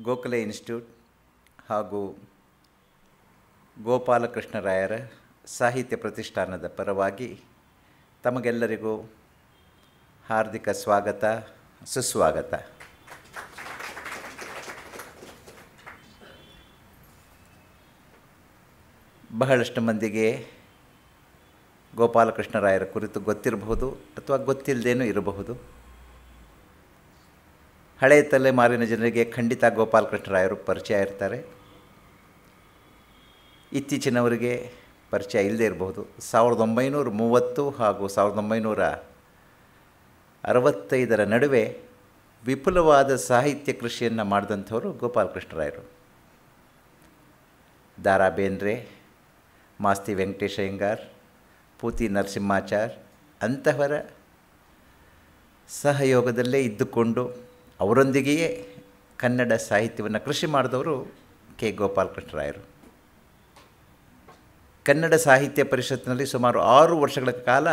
Gokhale institute ಹಾಗೂ ಗೋಪಾಲಕೃಷ್ಣರಾಯರ ಸಾಹಿತ್ಯ ಪ್ರತಿಷ್ಠಾನದ ಪರವಾಗಿ ತಮಗೆಲ್ಲರಿಗೂ ಹಾರ್ದಿಕ ಸ್ವಾಗತ, ಸುಸ್ವಾಗತ. ಬಹಳಷ್ಟು ಮಂದಿಗೆ ಗೋಪಾಲಕೃಷ್ಣರಾಯರ ಕುರಿತು ಗೊತ್ತಿರಬಹುದು ಅಥವಾ ಗೊತ್ತಿಲ್ಲದೇನೂ ಇರಬಹುದು. ಹಳೆಯ ತಲೆಮಾರಿನ ಜನರಿಗೆ ಖಂಡಿತ ಗೋಪಾಲಕೃಷ್ಣರಾಯರು ಪರಿಚಯ ಇರ್ತಾರೆ. ಇತ್ತೀಚಿನವರಿಗೆ ಪರಿಚಯ ಇಲ್ಲದೇ ಇರಬಹುದು. 1930 ಹಾಗೂ 1965 ನಡುವೆ ವಿಪುಲವಾದ ಸಾಹಿತ್ಯ ಕೃಷಿಯನ್ನು ಮಾಡಿದಂಥವರು ಗೋಪಾಲಕೃಷ್ಣರಾಯರು. ದ ರಾ ಬೇಂದ್ರೆ, ಮಾಸ್ತಿ ವೆಂಕಟೇಶ ಅಯ್ಯಂಗಾರ್, ಪೂತಿ ನರಸಿಂಹಾಚಾರ್ ಅಂತಹವರ ಸಹಯೋಗದಲ್ಲೇ ಇದ್ದುಕೊಂಡು ಅವರೊಂದಿಗೆಯೇ ಕನ್ನಡ ಸಾಹಿತ್ಯವನ್ನು ಕೃಷಿ ಮಾಡಿದವರು ಕೆ ಗೋಪಾಲಕೃಷ್ಣರಾಯರು. ಕನ್ನಡ ಸಾಹಿತ್ಯ ಪರಿಷತ್ತಿನಲ್ಲಿ ಸುಮಾರು 6 ವರ್ಷಗಳ ಕಾಲ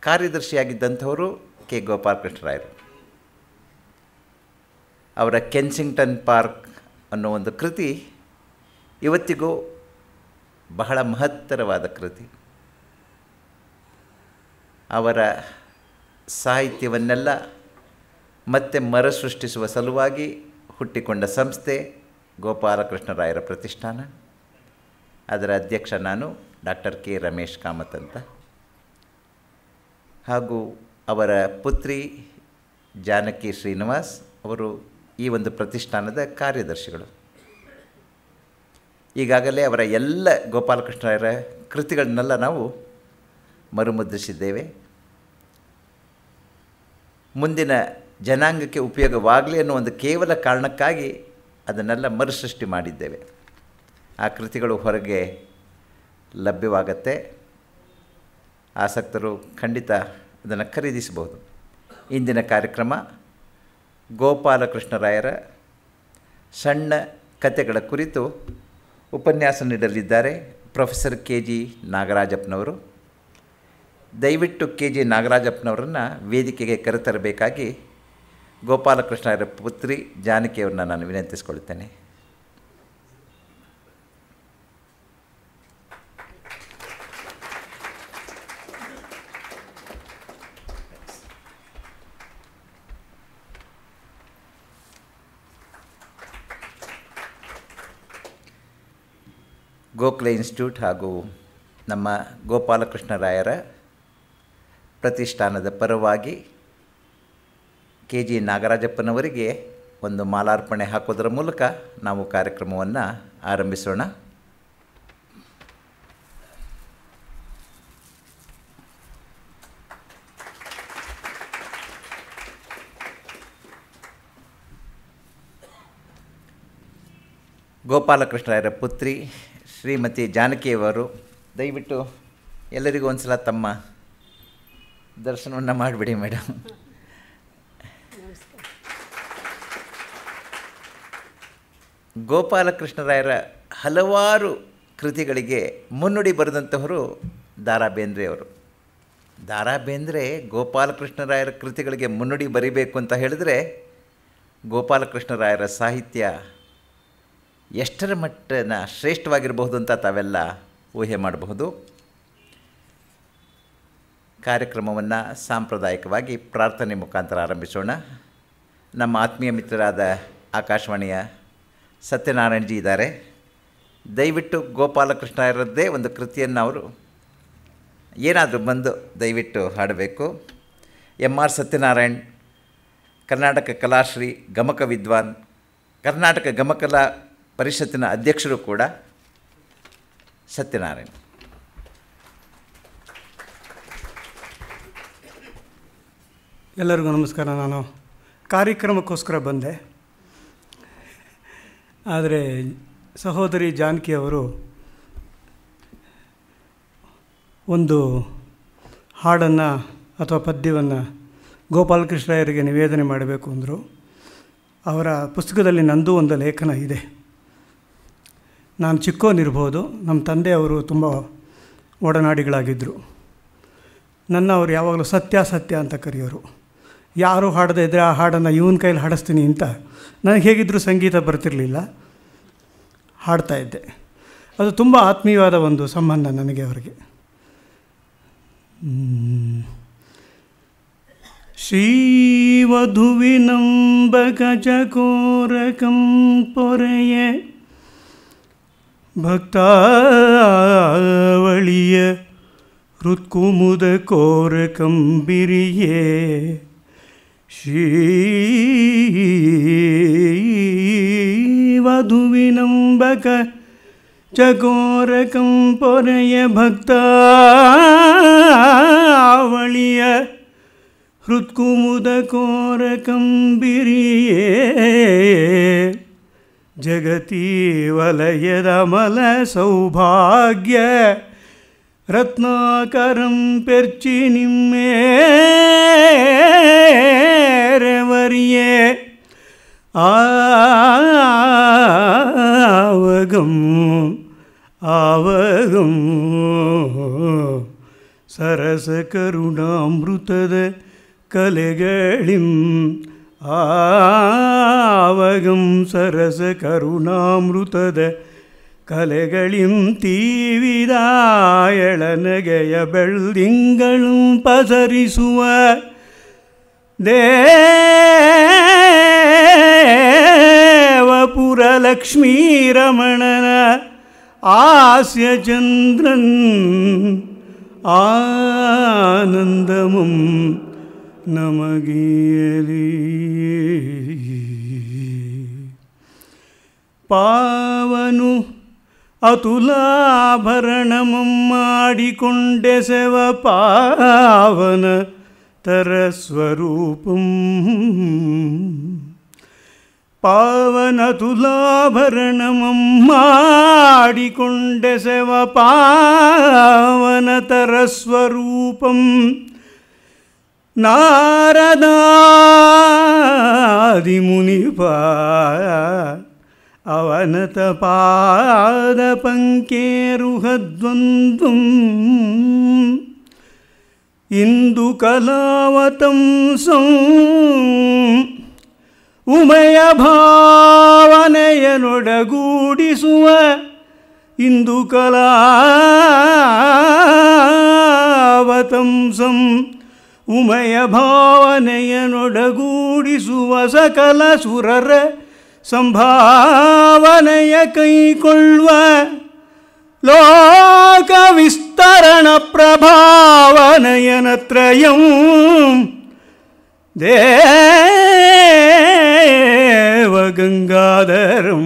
ಕಾರ್ಯದರ್ಶಿಯಾಗಿದ್ದಂಥವರು ಕೆ ಗೋಪಾಲಕೃಷ್ಣರಾಯರು. ಅವರ ಕೆನ್ಸಿಂಗ್ಟನ್ ಪಾರ್ಕ್ ಅನ್ನೋ ಒಂದು ಕೃತಿ ಇವತ್ತಿಗೂ ಬಹಳ ಮಹತ್ತರವಾದ ಕೃತಿ. ಅವರ ಸಾಹಿತ್ಯವನ್ನೆಲ್ಲ ಮತ್ತೆ ಮರುಸೃಷ್ಟಿಸುವ ಸಲುವಾಗಿ ಹುಟ್ಟಿಕೊಂಡ ಸಂಸ್ಥೆ ಗೋಪಾಲಕೃಷ್ಣರಾಯರ ಪ್ರತಿಷ್ಠಾನ. ಅದರ ಅಧ್ಯಕ್ಷ ನಾನು, ಡಾಕ್ಟರ್ ಕೆ ರಮೇಶ್ ಕಾಮತ್ ಅಂತ. ಹಾಗೂ ಅವರ ಪುತ್ರಿ ಜಾನಕಿ ಶ್ರೀನಿವಾಸ್ ಅವರು ಈ ಒಂದು ಪ್ರತಿಷ್ಠಾನದ ಕಾರ್ಯದರ್ಶಿಗಳು. ಈಗಾಗಲೇ ಅವರ ಎಲ್ಲ ಗೋಪಾಲಕೃಷ್ಣರಾಯರ ಕೃತಿಗಳನ್ನೆಲ್ಲ ನಾವು ಮರುಮುದ್ರಿಸಿದ್ದೇವೆ. ಮುಂದಿನ ಜನಾಂಗಕ್ಕೆ ಉಪಯೋಗವಾಗಲಿ ಅನ್ನೋ ಒಂದು ಕೇವಲ ಕಾರಣಕ್ಕಾಗಿ ಅದನ್ನೆಲ್ಲ ಮರುಸೃಷ್ಟಿ ಮಾಡಿದ್ದೇವೆ. ಆ ಕೃತಿಗಳು ಹೊರಗೆ ಲಭ್ಯವಾಗತ್ತೆ. ಆಸಕ್ತರು ಖಂಡಿತ ಅದನ್ನು ಖರೀದಿಸಬಹುದು. ಇಂದಿನ ಕಾರ್ಯಕ್ರಮ ಗೋಪಾಲಕೃಷ್ಣರಾಯರ ಸಣ್ಣ ಕಥೆಗಳ ಕುರಿತು ಉಪನ್ಯಾಸ ನೀಡಲಿದ್ದಾರೆ ಪ್ರೊಫೆಸರ್ ಕೆ ಜಿ ನಾಗರಾಜಪ್ಪನವರು. ದಯವಿಟ್ಟು ಕೆ ಜಿ ನಾಗರಾಜಪ್ಪನವರನ್ನು ವೇದಿಕೆಗೆ ಕರೆತರಬೇಕಾಗಿ ಗೋಪಾಲಕೃಷ್ಣರಾಯರ ಪುತ್ರಿ ಜಾನಕಿಯವ್ರನ್ನ ನಾನು ವಿನಂತಿಸಿಕೊಳ್ತೇನೆ. ಗೋಖಲೆ ಇನ್ಸ್ಟಿಟ್ಯೂಟ್ ಹಾಗೂ ನಮ್ಮ ಗೋಪಾಲಕೃಷ್ಣರಾಯರ ಪ್ರತಿಷ್ಠಾನದ ಪರವಾಗಿ ಕೆ ಜಿ ನಾಗರಾಜಪ್ಪನವರಿಗೆ ಒಂದು ಮಾಲಾರ್ಪಣೆ ಹಾಕೋದರ ಮೂಲಕ ನಾವು ಕಾರ್ಯಕ್ರಮವನ್ನು ಆರಂಭಿಸೋಣ. ಗೋಪಾಲಕೃಷ್ಣರಾಯರ ಪುತ್ರಿ ಶ್ರೀಮತಿ ಜಾನಕಿಯವರು ದಯವಿಟ್ಟು ಎಲ್ಲರಿಗೂ ಒಂದು ಸಲ ತಮ್ಮ ದರ್ಶನವನ್ನು ಮಾಡಿಬಿಡಿ ಮೇಡಮ್. ಗೋಪಾಲಕೃಷ್ಣರಾಯರ ಹಲವಾರು ಕೃತಿಗಳಿಗೆ ಮುನ್ನುಡಿ ಬರೆದಂಥವರು the Ra ಬೇಂದ್ರೆಯವರು. The Ra Bendre ಗೋಪಾಲಕೃಷ್ಣರಾಯರ ಕೃತಿಗಳಿಗೆ ಮುನ್ನುಡಿ ಬರಿಬೇಕು ಅಂತ ಹೇಳಿದ್ರೆ ಗೋಪಾಲಕೃಷ್ಣರಾಯರ ಸಾಹಿತ್ಯ ಎಷ್ಟರ ಮಟ್ಟನ ಶ್ರೇಷ್ಠವಾಗಿರಬಹುದು ಅಂತ ತಾವೆಲ್ಲ ಊಹೆ ಮಾಡಬಹುದು. ಕಾರ್ಯಕ್ರಮವನ್ನು ಸಾಂಪ್ರದಾಯಿಕವಾಗಿ ಪ್ರಾರ್ಥನೆ ಮುಖಾಂತರ ಆರಂಭಿಸೋಣ. ನಮ್ಮ ಆತ್ಮೀಯ ಮಿತ್ರರಾದ ಆಕಾಶವಾಣಿಯ ಸತ್ಯನಾರಾಯಣಜಿ ಇದ್ದಾರೆ. ದಯವಿಟ್ಟು ಗೋಪಾಲಕೃಷ್ಣರಾಯರದ್ದೇ ಒಂದು ಕೃತಿಯನ್ನು ಅವರು ಏನಾದರೂ ಬಂದು ದಯವಿಟ್ಟು ಹಾಡಬೇಕು. MR ಸತ್ಯನಾರಾಯಣ್, ಕರ್ನಾಟಕ ಕಲಾಶ್ರೀ, ಗಮಕ ವಿದ್ವಾನ್, ಕರ್ನಾಟಕ ಗಮಕಲಾ ಪರಿಷತ್ತಿನ ಅಧ್ಯಕ್ಷರು ಕೂಡ ಸತ್ಯನಾರಾಯಣ್. ಎಲ್ಲರಿಗೂ ನಮಸ್ಕಾರ. ನಾನು ಕಾರ್ಯಕ್ರಮಕ್ಕೋಸ್ಕರ ಬಂದೆ, ಆದರೆ ಸಹೋದರಿ ಜಾನಕಿಯವರು ಒಂದು ಹಾಡನ್ನು ಅಥವಾ ಪದ್ಯವನ್ನು ಗೋಪಾಲಕೃಷ್ಣರಾಯರಿಗೆ ನಿವೇದನೆ ಮಾಡಬೇಕು ಅಂದರು. ಅವರ ಪುಸ್ತಕದಲ್ಲಿ ನಂದು ಒಂದು ಲೇಖನ ಇದೆ. ನಾನು ಚಿಕ್ಕವನಿರ್ಬೋದು, ನಮ್ಮ ತಂದೆಯವರು ತುಂಬ ಒಡನಾಡಿಗಳಾಗಿದ್ದರು. ನನ್ನ ಅವರು ಯಾವಾಗಲೂ ಸತ್ಯ ಅಂತ ಕರೆಯೋರು. ಯಾರು ಹಾಡದೇ ಇದ್ದರೆ ಆ ಹಾಡನ್ನು ಇವನ ಕೈಲಿ ಹಾಡಿಸ್ತೀನಿ ಅಂತ ನನಗೆ ಹೇಗಿದ್ದರೂ ಸಂಗೀತ ಬರ್ತಿರಲಿಲ್ಲ, ಹಾಡ್ತಾಯಿದ್ದೆ. ಅದು ತುಂಬ ಆತ್ಮೀಯವಾದ ಒಂದು ಸಂಬಂಧ ನನಗೆ ಅವರಿಗೆ. ಶ್ರೀವಧುವಿನಂಬಕಚಕೋರಕಂ ಪೊರೆಯೇ ಭಕ್ತಾವಳಿಯ ಹೃತ್ಕುಮುದ ಕೋರಕಂಬಿರಿಯೇ ಶ್ರೀವಧುವಿನಂಬಕ ಚಕೋರಕಂ ಪೊರೆಯ ಭಕ್ತಾವಳಿಯ ಹೃತ್ಕುಮುದ ಕೋರಕಂಬಿರಿಯೇ ಜಗತಿ ವಲಯದ ಮಲ ಸೌಭಾಗ್ಯ ರತ್ನಾಕರಂ ಪೆರ್ಚಿ ನಿಮ್ಮೇರೆವರಿಯೇ ಆವಗಂ ಆವಗಂ ಸರಸ ಕರುಣಾಮೃತದ ಕಲೆಗಳಿಂ ಆವಗಂ ಸರಸ ಕರುಣಾಮೃತದ ಕಲೆಗಳಿಂ ತೀವಿದಾಯಳನಗೆಯ ಬೆಳ್ದಿಂಗಳು ಪಸರಿಸುವ ದೇವಪುರ ಲಕ್ಷ್ಮೀರಮಣನ ಆಸ್ಯ ಚಂದ್ರನ್ ಆನಂದಮಂ ನಮಗೀಯಲಿ ಪಾವನು ಅತುಲಾಭರಣಮಂ ಮಾಡಿಕೊಂಡೆಸೆವ ಪಾವನ ತರಸ್ವರೂಪಂ ಪಾವನತುಲಾಭರಣಮಂ ಮಾಡಿಕೊಂಡೆಸೆವ ಪಾವನ ತರಸ್ವರೂಪಂ ನಾರದಾದಿಮುನಿಪ ಅವನತ ಪಾದ ಪಂಕೇರುಹದ್ವಂದ್ವಂ ಇಂದು ಕಲಾವತಂಸಂ ಉಮಯ ಭಾವನೆಯನೊಡಗೂಡಿಸುವ ಇಂದು ಕಲಾವತಂಸಂ ಉಮಯ ಭಾವನೆಯನೊಡಗೂಡಿಸುವ ಸಕಲ ಸುರರ ಸಂಭಾವನೆಯ ಕೈಕೊಳ್ಳುವ ಲೋಕ ವಿಸ್ತರಣ ಪ್ರಭಾವನಯನತ್ರಯಂ ದೇವಗಂಗಾಧರಂ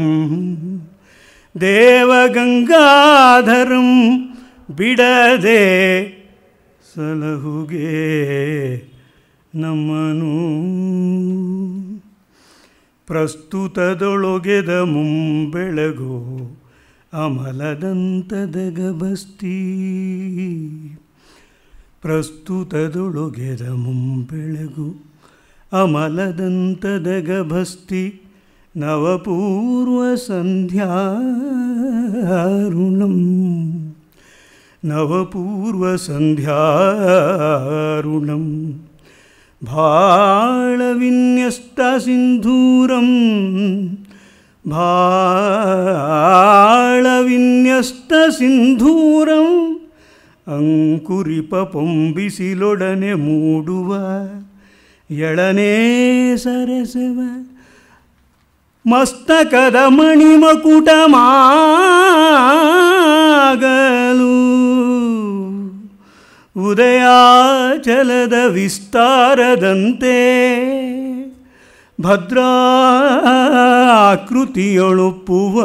ದೇವಗಂಗಾಧರಂ ಬಿಡದೆ ಸಲಹುಗೆ ನಮ್ಮನು ಪ್ರಸ್ತುತದೊಳಗೆದ ಮುಂಬೆಳಗು ಅಮಲದಂತದ ಗಬಸ್ತಿ ಪ್ರಸ್ತುತದೊಳಗೆದ ಮುಂಬೆಳಗು ಅಮಲದಂತದ ಗಭಸ್ತಿ ನವಪೂರ್ವ ಸಂಧ್ಯಾರುಣಂ ನವಪೂರ್ವ ಸಂಧ್ಯಾರುಣಂ ಭಾಳವಿನ್ಯಸ್ತ ಸಿಂಧೂರಂ ಭಾಳವಿನ್ಯಸ್ತ ಸಿಂಧೂರಂ ಅಂಕುರಿಪ ಪೊಂಬಿಸಿಲೊಡನೆ ಮೂಡುವ ಎಳನೇ ಸರಸವ ಮಸ್ತಕದ ಮಣಿಮಕುಟ ಮಾಗಲು ಉದಯಾಚಲದ ವಿಸ್ತಾರದಂತೆ ಭದ್ರಾಕೃತಿಯೊಳುಪ್ಪುವ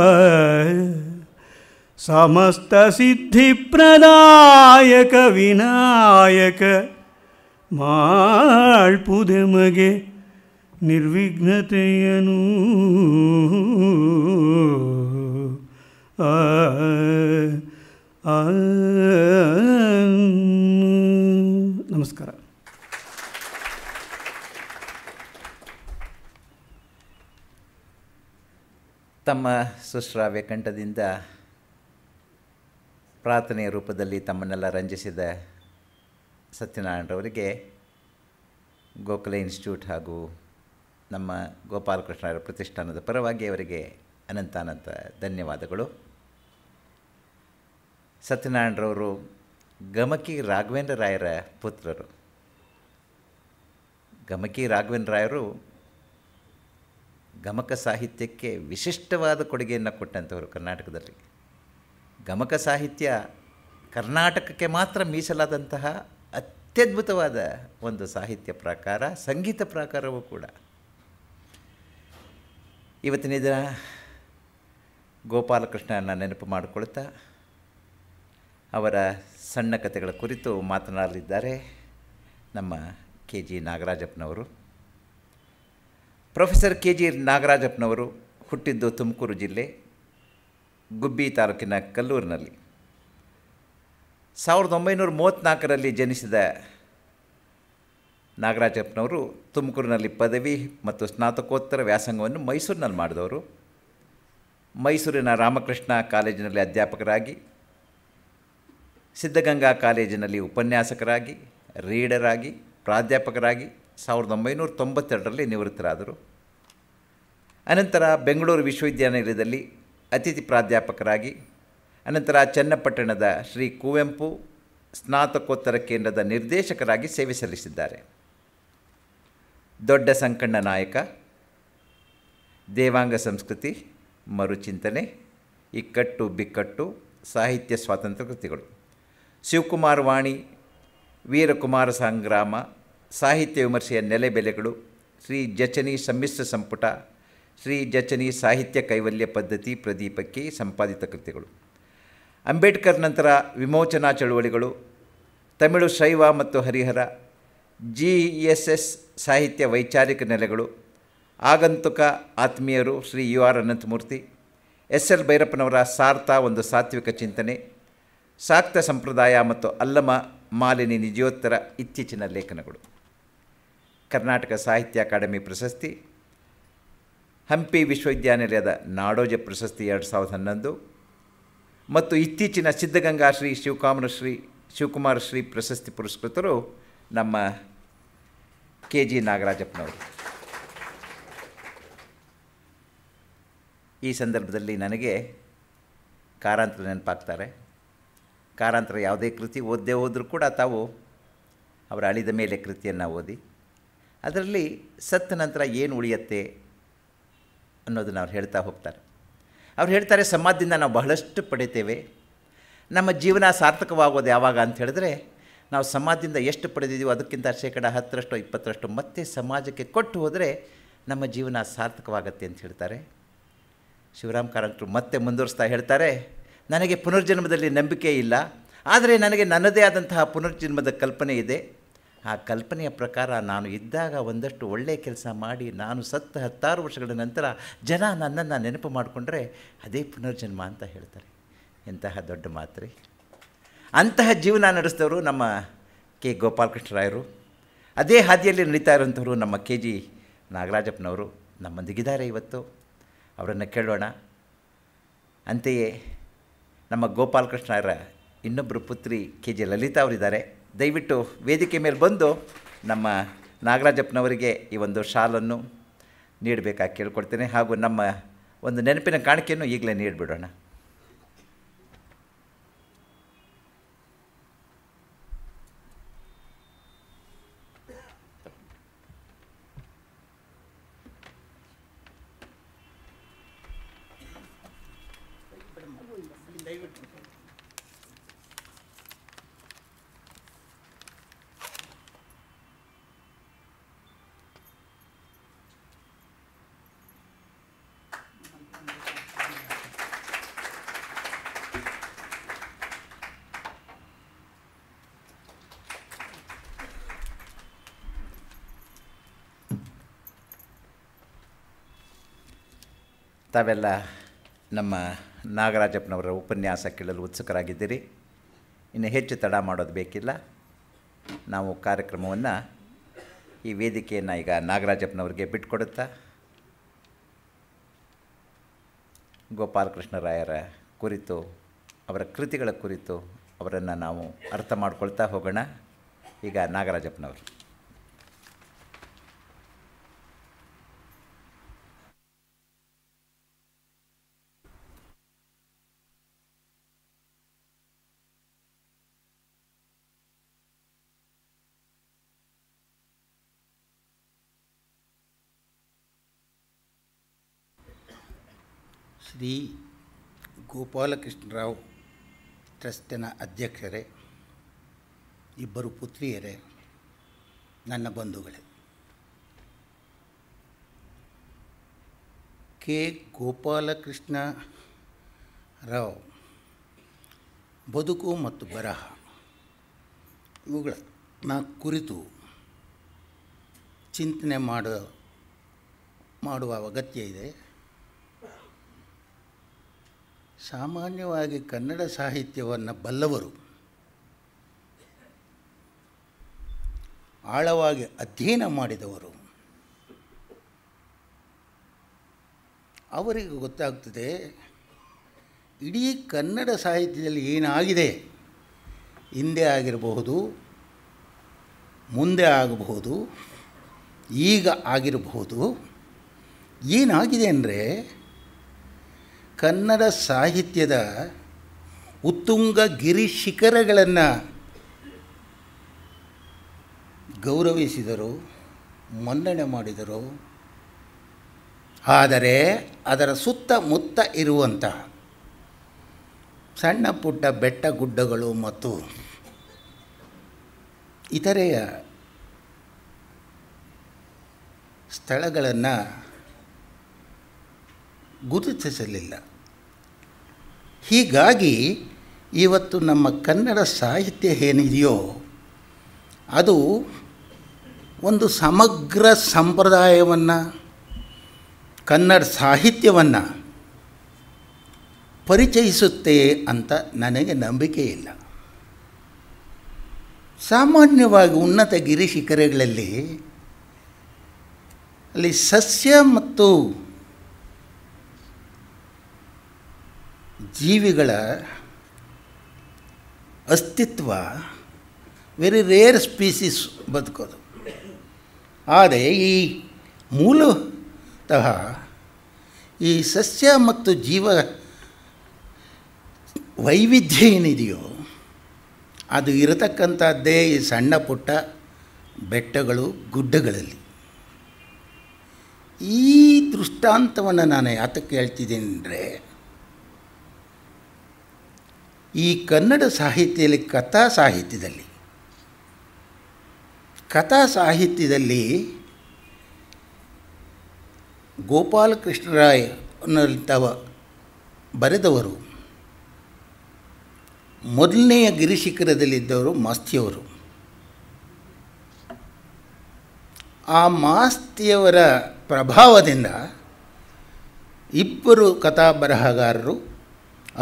ಸಮಸ್ತ ಸಿದ್ಧಿಪ್ರದಾಯಕ ವಿನಾಯಕ ಮಾಳ್ಪುದೆಮಗೆ ನಿರ್ವಿಘ್ನತೆಯನು ನಮಸ್ಕಾರ. ತಮ್ಮ ಸುಶ್ರಾವ್ಯ ಕಂಠದಿಂದ ಪ್ರಾರ್ಥನೆಯ ರೂಪದಲ್ಲಿ ತಮ್ಮನ್ನೆಲ್ಲ ರಂಜಿಸಿದ ಸತ್ಯನಾರಾಯಣರವರಿಗೆ ಗೋಖಲೆ ಇನ್ಸ್ಟಿಟ್ಯೂಟ್ ಹಾಗೂ ನಮ್ಮ ಗೋಪಾಲಕೃಷ್ಣರ ಪ್ರತಿಷ್ಠಾನದ ಪರವಾಗಿ ಅವರಿಗೆ ಅನಂತಾನಂತ ಧನ್ಯವಾದಗಳು. ಸತ್ಯನಾರಾಯಣರವರು ಗಮಕಿ ರಾಘವೇಂದ್ರ ರಾಯರ ಪುತ್ರರು. ಗಮಕಿ ರಾಘವೇಂದ್ರ ರಾಯರು ಗಮಕ ಸಾಹಿತ್ಯಕ್ಕೆ ವಿಶಿಷ್ಟವಾದ ಕೊಡುಗೆಯನ್ನು ಕೊಟ್ಟಂಥವರು ಕರ್ನಾಟಕದಲ್ಲಿ. ಗಮಕ ಸಾಹಿತ್ಯ ಕರ್ನಾಟಕಕ್ಕೆ ಮಾತ್ರ ಮೀಸಲಾದಂತಹ ಅತ್ಯದ್ಭುತವಾದ ಒಂದು ಸಾಹಿತ್ಯ ಪ್ರಕಾರ, ಸಂಗೀತ ಪ್ರಕಾರವೂ ಕೂಡ. ಇವತ್ತಿನ ದಿನ ಗೋಪಾಲಕೃಷ್ಣನ ನೆನಪು ಮಾಡಿಕೊಳ್ತಾ ಅವರ ಸಣ್ಣ ಕಥೆಗಳ ಕುರಿತು ಮಾತನಾಡಲಿದ್ದಾರೆ ನಮ್ಮ ಕೆ ಜಿ ನಾಗರಾಜಪ್ಪನವರು. ಪ್ರೊಫೆಸರ್ ಕೆ ಜಿ ನಾಗರಾಜಪ್ಪನವರು ಹುಟ್ಟಿದ್ದು ತುಮಕೂರು ಜಿಲ್ಲೆ ಗುಬ್ಬಿ ತಾಲೂಕಿನ ಕಲ್ಲೂರಿನಲ್ಲಿ. 1934ರಲ್ಲಿ ಜನಿಸಿದ ನಾಗರಾಜಪ್ಪನವರು ತುಮಕೂರಿನಲ್ಲಿ ಪದವಿ ಮತ್ತು ಸ್ನಾತಕೋತ್ತರ ವ್ಯಾಸಂಗವನ್ನು ಮೈಸೂರಿನಲ್ಲಿ ಮಾಡಿದವರು. ಮೈಸೂರಿನ ರಾಮಕೃಷ್ಣ ಕಾಲೇಜಿನಲ್ಲಿ ಅಧ್ಯಾಪಕರಾಗಿ, ಸಿದ್ಧಗಂಗಾ ಕಾಲೇಜಿನಲ್ಲಿ ಉಪನ್ಯಾಸಕರಾಗಿ, ರೀಡರಾಗಿ, ಪ್ರಾಧ್ಯಾಪಕರಾಗಿ 1992ರಲ್ಲಿ ನಿವೃತ್ತರಾದರು. ಅನಂತರ ಬೆಂಗಳೂರು ವಿಶ್ವವಿದ್ಯಾನಿಲಯದಲ್ಲಿ ಅತಿಥಿ ಪ್ರಾಧ್ಯಾಪಕರಾಗಿ, ಅನಂತರ ಚನ್ನಪಟ್ಟಣದ ಶ್ರೀ ಕುವೆಂಪು ಸ್ನಾತಕೋತ್ತರ ಕೇಂದ್ರದ ನಿರ್ದೇಶಕರಾಗಿ ಸೇವೆ ಸಲ್ಲಿಸಿದ್ದಾರೆ. ದೊಡ್ಡ ಸಂಕಣ್ಣ ನಾಯಕ, ದೇವಾಂಗ ಸಂಸ್ಕೃತಿ, ಮರುಚಿಂತನೆ, ಇಕ್ಕಟ್ಟು ಬಿಕ್ಕಟ್ಟು, ಸಾಹಿತ್ಯ ಸ್ವಾತಂತ್ರ್ಯ ಕೃತಿಗಳು, ಶಿವಕುಮಾರ ವಾಣಿ, ವೀರಕುಮಾರ ಸಂಗ್ರಾಮ, ಸಾಹಿತ್ಯ ವಿಮರ್ಶೆಯ ನೆಲೆಬೆಲೆಗಳು, ಶ್ರೀ ಜಚನಿ ಸಮ್ಮಿಶ್ರ ಸಂಪುಟ, ಶ್ರೀ ಜಚನಿ ಸಾಹಿತ್ಯ ಕೈವಲ್ಯ ಪದ್ಧತಿ ಪ್ರದೀಪಕ್ಕೆ ಸಂಪಾದಿತ ಕೃತಿಗಳು, ಅಂಬೇಡ್ಕರ್ ನಂತರ ವಿಮೋಚನಾ ಚಳುವಳಿಗಳು, ತಮಿಳು ಶೈವ ಮತ್ತು ಹರಿಹರ, GSS ಸಾಹಿತ್ಯ ವೈಚಾರಿಕ ನೆಲೆಗಳು, ಆಗಂತುಕ ಆತ್ಮೀಯರು ಶ್ರೀ UR ಅನಂತಮೂರ್ತಿ, SL ಭೈರಪ್ಪನವರ ಸಾರ್ಥ ಒಂದು ಸಾತ್ವಿಕ ಚಿಂತನೆ, ಶಾಕ್ತ ಸಂಪ್ರದಾಯ ಮತ್ತು ಅಲ್ಲಮ ಮಾಲಿನಿ ನಿಜೋತ್ತರ ಇತ್ತೀಚಿನ ಲೇಖನಗಳು, ಕರ್ನಾಟಕ ಸಾಹಿತ್ಯ ಅಕಾಡೆಮಿ ಪ್ರಶಸ್ತಿ, ಹಂಪಿ ವಿಶ್ವವಿದ್ಯಾನಿಲಯದ ನಾಡೋಜ ಪ್ರಶಸ್ತಿ 2011 ಮತ್ತು ಇತ್ತೀಚಿನ ಸಿದ್ಧಗಂಗಾ ಶ್ರೀ ಶಿವಕುಮಾರ ಶ್ರೀ ಪ್ರಶಸ್ತಿ ಪುರಸ್ಕೃತರು ನಮ್ಮ ಕೆ ಜಿ ನಾಗರಾಜಪ್ಪನವರು. ಈ ಸಂದರ್ಭದಲ್ಲಿ ನನಗೆ ಕಾರಂತರ ನೆನಪಾಗ್ತಾರೆ. ಕಾರಂತರ ಯಾವುದೇ ಕೃತಿ ಓದದೇ ಹೋದರೂ ಕೂಡ ತಾವು ಅವರ ಅಳಿದ ಮೇಲೆ ಕೃತಿಯನ್ನು ಓದಿ ಅದರಲ್ಲಿ ಸತ್ತ ನಂತರ ಏನು ಉಳಿಯುತ್ತೆ ಅನ್ನೋದನ್ನು ಅವ್ರು ಹೇಳ್ತಾ ಹೋಗ್ತಾರೆ. ಅವ್ರು ಹೇಳ್ತಾರೆ, ಸಮಾಜದಿಂದ ನಾವು ಬಹಳಷ್ಟು ಪಡಿತೇವೆ. ನಮ್ಮ ಜೀವನ ಸಾರ್ಥಕವಾಗೋದು ಯಾವಾಗ ಅಂತ ಹೇಳಿದ್ರೆ, ನಾವು ಸಮಾಜದಿಂದ ಎಷ್ಟು ಪಡೆದಿದ್ದೀವೋ ಅದಕ್ಕಿಂತ 10%, 20% ಮತ್ತೆ ಸಮಾಜಕ್ಕೆ ಕೊಟ್ಟು ಹೋದರೆ ನಮ್ಮ ಜೀವನ ಸಾರ್ಥಕವಾಗತ್ತೆ ಅಂತ ಹೇಳ್ತಾರೆ. ಶಿವರಾಮ್ ಕಾರಂತರು ಮತ್ತೆ ಮುಂದುವರಿಸ್ತಾ ಹೇಳ್ತಾರೆ, ನನಗೆ ಪುನರ್ಜನ್ಮದಲ್ಲಿ ನಂಬಿಕೆ ಇಲ್ಲ, ಆದರೆ ನನಗೆ ನನ್ನದೇ ಆದಂತಹ ಪುನರ್ಜನ್ಮದ ಕಲ್ಪನೆ ಇದೆ. ಆ ಕಲ್ಪನೆಯ ಪ್ರಕಾರ ನಾನು ಇದ್ದಾಗ ಒಂದಷ್ಟು ಒಳ್ಳೆಯ ಕೆಲಸ ಮಾಡಿ ನಾನು ಸತ್ತ 10 ವರ್ಷಗಳ ನಂತರ ಜನ ನನ್ನನ್ನು ನೆನಪು ಮಾಡಿಕೊಂಡ್ರೆ ಅದೇ ಪುನರ್ಜನ್ಮ ಅಂತ ಹೇಳ್ತಾರೆ. ಎಂತಹ ದೊಡ್ಡ ಮಾತ್ರೆ. ಅಂತಹ ಜೀವನ ನಡೆಸಿದವರು ನಮ್ಮ ಕೆ ಗೋಪಾಲಕೃಷ್ಣರಾಯರು. ಅದೇ ಹಾದಿಯಲ್ಲಿ ನಡೀತಾ ಇರೋಂಥವ್ರು ನಮ್ಮ ಕೆ ಜಿ ನಾಗರಾಜಪ್ಪನವರು ನಮ್ಮೊಂದಿಗಿದ್ದಾರೆ ಇವತ್ತು. ಅವರನ್ನು ಕೇಳೋಣ. ಅಂತೆಯೇ ನಮ್ಮ ಗೋಪಾಲಕೃಷ್ಣರ ಇನ್ನೊಬ್ಬರು ಪುತ್ರಿ ಕೆ ಜಿ ಲಲಿತಾ ಅವರಿದ್ದಾರೆ. ದಯವಿಟ್ಟು ವೇದಿಕೆ ಮೇಲೆ ಬಂದು ನಮ್ಮ ನಾಗರಾಜಪ್ಪನವರಿಗೆ ಈ ಒಂದು ಶಾಲನ್ನು ನೀಡಬೇಕಾಗಿ ಕೇಳ್ಕೊಡ್ತೇನೆ. ಹಾಗೂ ನಮ್ಮ ಒಂದು ನೆನಪಿನ ಕಾಣಿಕೆಯನ್ನು ಈಗಲೇ ನೀಡಿಬಿಡೋಣ. ತಾವೆಲ್ಲ ನಮ್ಮ ನಾಗರಾಜಪ್ಪನವರ ಉಪನ್ಯಾಸ ಕೇಳಲು ಉತ್ಸುಕರಾಗಿದ್ದೀರಿ. ಇನ್ನು ಹೆಚ್ಚು ತಡ ಮಾಡೋದು ಬೇಕಿಲ್ಲ. ನಾವು ಕಾರ್ಯಕ್ರಮವನ್ನು ಈ ವೇದಿಕೆಯನ್ನು ಈಗ ನಾಗರಾಜಪ್ಪನವ್ರಿಗೆ ಬಿಟ್ಟುಕೊಡುತ್ತಾ ಗೋಪಾಲಕೃಷ್ಣರಾಯರ ಕುರಿತು, ಅವರ ಕೃತಿಗಳ ಕುರಿತು ಅವರನ್ನು ನಾವು ಅರ್ಥ ಮಾಡ್ಕೊಳ್ತಾ ಹೋಗೋಣ. ಈಗ ನಾಗರಾಜಪ್ಪನವರು. ಶ್ರೀ ಗೋಪಾಲಕೃಷ್ಣರಾವ್ ಟ್ರಸ್ಟಿನ ಅಧ್ಯಕ್ಷರೇ, ಇಬ್ಬರು ಪುತ್ರಿಯರೇ, ನನ್ನ ಬಂಧುಗಳೇ, ಕೆ ಗೋಪಾಲಕೃಷ್ಣ ರಾವ್ ಬದುಕು ಮತ್ತು ಬರಹ ಇವುಗಳನ್ನ ಕುರಿತು ಚಿಂತನೆ ಮಾಡುವ ಅಗತ್ಯ ಇದೆ. ಸಾಮಾನ್ಯವಾಗಿ ಕನ್ನಡ ಸಾಹಿತ್ಯವನ್ನು ಬಲ್ಲವರು, ಆಳವಾಗಿ ಅಧ್ಯಯನ ಮಾಡಿದವರು, ಅವರಿಗೆ ಗೊತ್ತಾಗ್ತದೆ ಇಡೀ ಕನ್ನಡ ಸಾಹಿತ್ಯದಲ್ಲಿ ಏನಾಗಿದೆ, ಹಿಂದೆ ಆಗಿರಬಹುದು, ಮುಂದೆ ಆಗಬಹುದು, ಈಗ ಆಗಿರಬಹುದು. ಏನಾಗಿದೆ ಅಂದರೆ, ಕನ್ನಡ ಸಾಹಿತ್ಯದ ಉತ್ತುಂಗ ಗಿರಿ ಶಿಖರಗಳನ್ನು ಗೌರವಿಸಿದರು, ಮನ್ನಣೆ ಮಾಡಿದರು. ಆದರೆ ಅದರ ಸುತ್ತಮುತ್ತ ಇರುವಂಥ ಸಣ್ಣ ಪುಟ್ಟ ಬೆಟ್ಟ ಗುಡ್ಡಗಳು ಮತ್ತು ಇತರೆಯ ಸ್ಥಳಗಳನ್ನು ಗುರುತಿಸಲಿಲ್ಲ. ಹೀಗಾಗಿ ಇವತ್ತು ನಮ್ಮ ಕನ್ನಡ ಸಾಹಿತ್ಯ ಏನಿದೆಯೋ ಅದು ಒಂದು ಸಮಗ್ರ ಸಂಪ್ರದಾಯವನ್ನು, ಕನ್ನಡ ಸಾಹಿತ್ಯವನ್ನು ಪರಿಚಯಿಸುತ್ತೆ ಅಂತ ನನಗೆ ನಂಬಿಕೆ ಇಲ್ಲ. ಸಾಮಾನ್ಯವಾಗಿ ಉನ್ನತ ಗಿರಿ ಶಿಖರಗಳಲ್ಲಿ ಅಲ್ಲಿ ಸಸ್ಯ ಮತ್ತು ಜೀವಿಗಳ ಅಸ್ತಿತ್ವ, ವೆರಿ ರೇರ್ ಸ್ಪೀಸೀಸ್ ಬದುಕೋದು. ಆದರೆ ಈ ಮೂಲತಃ ಈ ಸಸ್ಯ ಮತ್ತು ಜೀವ ವೈವಿಧ್ಯ ಏನಿದೆಯೋ ಅದು ಇರತಕ್ಕಂಥದ್ದೇ ಈ ಸಣ್ಣ ಪುಟ್ಟ ಬೆಟ್ಟಗಳು, ಗುಡ್ಡಗಳಲ್ಲಿ. ಈ ದೃಷ್ಟಾಂತವನ್ನು ನಾನು ಯಾತಕ್ಕೆ ಹೇಳ್ತಿದ್ದೀನಿ ಅಂದರೆ, ಈ ಕನ್ನಡ ಸಾಹಿತ್ಯದಲ್ಲಿ ಕಥಾ ಸಾಹಿತ್ಯದಲ್ಲಿ ಗೋಪಾಲಕೃಷ್ಣರಾಯ್ ಅನ್ನುವಂಥವ ಬರೆದವರು, ಮೊದಲನೆಯ ಗಿರಿಶಿಖರದಲ್ಲಿದ್ದವರು ಮಾಸ್ತಿಯವರು. ಆ ಮಾಸ್ತಿಯವರ ಪ್ರಭಾವದಿಂದ ಇಬ್ಬರು ಕಥಾ ಬರಹಗಾರರು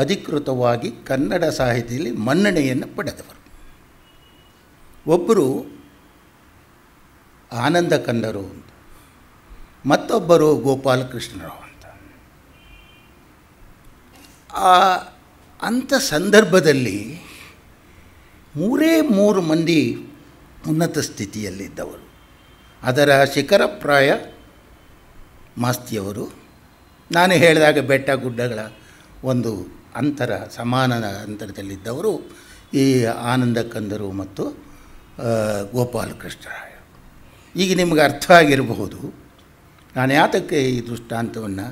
ಅಧಿಕೃತವಾಗಿ ಕನ್ನಡ ಸಾಹಿತ್ಯದಲ್ಲಿ ಮನ್ನಣೆಯನ್ನು ಪಡೆದವರು. ಒಬ್ಬರು ಆನಂದ ಕಂದರು ಅಂತ, ಮತ್ತೊಬ್ಬರು ಗೋಪಾಲಕೃಷ್ಣರಾವ್ ಅಂತ. ಅಂಥ ಸಂದರ್ಭದಲ್ಲಿ ಮೂರು ಮಂದಿ ಉನ್ನತ ಸ್ಥಿತಿಯಲ್ಲಿದ್ದವರು. ಅದರ ಶಿಖರಪ್ರಾಯ ಮಾಸ್ತಿಯವರು. ನಾನು ಹೇಳಿದಾಗ ಬೆಟ್ಟ ಗುಡ್ಡಗಳ ಒಂದು ಸಮಾನ ಅಂತರದಲ್ಲಿದ್ದವರು ಈ ಆನಂದ ಕಂದರು ಮತ್ತು ಗೋಪಾಲಕೃಷ್ಣರಾಯ. ಈಗ ನಿಮಗೆ ಅರ್ಥ ಆಗಿರಬಹುದು ನಾನು ಯಾತಕ್ಕೆ ಈ ದೃಷ್ಟಾಂತವನ್ನು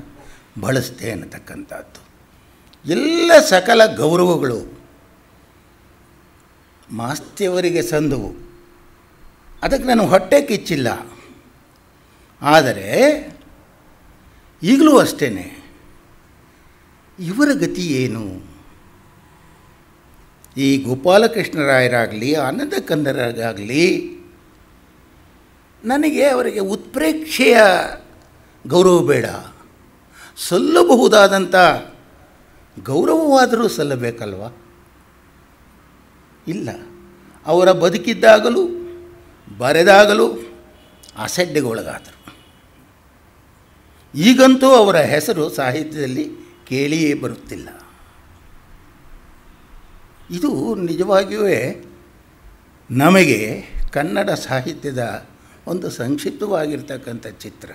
ಬಳಸ್ತೆ ಅನ್ನತಕ್ಕಂಥದ್ದು. ಎಲ್ಲ ಸಕಲ ಗೌರವಗಳು ಮಾಸ್ತಿಯವರಿಗೆ ಸಂದವು, ಅದಕ್ಕೆ ನಾನು ಹೊಟ್ಟೆ ಕಿಚ್ಚಿಲ್ಲ. ಆದರೆ ಈಗಲೂ ಅಷ್ಟೇ, ಇವರ ಗತಿ ಏನು? ಈ ಗೋಪಾಲಕೃಷ್ಣರಾಯರಾಗಲಿ, ಆನಂದ ಕಂದರಾಗಲಿ, ನನಗೆ ಅವರಿಗೆ ಉತ್ಪ್ರೇಕ್ಷೆಯ ಗೌರವ ಬೇಡ, ಸಲ್ಲಬಹುದಾದಂಥ ಗೌರವವಾದರೂ ಸಲ್ಲಬೇಕಲ್ವ? ಇಲ್ಲ, ಅವರ ಬದುಕಿದ್ದಾಗಲೂ ಬರೆದಾಗಲೂ ಅಸಡ್ಡೆಗೊಳಗಾದರು. ಈಗಂತೂ ಅವರ ಹೆಸರು ಸಾಹಿತ್ಯದಲ್ಲಿ ಕೇಳಿಯೇ ಬರುತ್ತಿಲ್ಲ. ಇದು ನಿಜವಾಗಿಯೂ ನಮಗೆ ಕನ್ನಡ ಸಾಹಿತ್ಯದ ಒಂದು ಸಂಕ್ಷಿಪ್ತವಾಗಿರ್ತಕ್ಕಂಥ ಚಿತ್ರ.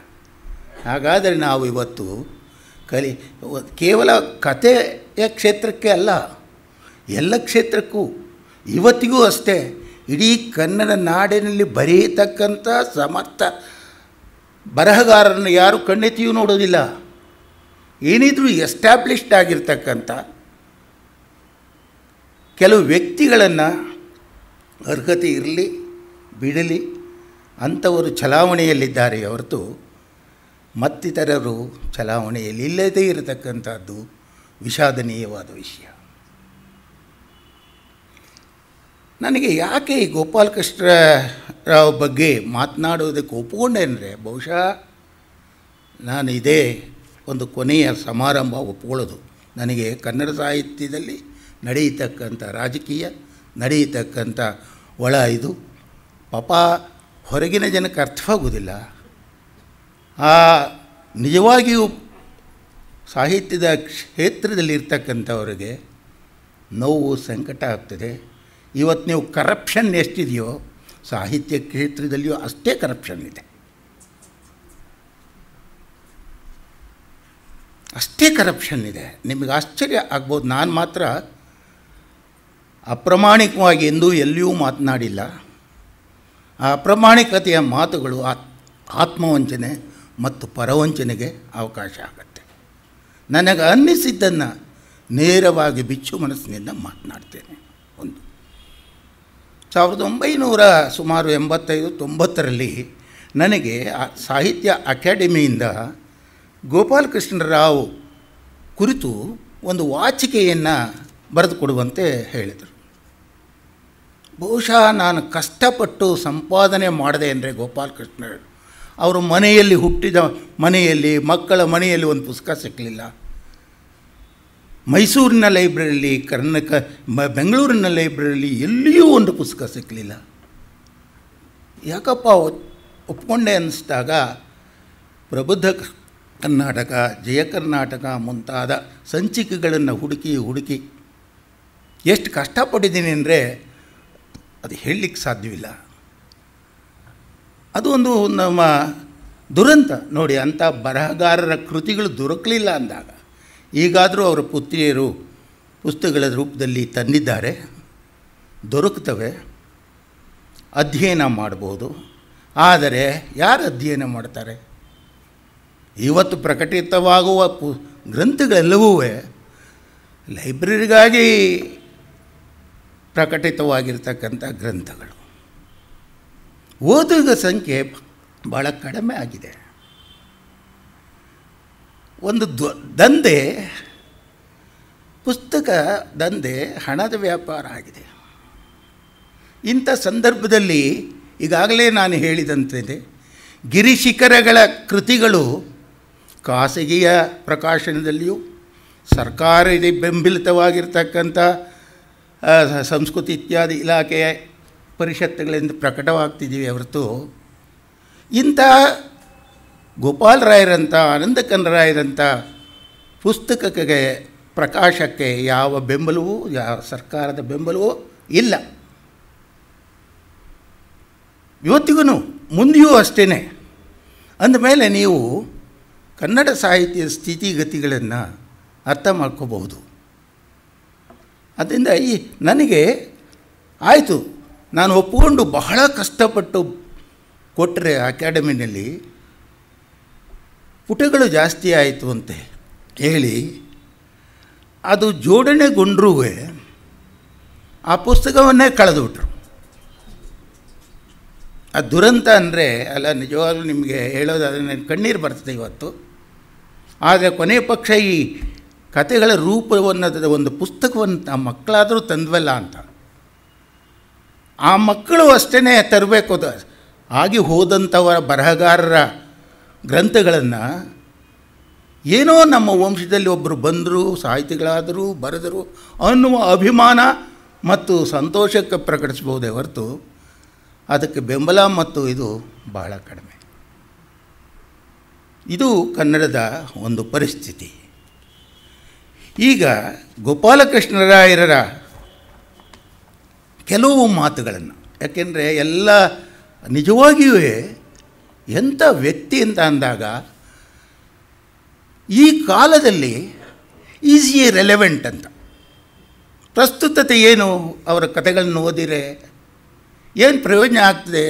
ಹಾಗಾದರೆ ನಾವು ಇವತ್ತು ಕೇವಲ ಕಥೆಯ ಕ್ಷೇತ್ರಕ್ಕೆ ಅಲ್ಲ, ಎಲ್ಲ ಕ್ಷೇತ್ರಕ್ಕೂ ಇವತ್ತಿಗೂ ಅಷ್ಟೇ ಇಡೀ ಕನ್ನಡ ನಾಡಿನಲ್ಲಿ ಬರೆಯತಕ್ಕಂಥ ಸಮರ್ಥ ಬರಹಗಾರರನ್ನು ಯಾರು ಕಣ್ಣೆತ್ತಿಯೂ ನೋಡೋದಿಲ್ಲ. ಏನಿದ್ರೂ ಎಸ್ಟಾಬ್ಲಿಷ್ಡ್ ಆಗಿರ್ತಕ್ಕಂಥ ಕೆಲವು ವ್ಯಕ್ತಿಗಳನ್ನು ಅರ್ಹತೆ ಇರಲಿ ಬಿಡಲಿ ಅಂಥವರು ಚಲಾವಣೆಯಲ್ಲಿದ್ದಾರೆ ಹೊರತು ಮತ್ತಿತರರು ಚಲಾವಣೆಯಲ್ಲಿ ಇಲ್ಲದೇ ಇರತಕ್ಕಂಥದ್ದು ವಿಷಾದನೀಯವಾದ ವಿಷಯ. ನನಗೆ ಯಾಕೆ ಈ ಗೋಪಾಲಕೃಷ್ಣರಾವ್ ಬಗ್ಗೆ ಮಾತನಾಡೋದಕ್ಕೆ ಒಪ್ಪಿಕೊಂಡೆ ಅಂದರೆ, ಬಹುಶಃ ನಾನು ಇದೇ ಒಂದು ಕೊನೆಯ ಸಮಾರಂಭ ಒಪ್ಕೊಳ್ಳೋದು. ನನಗೆ ಕನ್ನಡ ಸಾಹಿತ್ಯದಲ್ಲಿ ನಡೆಯತಕ್ಕಂಥ ರಾಜಕೀಯ, ನಡೆಯತಕ್ಕಂಥ ಇದು ಪಾಪ ಹೊರಗಿನ ಜನಕ್ಕೆ ಅರ್ಥವಾಗುವುದಿಲ್ಲ. ನಿಜವಾಗಿಯೂ ಸಾಹಿತ್ಯದ ಕ್ಷೇತ್ರದಲ್ಲಿರ್ತಕ್ಕಂಥವ್ರಿಗೆ ನೋವು ಸಂಕಟ ಆಗ್ತದೆ. ಇವತ್ತು ನೀವು ಕರಪ್ಷನ್ ಎಷ್ಟಿದೆಯೋ ಸಾಹಿತ್ಯ ಕ್ಷೇತ್ರದಲ್ಲಿಯೂ ಅಷ್ಟೇ ಕರಪ್ಷನ್ ಇದೆ, ಅಷ್ಟೇ ಕರಪ್ಷನ್ ಇದೆ. ನಿಮಗೆ ಆಶ್ಚರ್ಯ ಆಗ್ಬೋದು. ನಾನು ಮಾತ್ರ ಅಪ್ರಾಮಾಣಿಕವಾಗಿ ಎಂದೂ ಎಲ್ಲಿಯೂ ಮಾತನಾಡಿಲ್ಲ. ಆ ಅಪ್ರಾಮಾಣಿಕತೆಯ ಮಾತುಗಳು ಆತ್ಮವಂಚನೆ ಮತ್ತು ಪರವಂಚನೆಗೆ ಅವಕಾಶ ಆಗುತ್ತೆ. ನನಗೆ ಅನ್ನಿಸಿದ್ದನ್ನು ನೇರವಾಗಿ ಬಿಚ್ಚು ಮನಸ್ಸಿನಿಂದ ಮಾತನಾಡ್ತೇನೆ. 1985-90ರಲ್ಲಿ ನನಗೆ ಸಾಹಿತ್ಯ ಅಕಾಡೆಮಿಯಿಂದ ಗೋಪಾಲಕೃಷ್ಣರಾವ್ ಕುರಿತು ಒಂದು ವಾಚಿಕೆಯನ್ನು ಬರೆದು ಕೊಡುವಂತೆ ಹೇಳಿದರು. ಬಹುಶಃ ನಾನು ಕಷ್ಟಪಟ್ಟು ಸಂಪಾದನೆ ಮಾಡಿದೆ ಅಂದರೆ ಗೋಪಾಲಕೃಷ್ಣ ಅವರು ಮನೆಯಲ್ಲಿ ಹುಟ್ಟಿದ ಮನೆಯಲ್ಲಿ ಮಕ್ಕಳ ಮನೆಯಲ್ಲಿ ಒಂದು ಪುಸ್ತಕ ಸಿಕ್ಕಲಿಲ್ಲ. ಮೈಸೂರಿನ ಲೈಬ್ರರಿಯಲ್ಲಿ ಬೆಂಗಳೂರಿನ ಲೈಬ್ರರಿಯಲ್ಲಿ ಎಲ್ಲಿಯೂ ಒಂದು ಪುಸ್ತಕ ಸಿಕ್ಕಲಿಲ್ಲ. ಯಾಕಪ್ಪ ಒಪ್ಕೊಂಡೆ ಅನ್ನಿಸಿದಾಗ ಪ್ರಬುದ್ಧ ಕರ್ನಾಟಕ, ಜಯ ಕರ್ನಾಟಕ ಮುಂತಾದ ಸಂಚಿಕೆಗಳನ್ನು ಹುಡುಕಿ ಎಷ್ಟು ಕಷ್ಟಪಟ್ಟಿದ್ದೀನಿ ಅಂದರೆ ಅದು ಹೇಳಲಿಕ್ಕೆ ಸಾಧ್ಯವಿಲ್ಲ. ಅದು ಒಂದು ನಮ್ಮ ದುರಂತ ನೋಡಿ. ಅಂಥ ಬರಹಗಾರರ ಕೃತಿಗಳು ದೊರಕಲಿಲ್ಲ ಅಂದಾಗ ಈಗಾದರೂ ಅವರ ಪುತ್ರಿಯರು ಪುಸ್ತಕಗಳ ರೂಪದಲ್ಲಿ ತಂದಿದ್ದಾರೆ, ದೊರಕುತ್ತವೆ, ಅಧ್ಯಯನ ಮಾಡ್ಬೋದು. ಆದರೆ ಯಾರು ಅಧ್ಯಯನ ಮಾಡ್ತಾರೆ? ಇವತ್ತು ಪ್ರಕಟಿತವಾಗುವ ಗ್ರಂಥಗಳೆಲ್ಲವೂ ಲೈಬ್ರರಿಗಾಗಿ ಪ್ರಕಟಿತವಾಗಿರ್ತಕ್ಕಂಥ ಗ್ರಂಥಗಳು. ಓದುಗ ಸಂಖ್ಯೆ ಭಾಳ ಕಡಿಮೆ ಆಗಿದೆ. ಒಂದು ದಂಧೆ, ಪುಸ್ತಕ ದಂಧೆ ಹಣದ ವ್ಯಾಪಾರ ಆಗಿದೆ. ಇಂಥ ಸಂದರ್ಭದಲ್ಲಿ ಈಗಾಗಲೇ ನಾನು ಹೇಳಿದಂತೆ ಗಿರಿಶಿಖರಗಳ ಕೃತಿಗಳು ಖಾಸಗಿಯ ಪ್ರಕಾಶನದಲ್ಲಿಯೂ ಸರ್ಕಾರಿ ಬೆಂಬಲಿತವಾಗಿರ್ತಕ್ಕಂಥ ಸಂಸ್ಕೃತಿ ಇತ್ಯಾದಿ ಇಲಾಖೆಯ ಪರಿಷತ್ತುಗಳಿಂದ ಪ್ರಕಟವಾಗ್ತಿದ್ದೀವಿ ಹೊರತು ಇಂಥ ಗೋಪಾಲರಾಯರಂಥ, ಆನಂದ ಕನ್ನರಾಯರಂಥ ಪುಸ್ತಕಕ್ಕೆ ಪ್ರಕಾಶಕ್ಕೆ ಯಾವ ಬೆಂಬಲವೂ, ಯಾವ ಸರ್ಕಾರದ ಬೆಂಬಲವೂ ಇಲ್ಲ. ಇವತ್ತಿಗೂ ಮುಂದೆಯೂ ಅಷ್ಟೇ. ಅಂದಮೇಲೆ ನೀವು ಕನ್ನಡ ಸಾಹಿತ್ಯದ ಸ್ಥಿತಿಗತಿಗಳನ್ನು ಅರ್ಥ ಮಾಡ್ಕೋಬಹುದು. ಅದರಿಂದ ನನಗೆ ಆಯಿತು, ನಾನು ಒಪ್ಪಿಕೊಂಡು ಬಹಳ ಕಷ್ಟಪಟ್ಟು ಕೊಟ್ಟರೆ ಅಕಾಡೆಮಿನಲ್ಲಿ ಪುಟಗಳು ಜಾಸ್ತಿ ಆಯಿತು ಅಂತ ಹೇಳಿ ಅದು ಜೋಡಣೆಗೊಂಡ್ರೂ ಆ ಪುಸ್ತಕವನ್ನೇ ಕಳೆದುಬಿಟ್ರು. ಆ ದುರಂತ ಅಂದರೆ ಅಲ್ಲ, ನಿಜವಾಗ್ಲೂ ನಿಮಗೆ ಹೇಳೋದಾದರೆ ನನಗೆ ಕಣ್ಣೀರು ಬರ್ತದೆ ಇವತ್ತು. ಆದರೆ ಕೊನೆಯ ಪಕ್ಷ ಈ ಕಥೆಗಳ ರೂಪವನ್ನು ಒಂದು ಪುಸ್ತಕವನ್ನು ಮಕ್ಕಳಾದರೂ ತಂದ್ವಲ್ಲ ಅಂತ. ಆ ಮಕ್ಕಳು ಅಷ್ಟೇ ತರಬೇಕು. ಆಗಿ ಹೋದಂಥವರ ಬರಹಗಾರರ ಗ್ರಂಥಗಳನ್ನು ಏನೋ ನಮ್ಮ ವಂಶದಲ್ಲಿ ಒಬ್ಬರು ಬಂದರು, ಸಾಹಿತಿಗಳಾದರೂ, ಬರೆದರು ಅನ್ನುವ ಅಭಿಮಾನ ಮತ್ತು ಸಂತೋಷಕ್ಕೆ ಪ್ರಕಟಿಸ್ಬೋದೇ ಹೊರತು ಅದಕ್ಕೆ ಬೆಂಬಲ ಮತ್ತು ಇದು ಬಹಳ ಕಡಿಮೆ. ಇದು ಕನ್ನಡದ ಒಂದು ಪರಿಸ್ಥಿತಿ. ಈಗ ಗೋಪಾಲಕೃಷ್ಣರಾಯರ ಕೆಲವು ಮಾತುಗಳನ್ನು, ಯಾಕೆಂದರೆ ಎಲ್ಲ ನಿಜವಾಗಿಯೂ ಎಂಥ ವ್ಯಕ್ತಿ ಅಂತ ಅಂದಾಗ ಈ ಕಾಲದಲ್ಲಿ ಈಸ್ ಎ ರೆಲೆವೆಂಟ್ ಅಂತ ಪ್ರಸ್ತುತತೆ ಏನು, ಅವರ ಕಥೆಗಳನ್ನು ಓದಿರೆ ಏನು ಪ್ರಯೋಜನ ಆಗ್ತದೆ,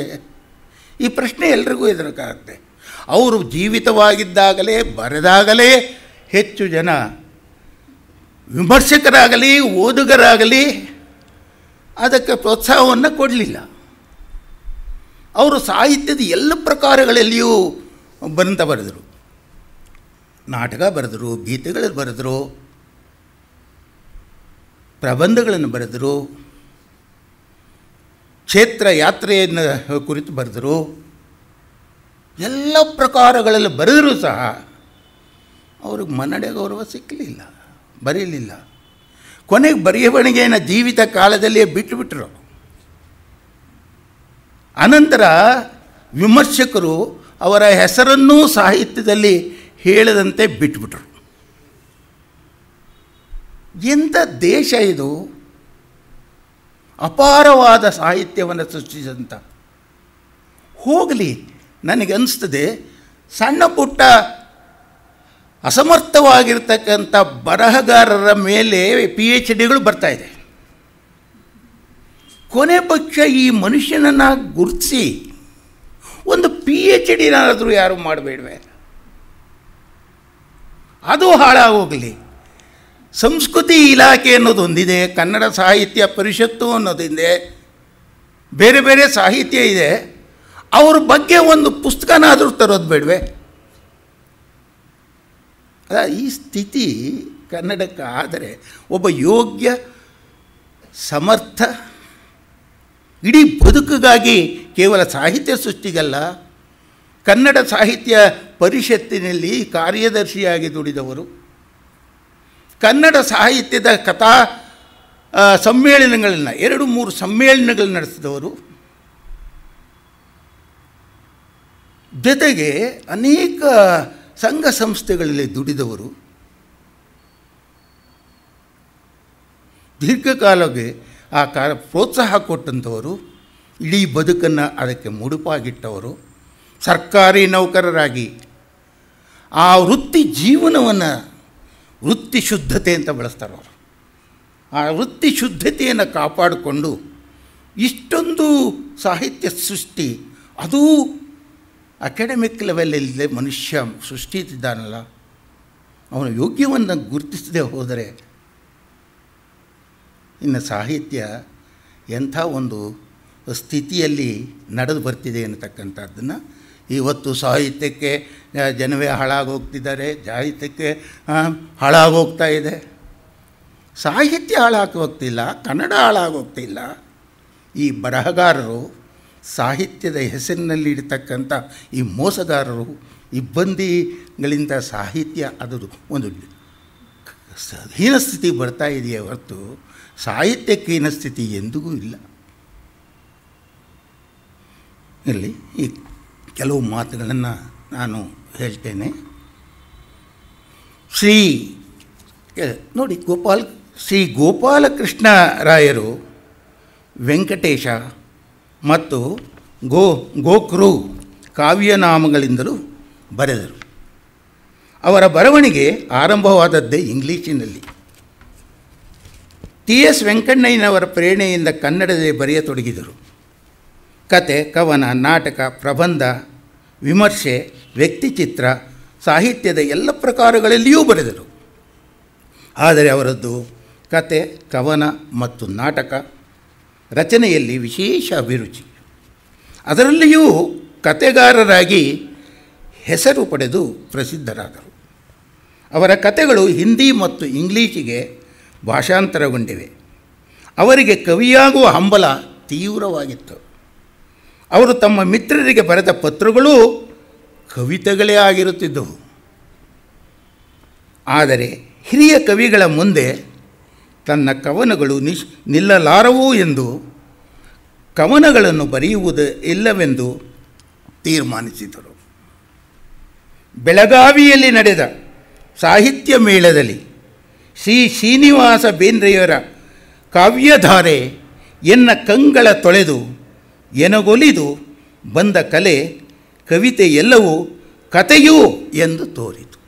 ಈ ಪ್ರಶ್ನೆ ಎಲ್ರಿಗೂ ಎದುರಾಗುತ್ತೆ. ಅವರು ಜೀವಿತವಾಗಿದ್ದಾಗಲೇ ಬರೆದಾಗಲೇ ಹೆಚ್ಚು ಜನ ವಿಮರ್ಶಕರಾಗಲಿ ಓದುಗರಾಗಲಿ ಅದಕ್ಕೆ ಪ್ರೋತ್ಸಾಹವನ್ನು ಕೊಡಲಿಲ್ಲ. ಅವರು ಸಾಹಿತ್ಯದ ಎಲ್ಲ ಪ್ರಕಾರಗಳಲ್ಲಿಯೂ ಬರೆದರು. ನಾಟಕ ಬರೆದರು, ಗೀತೆಗಳನ್ನು ಬರೆದರು, ಪ್ರಬಂಧಗಳನ್ನು ಬರೆದರು, ಕ್ಷೇತ್ರ ಯಾತ್ರೆಯನ್ನು ಕುರಿತು ಬರೆದರು. ಎಲ್ಲ ಪ್ರಕಾರಗಳಲ್ಲಿ ಬರೆದರೂ ಸಹ ಅವ್ರಿಗೆ ಮನ್ನಣೆ ಗೌರವ ಸಿಕ್ಕಲಿಲ್ಲ, ಬರೀಲಿಲ್ಲ. ಕೊನೆಗೆ ಬರೆವಣಿಗೆಯನ್ನು ಜೀವಿತ ಕಾಲದಲ್ಲಿಯೇ ಬಿಟ್ಟುಬಿಟ್ರು. ಅನಂತರ ವಿಮರ್ಶಕರು ಅವರ ಹೆಸರನ್ನೂ ಸಾಹಿತ್ಯದಲ್ಲಿ ಹೇಳದಂತೆ ಬಿಟ್ಟುಬಿಟ್ರು. ಎಂಥ ದೇಶ ಇದು! ಅಪಾರವಾದ ಸಾಹಿತ್ಯವನ್ನು ಸೃಷ್ಟಿಸಿದಂಥ. ಹೋಗಲಿ, ನನಗೆ ಅನಿಸ್ತದೆ ಸಣ್ಣ ಪುಟ್ಟ ಅಸಮರ್ಥವಾಗಿರ್ತಕ್ಕಂಥ ಬರಹಗಾರರ ಮೇಲೆ PhDಗಳು ಬರ್ತಾಯಿದೆ. ಕೊನೆ ಪಕ್ಷ ಈ ಮನುಷ್ಯನನ್ನು ಗುರುತಿಸಿ ಒಂದು PhDನಾದರೂ ಯಾರು ಮಾಡಬೇಡವೆ? ಅದು ಹಾಳಾಗೋಗಲಿ. ಸಂಸ್ಕೃತಿ ಇಲಾಖೆ ಅನ್ನೋದೊಂದಿದೆ, ಕನ್ನಡ ಸಾಹಿತ್ಯ ಪರಿಷತ್ತು ಅನ್ನೋದಿದೆ, ಬೇರೆ ಬೇರೆ ಸಾಹಿತ್ಯ ಇದೆ. ಅವ್ರ ಬಗ್ಗೆ ಒಂದು ಪುಸ್ತಕನಾದರೂ ತರೋದು ಬೇಡವೆ? ಈ ಸ್ಥಿತಿ ಕನ್ನಡಕ್ಕೆ ಆದರೆ ಒಬ್ಬ ಯೋಗ್ಯ ಸಮರ್ಥ ಇಡೀ ಬದುಕಿಗಾಗಿ ಕೇವಲ ಸಾಹಿತ್ಯ ಸೃಷ್ಟಿಗಲ್ಲ, ಕನ್ನಡ ಸಾಹಿತ್ಯ ಪರಿಷತ್ತಿನಲ್ಲಿ ಕಾರ್ಯದರ್ಶಿಯಾಗಿ ದುಡಿದವರು, ಕನ್ನಡ ಸಾಹಿತ್ಯದ ಕಥಾ ಸಮ್ಮೇಳನಗಳನ್ನು 2-3 ಸಮ್ಮೇಳನಗಳು ನಡೆಸಿದವರು, ಜೊತೆಗೆ ಅನೇಕ ಸಂಘ ಸಂಸ್ಥೆಗಳಲ್ಲಿ ದುಡಿದವರು, ದೀರ್ಘಕಾಲಕ್ಕೆ ಆ ಪ್ರೋತ್ಸಾಹ ಕೊಟ್ಟಂಥವರು, ಇಡೀ ಬದುಕನ್ನು ಅದಕ್ಕೆ ಮುಡುಪಾಗಿಟ್ಟವರು, ಸರ್ಕಾರಿ ನೌಕರರಾಗಿ ಆ ವೃತ್ತಿ ಜೀವನವನ್ನು ವೃತ್ತಿ ಶುದ್ಧತೆ ಅಂತ ಬಳಸ್ತಾರೆ. ಅವರು ಆ ವೃತ್ತಿ ಶುದ್ಧತೆಯನ್ನು ಕಾಪಾಡಿಕೊಂಡು ಇಷ್ಟೊಂದು ಸಾಹಿತ್ಯ ಸೃಷ್ಟಿ, ಅದೂ ಅಕಾಡೆಮಿಕ್ ಲೆವೆಲಲ್ಲಿ ಮನುಷ್ಯ ಸೃಷ್ಟಿಸಿದ್ದಾನಲ್ಲ, ಅವನ ಯೋಗ್ಯವನ್ನು ಗುರುತಿಸದೆ ಹೋದರೆ ಇನ್ನು ಸಾಹಿತ್ಯ ಎಂಥ ಒಂದು ಸ್ಥಿತಿಯಲ್ಲಿ ನಡೆದು ಬರ್ತಿದೆ ಅನ್ನತಕ್ಕಂಥದ್ದನ್ನು ಇವತ್ತು ಸಾಹಿತ್ಯಕ್ಕೆ ಜನವೇ ಹಾಳಾಗೋಗ್ತಿದ್ದಾರೆ, ಸಾಹಿತ್ಯಕ್ಕೆ ಹಾಳಾಗೋಗ್ತಾ ಇದೆ. ಸಾಹಿತ್ಯ ಹಾಳಾಗೋಗ್ತಿಲ್ಲ, ಕನ್ನಡ ಹಾಳಾಗೋಗ್ತಿಲ್ಲ. ಈ ಬರಹಗಾರರು, ಸಾಹಿತ್ಯದ ಹೆಸರಿನಲ್ಲಿ ಇಡ್ತಕ್ಕಂಥ ಈ ಮೋಸಗಾರರು, ಇಬ್ಬಂದಿಗಳಿಂದ ಸಾಹಿತ್ಯ ಅದು ಒಂದು ಹೀನಸ್ಥಿತಿ ಬರ್ತಾ ಇದೆಯೇ ಹೊರತು ಸಾಹಿತ್ಯಕ್ಕೆ ಹೀನಸ್ಥಿತಿ ಎಂದಿಗೂ ಇಲ್ಲ. ಇಲ್ಲಿ ಈ ಕೆಲವು ಮಾತುಗಳನ್ನು ನಾನು ಹೇಳ್ತೇನೆ. ನೋಡಿ, ಶ್ರೀ ಗೋಪಾಲಕೃಷ್ಣ ರಾಯರು ವೆಂಕಟೇಶ ಮತ್ತು ಗೋಕೃ ಕಾವ್ಯನಾಮಗಳಿಂದಲೂ ಬರೆದರು. ಅವರ ಬರವಣಿಗೆ ಆರಂಭವಾದದ್ದೇ ಇಂಗ್ಲೀಷಿನಲ್ಲಿ. TS ವೆಂಕಣ್ಣಯ್ಯನವರ ಪ್ರೇರಣೆಯಿಂದ ಕನ್ನಡದಲ್ಲಿ ಬರೆಯತೊಡಗಿದರು. ಕತೆ, ಕವನ, ನಾಟಕ, ಪ್ರಬಂಧ, ವಿಮರ್ಶೆ, ವ್ಯಕ್ತಿಚಿತ್ರ, ಸಾಹಿತ್ಯದ ಎಲ್ಲ ಪ್ರಕಾರಗಳಲ್ಲಿಯೂ ಬರೆದರು. ಆದರೆ ಅವರದ್ದು ಕತೆ, ಕವನ ಮತ್ತು ನಾಟಕ ರಚನೆಯಲ್ಲಿ ವಿಶೇಷ ಅಭಿರುಚಿ. ಅದರಲ್ಲಿಯೂ ಕತೆಗಾರರಾಗಿ ಹೆಸರು ಪಡೆದು ಪ್ರಸಿದ್ಧರಾದರು. ಅವರ ಕತೆಗಳು ಹಿಂದಿ ಮತ್ತು ಇಂಗ್ಲೀಷಿಗೆ ಭಾಷಾಂತರಗೊಂಡಿವೆ. ಅವರಿಗೆ ಕವಿಯಾಗುವ ಹಂಬಲ ತೀವ್ರವಾಗಿತ್ತು. ಅವರು ತಮ್ಮ ಮಿತ್ರರಿಗೆ ಬರೆದ ಪತ್ರಗಳೂ ಕವಿತೆಗಳೇ ಆಗಿರುತ್ತಿದ್ದವು. ಆದರೆ ಹಿರಿಯ ಕವಿಗಳ ಮುಂದೆ ತನ್ನ ಕವನಗಳು ನಿಲ್ಲಲಾರವು ಎಂದು ಕವನಗಳನ್ನು ಬರೆಯುವುದು ಇಲ್ಲವೆಂದು ತೀರ್ಮಾನಿಸಿದರು. ಬೆಳಗಾವಿಯಲ್ಲಿ ನಡೆದ ಸಾಹಿತ್ಯ ಮೇಳದಲ್ಲಿ ಶ್ರೀನಿವಾಸ ಬೇಂದ್ರೆಯವರ ಕಾವ್ಯಧಾರೆ ಎನ್ನ ಕಂಗಳ ತೊಳೆದು ಎನಗೊಲಿದು ಬಂದ ಕಲೆ ಕವಿತೆ ಎಲ್ಲವೂ ಕತೆಯೂ ಎಂದು ತೋರಿತು.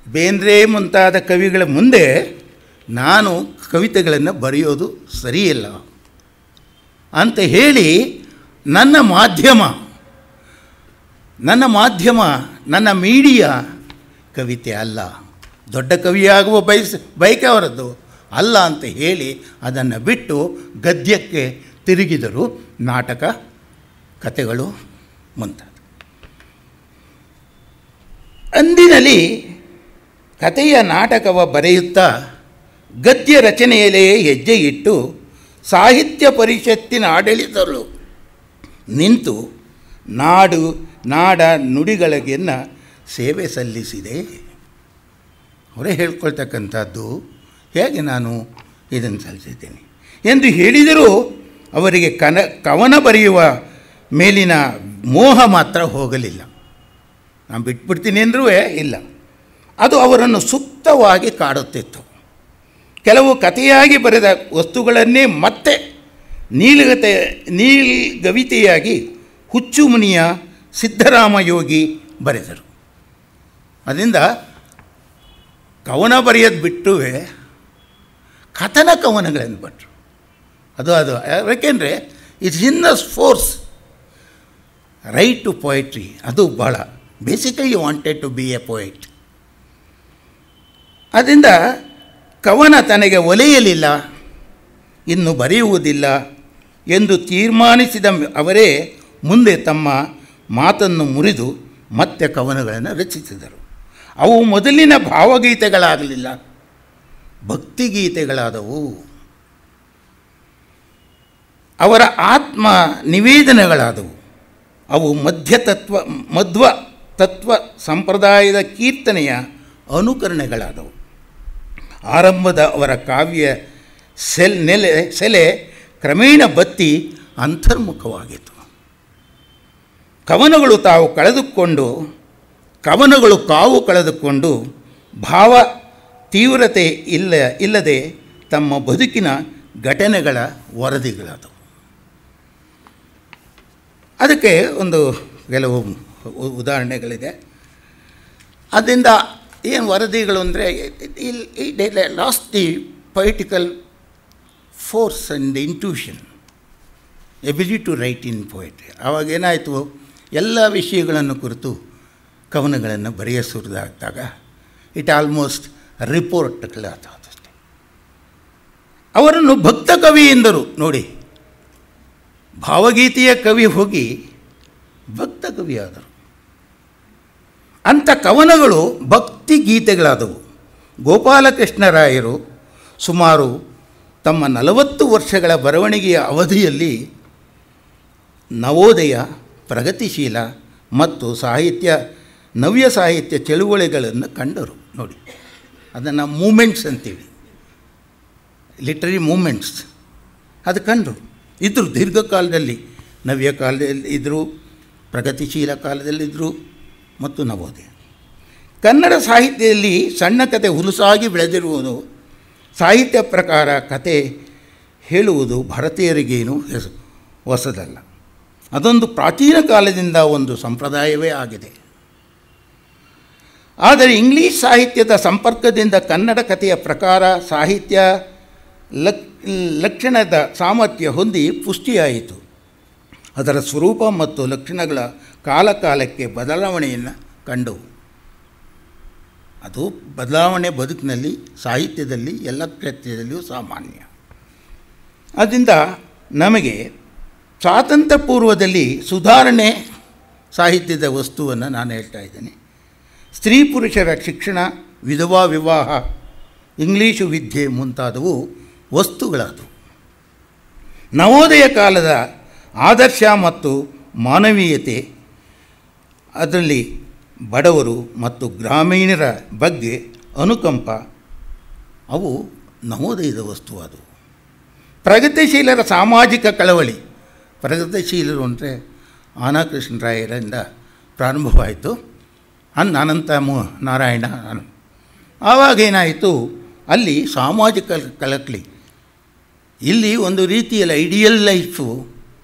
ಬೇಂದ್ರೆ ಮುಂತಾದ ಕವಿಗಳ ಮುಂದೆ ನಾನು ಕವಿತೆಗಳನ್ನು ಬರೆಯೋದು ಸರಿಯಿಲ್ಲ ಅಂತ ಹೇಳಿ ನನ್ನ ಮಾಧ್ಯಮ, ನನ್ನ ಮೀಡಿಯಾ ಕವಿತೆ ಅಲ್ಲ, ದೊಡ್ಡ ಕವಿಯಾಗುವ ಬಯಕೆ ಅವರದ್ದು ಅಲ್ಲ ಅಂತ ಹೇಳಿ ಅದನ್ನು ಬಿಟ್ಟು ಗದ್ಯಕ್ಕೆ ತಿರುಗಿದರು. ನಾಟಕ, ಕಥೆಗಳು ಮುಂತಾದ. ಅಂದಿನಲ್ಲಿ ಕಥೆಯ ನಾಟಕವ ಬರೆಯುತ್ತಾ ಗದ್ಯ ರಚನೆಯಲ್ಲೇ ಹೆಜ್ಜೆ ಇಟ್ಟು ಸಾಹಿತ್ಯ ಪರಿಷತ್ತಿನ ಆಡಳಿತರು ನಿಂತು ನಾಡ ನುಡಿಗಳಿಗೆನ್ನ ಸೇವೆ ಸಲ್ಲಿಸಿದೆ. ಅವರೇ ಹೇಳ್ಕೊಳ್ತಕ್ಕಂಥದ್ದು, ಹೇಗೆ ನಾನು ಇದನ್ನು ಸಲ್ಲಿಸಿದ್ದೇನೆ ಎಂದು ಹೇಳಿದರೂ ಅವರಿಗೆ ಕವನ ಬರೆಯುವ ಮೇಲಿನ ಮೋಹ ಮಾತ್ರ ಹೋಗಲಿಲ್ಲ. ನಾನು ಬಿಟ್ಬಿಡ್ತೀನಿ ಅಂದರೂ ಇಲ್ಲ, ಅದು ಅವರನ್ನು ಸುಪ್ತವಾಗಿ ಕಾಡುತ್ತಿತ್ತು. ಕೆಲವು ಕಥೆಯಾಗಿ ಬರೆದ ವಸ್ತುಗಳನ್ನೇ ಮತ್ತೆ ನೀಲ್ಗವಿತೆಯಾಗಿ ಹುಚ್ಚುಮುನಿಯ ಸಿದ್ದರಾಮಯೋಗಿ ಬರೆದರು. ಅದರಿಂದ ಕವನ ಬರೆಯೋದು ಬಿಟ್ಟು ಕವನಗಳನ್ನು ಬರೆದರು. ಅದು ಯಾಕೆಂದರೆ it's in the force right to poetry. ಅದು ಭಾಳ basically wanted to be a poet. ಅದರಿಂದ ಕವನ ತನಗೆ ಒಲೆಯಲಿಲ್ಲ, ಇನ್ನು ಬರೆಯುವುದಿಲ್ಲ ಎಂದು ತೀರ್ಮಾನಿಸಿದ ಅವರೇ ಮುಂದೆ ತಮ್ಮ ಮಾತನ್ನು ಮುರಿದು ಮತ್ತೆ ಕವನಗಳನ್ನು ರಚಿಸಿದರು. ಅವು ಮೊದಲಿನ ಭಾವಗೀತೆಗಳಾಗಲಿಲ್ಲ, ಭಕ್ತಿಗೀತೆಗಳಾದವು. ಅವರ ಆತ್ಮ ನಿವೇದನೆಗಳಾದವು. ಅವು ಮಧ್ವ ತತ್ವ ಸಂಪ್ರದಾಯದ ಕೀರ್ತನೆಯ ಅನುಕರಣೆಗಳಾದವು. ಆರಂಭದ ಅವರ ಕಾವ್ಯ ಸೆಲೆ ಕ್ರಮೇಣ ಬತ್ತಿ ಅಂತರ್ಮುಖವಾಗಿತ್ತು. ಕವನಗಳು ಕಾವು ಕಳೆದುಕೊಂಡು ಭಾವ ತೀವ್ರತೆ ಇಲ್ಲದೆ ತಮ್ಮ ಬದುಕಿನ ಘಟನೆಗಳ ವರದಿಗಳಾದವು. ಅದಕ್ಕೆ ಕೆಲವು ಉದಾಹರಣೆಗಳಿದೆ. ಅದರಿಂದ ಏನು ವರದಿಗಳು ಅಂದರೆ, it lost the poetical force and intuition, ability to write in poetry. ಆವಾಗೇನಾಯಿತು, ಎಲ್ಲ ವಿಷಯಗಳನ್ನು ಕುರಿತು ಕವನಗಳನ್ನು ಬರೆಯಸುರಿದಾದಾಗ ಇಟ್ ಆಲ್ಮೋಸ್ಟ್ ರಿಪೋರ್ಟ್ಗಳಾದಷ್ಟೆ. ಅವರನ್ನು ಭಕ್ತ ಕವಿ ಎಂದರು. ನೋಡಿ, ಭಾವಗೀತೆಯ ಕವಿ ಹೋಗಿ ಭಕ್ತ ಕವಿಯಾದರು. ಅಂಥ ಕವನಗಳು ಭಕ್ತಿ ಗೀತೆಗಳಾದವು. ಗೋಪಾಲಕೃಷ್ಣರಾಯರು ಸುಮಾರು ತಮ್ಮ 40 ವರ್ಷಗಳ ಬರವಣಿಗೆಯ ಅವಧಿಯಲ್ಲಿ ನವೋದಯ, ಪ್ರಗತಿಶೀಲ ಮತ್ತು ನವ್ಯ ಸಾಹಿತ್ಯ ಚಳುವಳಿಗಳನ್ನು ಕಂಡರು. ನೋಡಿ, ಅದನ್ನು ಮೂಮೆಂಟ್ಸ್ ಅಂತೀವಿ, ಲಿಟ್ರರಿ ಮೂಮೆಂಟ್ಸ್. ಅದು ಕಂಡರು. ಇದ್ದರು ದೀರ್ಘಕಾಲದಲ್ಲಿ, ನವ್ಯ ಕಾಲದಲ್ಲಿ ಇದ್ದರು, ಪ್ರಗತಿಶೀಲ ಕಾಲದಲ್ಲಿದ್ದರು ಮತ್ತು ನವೋದಯ. ಕನ್ನಡ ಸಾಹಿತ್ಯದಲ್ಲಿ ಸಣ್ಣ ಕತೆ ಹುಲುಸಾಗಿ ಬೆಳೆದಿರುವುದು. ಸಾಹಿತ್ಯ ಪ್ರಕಾರ ಕತೆ ಹೇಳುವುದು ಭಾರತೀಯರಿಗೇನು ಹೊಸದಲ್ಲ. ಅದೊಂದು ಪ್ರಾಚೀನ ಕಾಲದಿಂದ ಒಂದು ಸಂಪ್ರದಾಯವೇ ಆಗಿದೆ. ಆದರೆ ಇಂಗ್ಲೀಷ್ ಸಾಹಿತ್ಯದ ಸಂಪರ್ಕದಿಂದ ಕನ್ನಡ ಕಥೆಯ ಪ್ರಕಾರ ಸಾಹಿತ್ಯ ಲಕ್ಷಣದ ಸಾಮರ್ಥ್ಯ ಹೊಂದಿ ಪುಷ್ಟಿಯಾಯಿತು. ಅದರ ಸ್ವರೂಪ ಮತ್ತು ಲಕ್ಷಣಗಳ ಕಾಲಕಾಲಕ್ಕೆ ಬದಲಾವಣೆಯನ್ನು ಕಂಡವು. ಅದು ಬದಲಾವಣೆ ಬದುಕಿನಲ್ಲಿ, ಸಾಹಿತ್ಯದಲ್ಲಿ, ಎಲ್ಲ ಕ್ಷೇತ್ರದಲ್ಲಿಯೂ ಸಾಮಾನ್ಯ. ಆದ್ದರಿಂದ ನಮಗೆ ಸ್ವಾತಂತ್ರ್ಯ ಪೂರ್ವದಲ್ಲಿ ಸುಧಾರಣೆ ಸಾಹಿತ್ಯದ ವಸ್ತುವನ್ನು ನಾನು ಹೇಳ್ತಾ ಇದ್ದೇನೆ. ಸ್ತ್ರೀ ಪುರುಷರ ಶಿಕ್ಷಣ, ವಿಧವಾ ವಿವಾಹ, ಇಂಗ್ಲೀಷು ವಿದ್ಯೆ ಮುಂತಾದವು ವಸ್ತುಗಳಾದವು. ನವೋದಯ ಕಾಲದ ಆದರ್ಶ ಮತ್ತು ಮಾನವೀಯತೆ, ಅದರಲ್ಲಿ ಬಡವರು ಮತ್ತು ಗ್ರಾಮೀಣರ ಬಗ್ಗೆ ಅನುಕಂಪ, ಅವು ನವೋದಯದ ವಸ್ತುವಾದವು. ಪ್ರಗತಿಶೀಲರ ಸಾಮಾಜಿಕ ಕಳವಳಿ, ಪ್ರಗತಿಶೀಲರು ಅಂದರೆ ಆನಕೃಷ್ಣರಾಯರಿಂದ ಪ್ರಾರಂಭವಾಯಿತು. ಅನಂತ ನಾರಾಯಣ. ಆವಾಗೇನಾಯಿತು, ಅಲ್ಲಿ ಸಾಮಾಜಿಕ ಕಳಕಳಿ, ಇಲ್ಲಿ ಒಂದು ರೀತಿಯಲ್ಲಿ ideal life,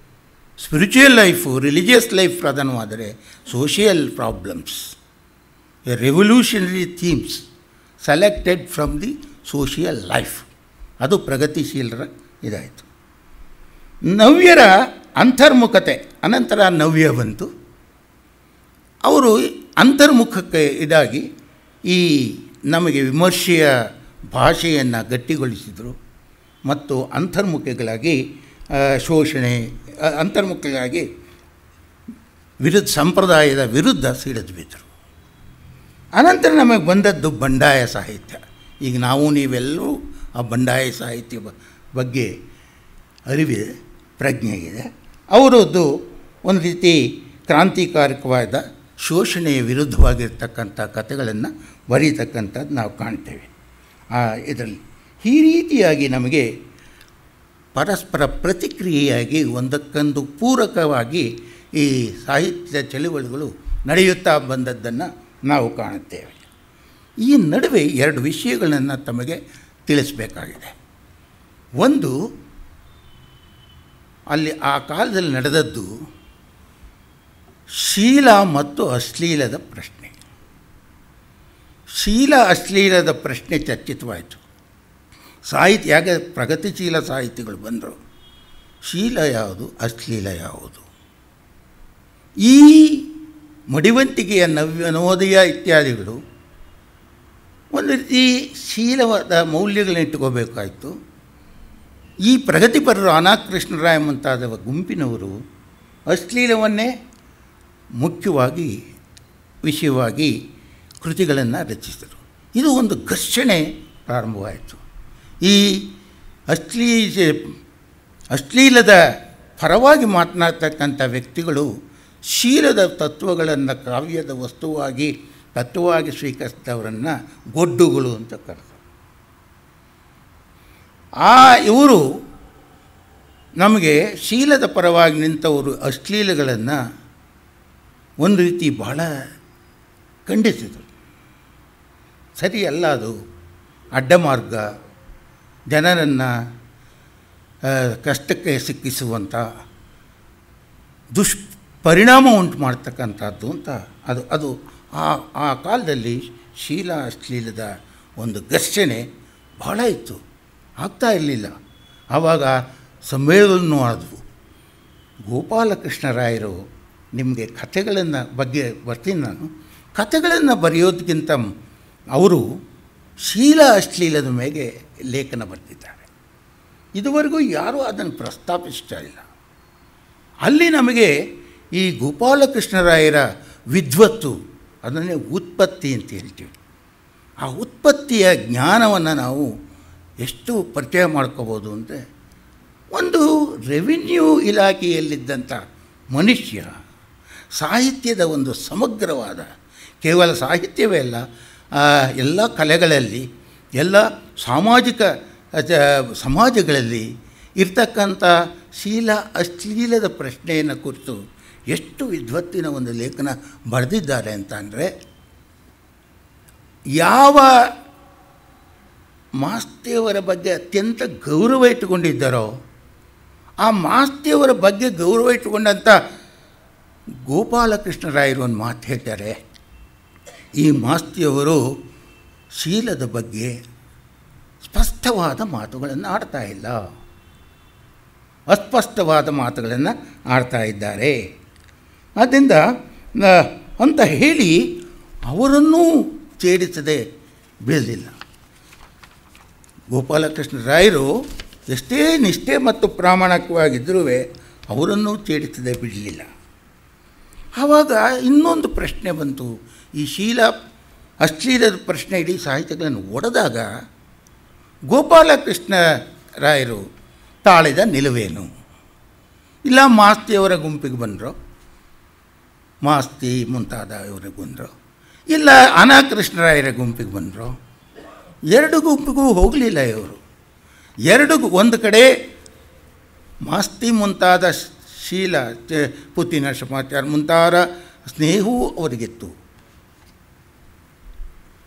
spiritual life, religious life ಪ್ರಧಾನವಾದರೆ social problems, revolutionary themes selected from the social life. ಅದು ಪ್ರಗತಿಶೀಲರ ಇದಾಯಿತು. ನವ್ಯರ ಅಂತರ್ಮುಖತೆ ಅನಂತರ ನವ್ಯ ಬಂತು. ಅವರು ಅಂತರ್ಮುಖಕ್ಕೆ ಇದಾಗಿ ಈ ನಮಗೆ ವಿಮರ್ಶೆಯ ಭಾಷೆಯನ್ನು ಗಟ್ಟಿಗೊಳಿಸಿದರು ಮತ್ತು ಅಂತರ್ಮುಖಿಗಳಾಗಿ ಶೋಷಣೆ ಅಂತರ್ಮುಖಿಗಳಾಗಿ ಸಂಪ್ರದಾಯದ ವಿರುದ್ಧ ಸಿಡಿದು ಬಿದ್ದರು. ಅನಂತರ ನಮಗೆ ಬಂದದ್ದು ಬಂಡಾಯ ಸಾಹಿತ್ಯ. ಈಗ ನಾವು ನೀವೆಲ್ಲರೂ ಆ ಬಂಡಾಯ ಸಾಹಿತ್ಯ ಬಗ್ಗೆ ಅರಿವಿದೆ, ಪ್ರಜ್ಞೆ ಇದೆ. ಅವರದ್ದು ಒಂದು ರೀತಿ ಕ್ರಾಂತಿಕಾರಕವಾದ ಶೋಷಣೆಯ ವಿರುದ್ಧವಾಗಿರ್ತಕ್ಕಂಥ ಕಥೆಗಳನ್ನು ಬರೀತಕ್ಕಂಥದ್ದು ನಾವು ಕಾಣ್ತೇವೆ. ಇದರಲ್ಲಿ ಈ ರೀತಿಯಾಗಿ ನಮಗೆ ಪರಸ್ಪರ ಪ್ರತಿಕ್ರಿಯೆಯಾಗಿ ಒಂದಕ್ಕೊಂದು ಪೂರಕವಾಗಿ ಈ ಸಾಹಿತ್ಯ ಚಳುವಳಿಗಳು ನಡೆಯುತ್ತಾ ಬಂದದ್ದನ್ನು ನಾವು ಕಾಣುತ್ತೇವೆ. ಈ ನಡುವೆ ಎರಡು ವಿಷಯಗಳನ್ನು ತಮಗೆ ತಿಳಿಸಬೇಕಾಗಿದೆ. ಒಂದು, ಅಲ್ಲಿ ಆ ಕಾಲದಲ್ಲಿ ನಡೆದದ್ದು ಶೀಲ ಮತ್ತು ಅಶ್ಲೀಲದ ಪ್ರಶ್ನೆ. ಶೀಲ ಅಶ್ಲೀಲದ ಪ್ರಶ್ನೆ ಚರ್ಚಿತವಾಯಿತು. ಸಾಹಿತ್ಯ ಯಾಕೆ ಪ್ರಗತಿಶೀಲ ಸಾಹಿತಿಗಳು ಬಂದರು, ಶೀಲ ಯಾವುದು ಅಶ್ಲೀಲ ಯಾವುದು, ಈ ಮಡಿವಂತಿಕೆಯ ನವೋದಯ ಇತ್ಯಾದಿಗಳು ಒಂದು ರೀತಿ ಶೀಲವಾದ ಮೌಲ್ಯಗಳನ್ನ ಇಟ್ಟುಕೋಬೇಕಾಯಿತು. ಈ ಪ್ರಗತಿಪರರು ಅನಾಕೃಷ್ಣರಾಯ ಮುಂತಾದ ಗುಂಪಿನವರು ಅಶ್ಲೀಲವನ್ನೇ ಮುಖ್ಯವಾಗಿ ವಿಷಯವಾಗಿ ಕೃತಿಗಳನ್ನು ರಚಿಸಿದರು. ಇದು ಒಂದು ಘರ್ಷಣೆ ಪ್ರಾರಂಭವಾಯಿತು. ಈ ಅಶ್ಲೀಲದ ಪರವಾಗಿ ಮಾತನಾಡ್ತಕ್ಕಂಥ ವ್ಯಕ್ತಿಗಳು ಶೀಲದ ತತ್ವಗಳನ್ನು ಕಾವ್ಯದ ವಸ್ತುವಾಗಿ ತತ್ವವಾಗಿ ಸ್ವೀಕರಿಸಿದವರನ್ನು ಗೊಡ್ಡುಗಳು ಅಂತ ಕರೆದರು. ಇವರು ನಮಗೆ ಶೀಲದ ಪರವಾಗಿ ನಿಂತವರು ಅಶ್ಲೀಲಗಳನ್ನು ಒಂದು ರೀತಿ ಬಹಳ ಖಂಡಿಸಿದರು. ಸರಿಯಲ್ಲ, ಅದು ಅಡ್ಡಮಾರ್ಗ, ಜನರನ್ನು ಕಷ್ಟಕ್ಕೆ ಸಿಕ್ಕಿಸುವಂಥ ದುಷ್ಪರಿಣಾಮ ಉಂಟು ಮಾಡ್ತಕ್ಕಂಥದ್ದು ಅಂತ ಅದು ಆ ಕಾಲದಲ್ಲಿ ಶೀಲ ಅಶ್ಲೀಲದ ಒಂದು ಘರ್ಷಣೆ ಬಹಳ ಇತ್ತು, ಆಗ್ತಾ ಇರಲಿಲ್ಲ. ಆವಾಗ ಸಮ್ಮೇಳನವೂ ಆದವು. ಗೋಪಾಲಕೃಷ್ಣರಾಯರು ನಿಮಗೆ ಕಥೆಗಳನ್ನು ಬಗ್ಗೆ ಬರ್ತೀನಿ ನಾನು. ಕಥೆಗಳನ್ನು ಬರೆಯೋದಕ್ಕಿಂತ ಅವರು ಶೀಲ ಅಶ್ಲೀಲದ ಮೇಲೆ ಲೇಖನ ಬರೆದಿದ್ದಾರೆ. ಇದುವರೆಗೂ ಯಾರೂ ಅದನ್ನು ಪ್ರಸ್ತಾಪಿಸ್ತಾ ಇಲ್ಲ. ಅಲ್ಲಿ ನಮಗೆ ಈ ಗೋಪಾಲಕೃಷ್ಣರಾಯರ ವಿದ್ವತ್ತು, ಅದನ್ನೇ ಉತ್ಪತ್ತಿ ಅಂತ ಹೇಳ್ತೀವಿ. ಆ ಉತ್ಪತ್ತಿಯ ಜ್ಞಾನವನ್ನು ನಾವು ಎಷ್ಟು ಪರಿಚಯ ಮಾಡ್ಕೋಬೋದು ಅಂದರೆ, ಒಂದು ರೆವಿನ್ಯೂ ಇಲಾಖೆಯಲ್ಲಿದ್ದಂಥ ಮನುಷ್ಯ ಸಾಹಿತ್ಯದ ಒಂದು ಸಮಗ್ರವಾದ, ಕೇವಲ ಸಾಹಿತ್ಯವೇ ಅಲ್ಲ, ಎಲ್ಲ ಕಲೆಗಳಲ್ಲಿ, ಎಲ್ಲ ಸಮಾಜಗಳಲ್ಲಿ ಇರ್ತಕ್ಕಂಥ ಶೀಲ ಅಶ್ಲೀಲದ ಪ್ರಶ್ನೆಯನ್ನು ಕುರಿತು ಎಷ್ಟು ವಿದ್ವತ್ತಿನ ಒಂದು ಲೇಖನ ಬರೆದಿದ್ದಾರೆ ಅಂತ ಅಂದರೆ, ಯಾವ ಮಾಸ್ತಿಯವರ ಬಗ್ಗೆ ಅತ್ಯಂತ ಗೌರವ ಇಟ್ಟುಕೊಂಡಿದ್ದಾರೋ ಆ ಮಾಸ್ತಿಯವರ ಬಗ್ಗೆ ಗೌರವ ಇಟ್ಟುಕೊಂಡಂಥ ಗೋಪಾಲಕೃಷ್ಣರಾಯರು ಒಂದು ಮಾತು ಹೇಳ್ತಾರೆ, ಈ ಮಾಸ್ತಿಯವರು ಶೀಲದ ಬಗ್ಗೆ ಸ್ಪಷ್ಟವಾದ ಮಾತುಗಳನ್ನು ಆಡ್ತಾ ಇಲ್ಲ, ಅಸ್ಪಷ್ಟವಾದ ಮಾತುಗಳನ್ನು ಆಡ್ತಾ ಇದ್ದಾರೆ. ಆದ್ದರಿಂದ ಅಂತ ಹೇಳಿ ಅವರನ್ನೂ ಛೇಡಿಸದೆ ಬೀಳಲಿಲ್ಲ. ಗೋಪಾಲಕೃಷ್ಣರಾಯರು ಎಷ್ಟೇ ನಿಷ್ಠೆ ಮತ್ತು ಪ್ರಾಮಾಣಿಕವಾಗಿದ್ದರೂ ಅವರನ್ನೂ ಛೇಡಿಸದೆ ಬಿಡಲಿಲ್ಲ. ಆವಾಗ ಇನ್ನೊಂದು ಪ್ರಶ್ನೆ ಬಂತು. ಈ ಶೀಲ ಅಶ್ಲೀಲದ ಪ್ರಶ್ನೆ ಇಡೀ ಸಾಹಿತ್ಯಗಳನ್ನು ಒಡೆದಾಗ ಗೋಪಾಲಕೃಷ್ಣರಾಯರು ತಾಳಿದ ನಿಲುವೇನು? ಇಲ್ಲ ಮಾಸ್ತಿಯವರ ಗುಂಪಿಗೆ ಬಂದರು, ಮಾಸ್ತಿ ಮುಂತಾದ ಇವರಿಗೆ ಬಂದರು, ಇಲ್ಲ ಅನಾಕೃಷ್ಣರಾಯರ ಗುಂಪಿಗೆ ಬಂದರು. ಎರಡು ಗುಂಪಿಗೂ ಹೋಗಲಿಲ್ಲ ಇವರು. ಒಂದು ಕಡೆ ಮಾಸ್ತಿ ಮುಂತಾದ ಶೀಲ, ಪುತ್ತಿನ ಸಮಾಚಾರ ಮುಂತಾದ ಸ್ನೇಹವೂ ಅವರಿಗಿತ್ತು.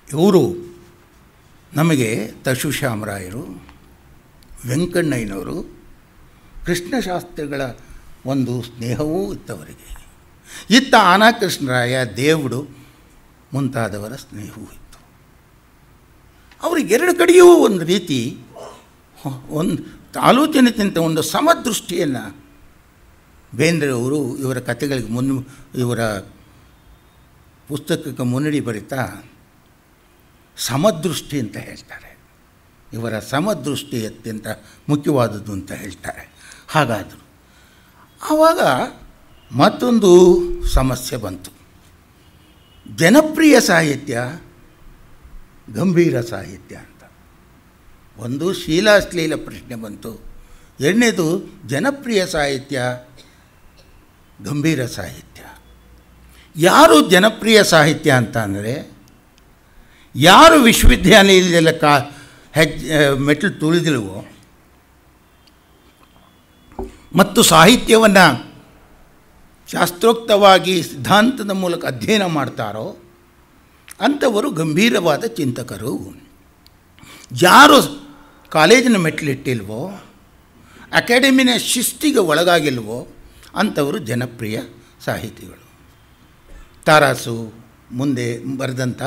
ಇವರು ನಮಗೆ ತಶುಶ್ಯಾಮರಾಯರು, ವೆಂಕಣ್ಣಯ್ಯನವರು, ಕೃಷ್ಣಶಾಸ್ತ್ರಿಗಳ ಒಂದು ಸ್ನೇಹವೂ ಇತ್ತವರಿಗೆ. ಇತ್ತ ಅನಾಕೃಷ್ಣರಾಯ, ದೇವುಡು ಮುಂತಾದವರ ಸ್ನೇಹವೂ ಇತ್ತು. ಅವರಿಗೆರಡು ಕಡೆಯೂ ಒಂದು ರೀತಿ ಒಂದು ಆಲೋಚನೆಗಿಂತ ಒಂದು ಸಮದೃಷ್ಟಿಯನ್ನು ಬೇಂದ್ರೆಯವರು ಇವರ ಕಥೆಗಳಿಗೆ ಇವರ ಪುಸ್ತಕಕ್ಕೆ ಮುನ್ನುಡಿ ಬರೀತಾ ಸಮದೃಷ್ಟಿ ಅಂತ ಹೇಳ್ತಾರೆ. ಇವರ ಸಮದೃಷ್ಟಿ ಅತ್ಯಂತ ಮುಖ್ಯವಾದದ್ದು ಅಂತ ಹೇಳ್ತಾರೆ. ಹಾಗಾದರು ಆವಾಗ ಮತ್ತೊಂದು ಸಮಸ್ಯೆ ಬಂತು. ಜನಪ್ರಿಯ ಸಾಹಿತ್ಯ, ಗಂಭೀರ ಸಾಹಿತ್ಯ ಅಂತ. ಒಂದು ಶೀಲಾಶ್ಲೀಲ ಪ್ರಶ್ನೆ ಬಂತು. ಎರಡನೇದು ಜನಪ್ರಿಯ ಸಾಹಿತ್ಯ, ಗಂಭೀರ ಸಾಹಿತ್ಯ. ಯಾರು ಜನಪ್ರಿಯ ಸಾಹಿತ್ಯ ಅಂತ ಅಂದರೆ, ಯಾರು ವಿಶ್ವವಿದ್ಯಾನಿಲಯದಲ್ಲಿ ಮೆಟ್ಟಲು ತುಳಿದಿಲ್ವೋ ಮತ್ತು ಸಾಹಿತ್ಯವನ್ನು ಶಾಸ್ತ್ರೋಕ್ತವಾಗಿ ಸಿದ್ಧಾಂತದ ಮೂಲಕ ಅಧ್ಯಯನ ಮಾಡ್ತಾರೋ ಅಂಥವರು ಗಂಭೀರವಾದ ಚಿಂತಕರು. ಯಾರು ಕಾಲೇಜಿನ ಮೆಟ್ಟಲಿಟ್ಟಿಲ್ವೋ, ಅಕಾಡೆಮಿನ ಶಿಸ್ತಿಗೆ ಒಳಗಾಗಿಲ್ವೋ ಅಂಥವರು ಜನಪ್ರಿಯ ಸಾಹಿತಿಗಳು. ತಾರಾಸು ಮುಂದೆ ಬರೆದಂಥ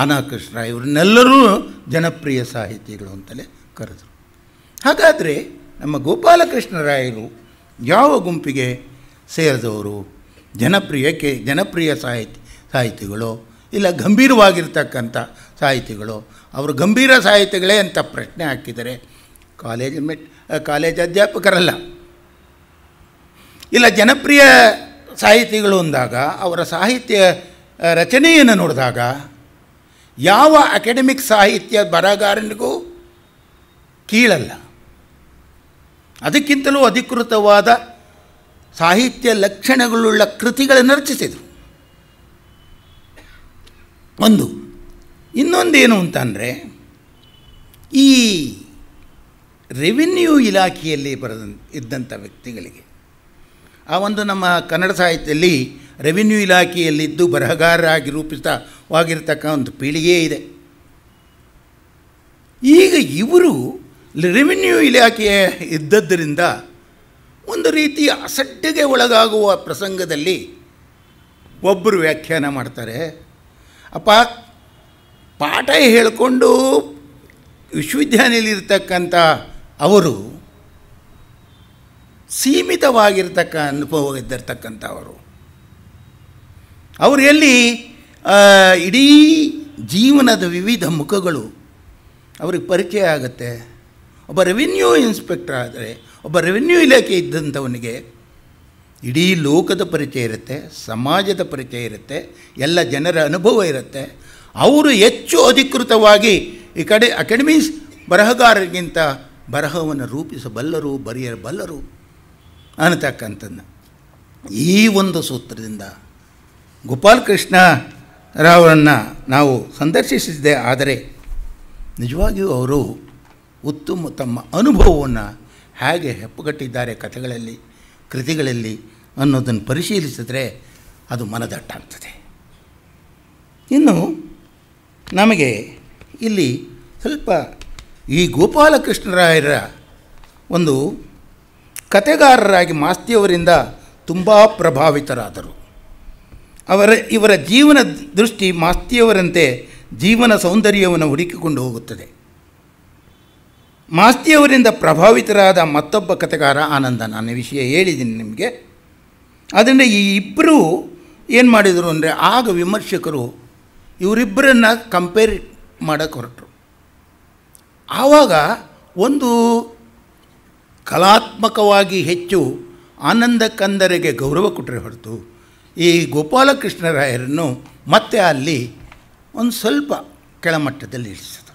ಅನಾಕೃಷ್ಣ ಇವರನ್ನೆಲ್ಲರೂ ಜನಪ್ರಿಯ ಸಾಹಿತಿಗಳು ಅಂತಲೇ ಕರೆದರು. ಹಾಗಾದರೆ ನಮ್ಮ ಗೋಪಾಲಕೃಷ್ಣರಾಯರು ಯಾವ ಗುಂಪಿಗೆ ಸೇರಿದವರು? ಜನಪ್ರಿಯ ಸಾಹಿತಿಗಳು ಇಲ್ಲ ಗಂಭೀರವಾಗಿರ್ತಕ್ಕಂಥ ಸಾಹಿತಿಗಳು? ಅವರು ಗಂಭೀರ ಸಾಹಿತಿಗಳೇ ಅಂತ ಪ್ರಶ್ನೆ ಹಾಕಿದರೆ ಕಾಲೇಜ್ ಅಧ್ಯಾಪಕರಲ್ಲ. ಇಲ್ಲ ಜನಪ್ರಿಯ ಸಾಹಿತಿಗಳು ಅಂದಾಗ ಅವರ ಸಾಹಿತ್ಯ ರಚನೆಯನ್ನು ನೋಡಿದಾಗ ಯಾವ ಅಕಾಡೆಮಿಕ್ ಸಾಹಿತ್ಯ ಬರಹಗಾರನಿಗೂ ಕೀಳಲ್ಲ. ಅದಕ್ಕಿಂತಲೂ ಅಧಿಕೃತವಾದ ಸಾಹಿತ್ಯ ಲಕ್ಷಣಗಳುಳ್ಳ ಕೃತಿಗಳನ್ನು ರಚಿಸಿದರು. ಇನ್ನೊಂದೇನು ಅಂತಂದರೆ, ಈ ರೆವಿನ್ಯೂ ಇಲಾಖೆಯಲ್ಲಿ ಇದ್ದಂಥ ವ್ಯಕ್ತಿಗಳಿಗೆ, ಆ ಒಂದು ನಮ್ಮ ಕನ್ನಡ ಸಾಹಿತ್ಯದಲ್ಲಿ ರೆವಿನ್ಯೂ ಇಲಾಖೆಯಲ್ಲಿದ್ದು ಬರಹಗಾರರಾಗಿ ರೂಪಿತವಾಗಿರ್ತಕ್ಕ ಒಂದು ಪೀಳಿಗೆ ಇದೆ. ಈಗ ಇವರು ರೆವಿನ್ಯೂ ಇಲಾಖೆಯ ಇದ್ದದ್ದರಿಂದ ಒಂದು ರೀತಿಯ ಅಸಡ್ಡೆಗೆ ಒಳಗಾಗುವ ಪ್ರಸಂಗದಲ್ಲಿ ಒಬ್ಬರು ವ್ಯಾಖ್ಯಾನ ಮಾಡ್ತಾರೆ, ಅಪ್ಪ ಪಾಠ ಹೇಳಿಕೊಂಡು ವಿಶ್ವವಿದ್ಯಾನಿಲಯದಲ್ಲಿರ್ತಕ್ಕಂಥ ಅವರು ಸೀಮಿತವಾಗಿರ್ತಕ್ಕ ಅನುಭವ ಇದ್ದಿರ್ತಕ್ಕಂಥವರು, ಅವರು ಎಲ್ಲಿ ಇಡೀ ಜೀವನದ ವಿವಿಧ ಮುಖಗಳು ಅವ್ರಿಗೆ ಪರಿಚಯ ಆಗುತ್ತೆ. ಒಬ್ಬ ರೆವಿನ್ಯೂ ಇನ್ಸ್ಪೆಕ್ಟರ್ ಆದರೆ, ಒಬ್ಬ ರೆವಿನ್ಯೂ ಇಲಾಖೆ ಇದ್ದಂಥವನಿಗೆ ಇಡೀ ಲೋಕದ ಪರಿಚಯ ಇರುತ್ತೆ, ಸಮಾಜದ ಪರಿಚಯ ಇರುತ್ತೆ, ಎಲ್ಲ ಜನರ ಅನುಭವ ಇರುತ್ತೆ. ಅವರು ಹೆಚ್ಚು ಅಧಿಕೃತವಾಗಿ ಈ ಕಡೆ ಅಕಾಡೆಮೀಸ್ ಬರಹಗಾರರಿಗಿಂತ ಬರಹವನ್ನು ರೂಪಿಸಬಲ್ಲರು, ಬರೆಯಬಲ್ಲರು ಅನ್ನತಕ್ಕಂಥದ್ದು. ಈ ಒಂದು ಸೂತ್ರದಿಂದ ಗೋಪಾಲಕೃಷ್ಣ ರಾವರನ್ನು ನಾವು ಸಂದರ್ಶಿಸಿದ್ದೆ. ಆದರೆ ನಿಜವಾಗಿಯೂ ಅವರು ತಮ್ಮ ಅನುಭವವನ್ನು ಹೇಗೆ ಹೆಪ್ಪುಗಟ್ಟಿದ್ದಾರೆ ಕಥೆಗಳಲ್ಲಿ, ಕೃತಿಗಳಲ್ಲಿ ಅನ್ನೋದನ್ನು ಪರಿಶೀಲಿಸಿದರೆ ಅದು ಮನದಟ್ಟಾಗ್ತದೆ. ಇನ್ನು ನಮಗೆ ಇಲ್ಲಿ ಸ್ವಲ್ಪ ಈ ಗೋಪಾಲಕೃಷ್ಣರಾಯರ ಒಂದು ಕಥೆಗಾರರಾಗಿ ಮಾಸ್ತಿಯವರಿಂದ ತುಂಬ ಪ್ರಭಾವಿತರಾದರು. ಇವರ ಜೀವನ ದೃಷ್ಟಿ ಮಾಸ್ತಿಯವರಂತೆ ಜೀವನ ಸೌಂದರ್ಯವನ್ನು ಹುಡುಕಿಕೊಂಡು ಹೋಗುತ್ತದೆ. ಮಾಸ್ತಿಯವರಿಂದ ಪ್ರಭಾವಿತರಾದ ಮತ್ತೊಬ್ಬ ಕಥೆಗಾರ ಆನಂದ. ನಾನು ವಿಷಯ ಹೇಳಿದ್ದೀನಿ ನಿಮಗೆ. ಅದರಿಂದ ಈ ಇಬ್ಬರು ಏನು ಮಾಡಿದರು ಅಂದರೆ, ಆಗ ವಿಮರ್ಶಕರು ಇವರಿಬ್ಬರನ್ನು ಕಂಪೇರ್ ಮಾಡೋಕ್ಕೆ ಹೊರಟರು. ಆವಾಗ ಒಂದು ಕಲಾತ್ಮಕವಾಗಿ ಹೆಚ್ಚು ಆನಂದ ಕಂದರಿಗೆ ಗೌರವ ಕೊಟ್ಟರೆ ಹೊರತು ಈ ಗೋಪಾಲಕೃಷ್ಣರಾಯರನ್ನು ಮತ್ತೆ ಅಲ್ಲಿ ಒಂದು ಸ್ವಲ್ಪ ಕೆಳಮಟ್ಟದಲ್ಲಿ ಇಳಿಸಿದರು.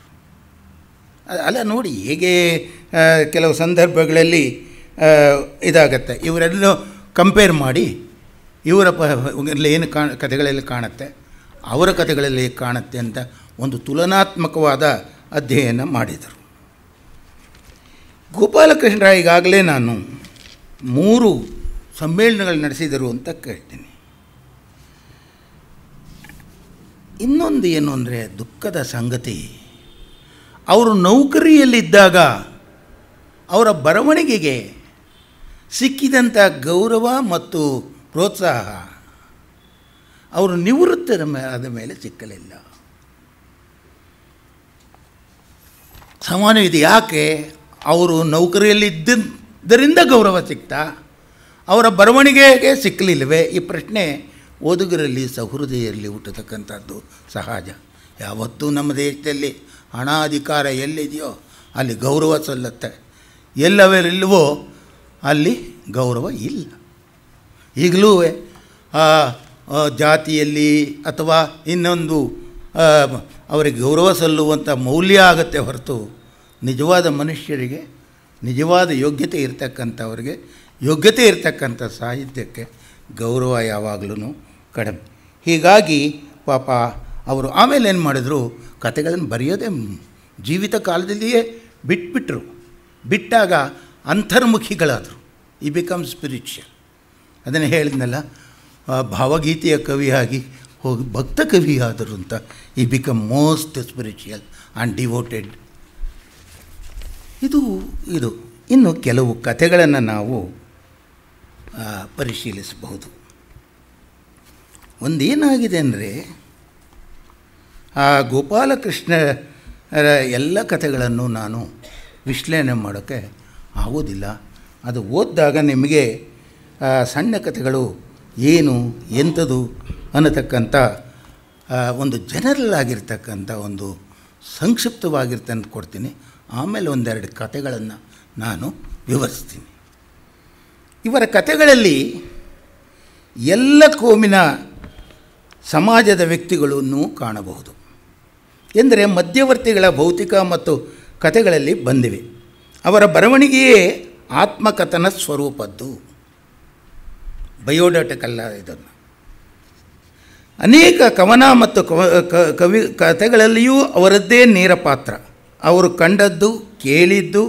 ಅಲ್ಲ ನೋಡಿ ಹೇಗೆ ಕೆಲವು ಸಂದರ್ಭಗಳಲ್ಲಿ ಇದಾಗತ್ತೆ. ಇವರೆಲ್ಲೂ ಕಂಪೇರ್ ಮಾಡಿ ಇವರ ಏನು ಕಥೆಗಳಲ್ಲಿ ಕಾಣುತ್ತೆ, ಅವರ ಕಥೆಗಳಲ್ಲಿ ಕಾಣುತ್ತೆ ಅಂತ ಒಂದು ತುಲನಾತ್ಮಕವಾದ ಅಧ್ಯಯನ ಮಾಡಿದರು. ಗೋಪಾಲಕೃಷ್ಣರಾಯ ಈಗಾಗಲೇ ನಾನು 3 ಸಮ್ಮೇಳನಗಳು ನಡೆಸಿದರು ಅಂತ ಕೇಳ್ತೀನಿ. ಇನ್ನೊಂದು ಏನು ಅಂದರೆ ದುಃಖದ ಸಂಗತಿ, ಅವರು ನೌಕರಿಯಲ್ಲಿದ್ದಾಗ ಅವರ ಬರವಣಿಗೆಗೆ ಸಿಕ್ಕಿದಂಥ ಗೌರವ ಮತ್ತು ಪ್ರೋತ್ಸಾಹ ಅವರು ನಿವೃತ್ತರಾದ ಮೇಲೆ ಸಿಕ್ಕಲಿಲ್ಲ. ಸಮಾನವಿದೆ. ಯಾಕೆ? ಅವರು ನೌಕರಿಯಲ್ಲಿದ್ದರಿಂದ ಗೌರವ ಸಿಗ್ತಾ, ಅವರ ಬರವಣಿಗೆಗೆ ಸಿಕ್ಕಲಿಲ್ಲವೇ? ಈ ಪ್ರಶ್ನೆ ಓದುಗರಲ್ಲಿ ಸಹೃದಯರಲ್ಲಿ ಹುಟ್ಟತಕ್ಕಂಥದ್ದು ಸಹಜ. ಯಾವತ್ತೂ ನಮ್ಮ ದೇಶದಲ್ಲಿ ಹಣ ಅಧಿಕಾರ ಎಲ್ಲಿದೆಯೋ ಅಲ್ಲಿ ಗೌರವ ಸಲ್ಲುತ್ತೆ, ಎಲ್ಲವೆಲ್ಲಿವೋ ಅಲ್ಲಿ ಗೌರವ ಇಲ್ಲ. ಈಗಲೂ ಜಾತಿಯಲ್ಲಿ ಅಥವಾ ಇನ್ನೊಂದು ಅವರಿಗೆ ಗೌರವ ಸಲ್ಲುವಂಥ ಮೌಲ್ಯ ಆಗುತ್ತೆ ಹೊರತು ನಿಜವಾದ ಮನುಷ್ಯರಿಗೆ, ನಿಜವಾದ ಯೋಗ್ಯತೆ ಇರ್ತಕ್ಕಂಥವ್ರಿಗೆ, ಯೋಗ್ಯತೆ ಇರ್ತಕ್ಕಂಥ ಸಾಹಿತ್ಯಕ್ಕೆ ಗೌರವ ಯಾವಾಗಲೂ ಕಡಿಮೆ. ಹೀಗಾಗಿ ಪಾಪ ಅವರು ಆಮೇಲೆ ಏನು ಮಾಡಿದ್ರು, ಕಥೆಗಳನ್ನು ಬರೆಯೋದೇ ಜೀವಿತ ಕಾಲದಲ್ಲಿಯೇ ಬಿಟ್ಬಿಟ್ರು. ಬಿಟ್ಟಾಗ ಅಂತರ್ಮುಖಿಗಳಾದರು. ಈ ಬಿಕಮ್ ಸ್ಪಿರಿಚುವಲ್. ಅದನ್ನು ಹೇಳಿದ್ನಲ್ಲ, ಭಾವಗೀತೆಯ ಕವಿಯಾಗಿ ಹೋಗಿ ಭಕ್ತ ಕವಿ ಆದರು ಅಂತ. ಈ become most spiritual and devoted. ಇದು ಇನ್ನು ಕೆಲವು ಕಥೆಗಳನ್ನು ನಾವು ಪರಿಶೀಲಿಸಬಹುದು. ಒಂದೇನಾಗಿದೆ ಅಂದರೆ, ಆ ಗೋಪಾಲಕೃಷ್ಣರ ಎಲ್ಲ ಕಥೆಗಳನ್ನು ನಾನು ವಿಶ್ಲೇಷಣೆ ಮಾಡೋಕ್ಕೆ ಆಗೋದಿಲ್ಲ. ಅದು ಓದಿದಾಗ ನಿಮಗೆ ಸಣ್ಣ ಕಥೆಗಳು ಏನು ಎಂಥದ್ದು ಅನ್ನತಕ್ಕಂಥ ಒಂದು ಜನರಲ್ ಆಗಿರ್ತಕ್ಕಂಥ ಒಂದು ಸಂಕ್ಷಿಪ್ತವಾಗಿರ್ತಂತ ಕೊಡ್ತೀನಿ. ಆಮೇಲೆ ಒಂದೆರಡು ಕಥೆಗಳನ್ನು ನಾನು ವಿವರಿಸ್ತೀನಿ. ಇವರ ಕಥೆಗಳಲ್ಲಿ ಎಲ್ಲ ಕೋಮಿನ ಸಮಾಜದ ವ್ಯಕ್ತಿಗಳನ್ನು ಕಾಣಬಹುದು. ಎಂದರೆ ಮಧ್ಯವರ್ತಿಗಳ ಭೌತಿಕ ಮತ್ತು ಕಥೆಗಳಲ್ಲಿ ಬಂದಿವೆ. ಅವರ ಬರವಣಿಗೆಯೇ ಆತ್ಮಕಥನ ಸ್ವರೂಪದ್ದು, ಬಯೋಡಾಟಿಕಲ್ಲ. ಇದನ್ನು ಅನೇಕ ಕವನ ಮತ್ತು ಕವಿ ಕಥೆಗಳಲ್ಲಿಯೂ ಅವರದ್ದೇ ನೇರ ಪಾತ್ರ. ಅವರು ಕಂಡದ್ದು, ಕೇಳಿದ್ದು,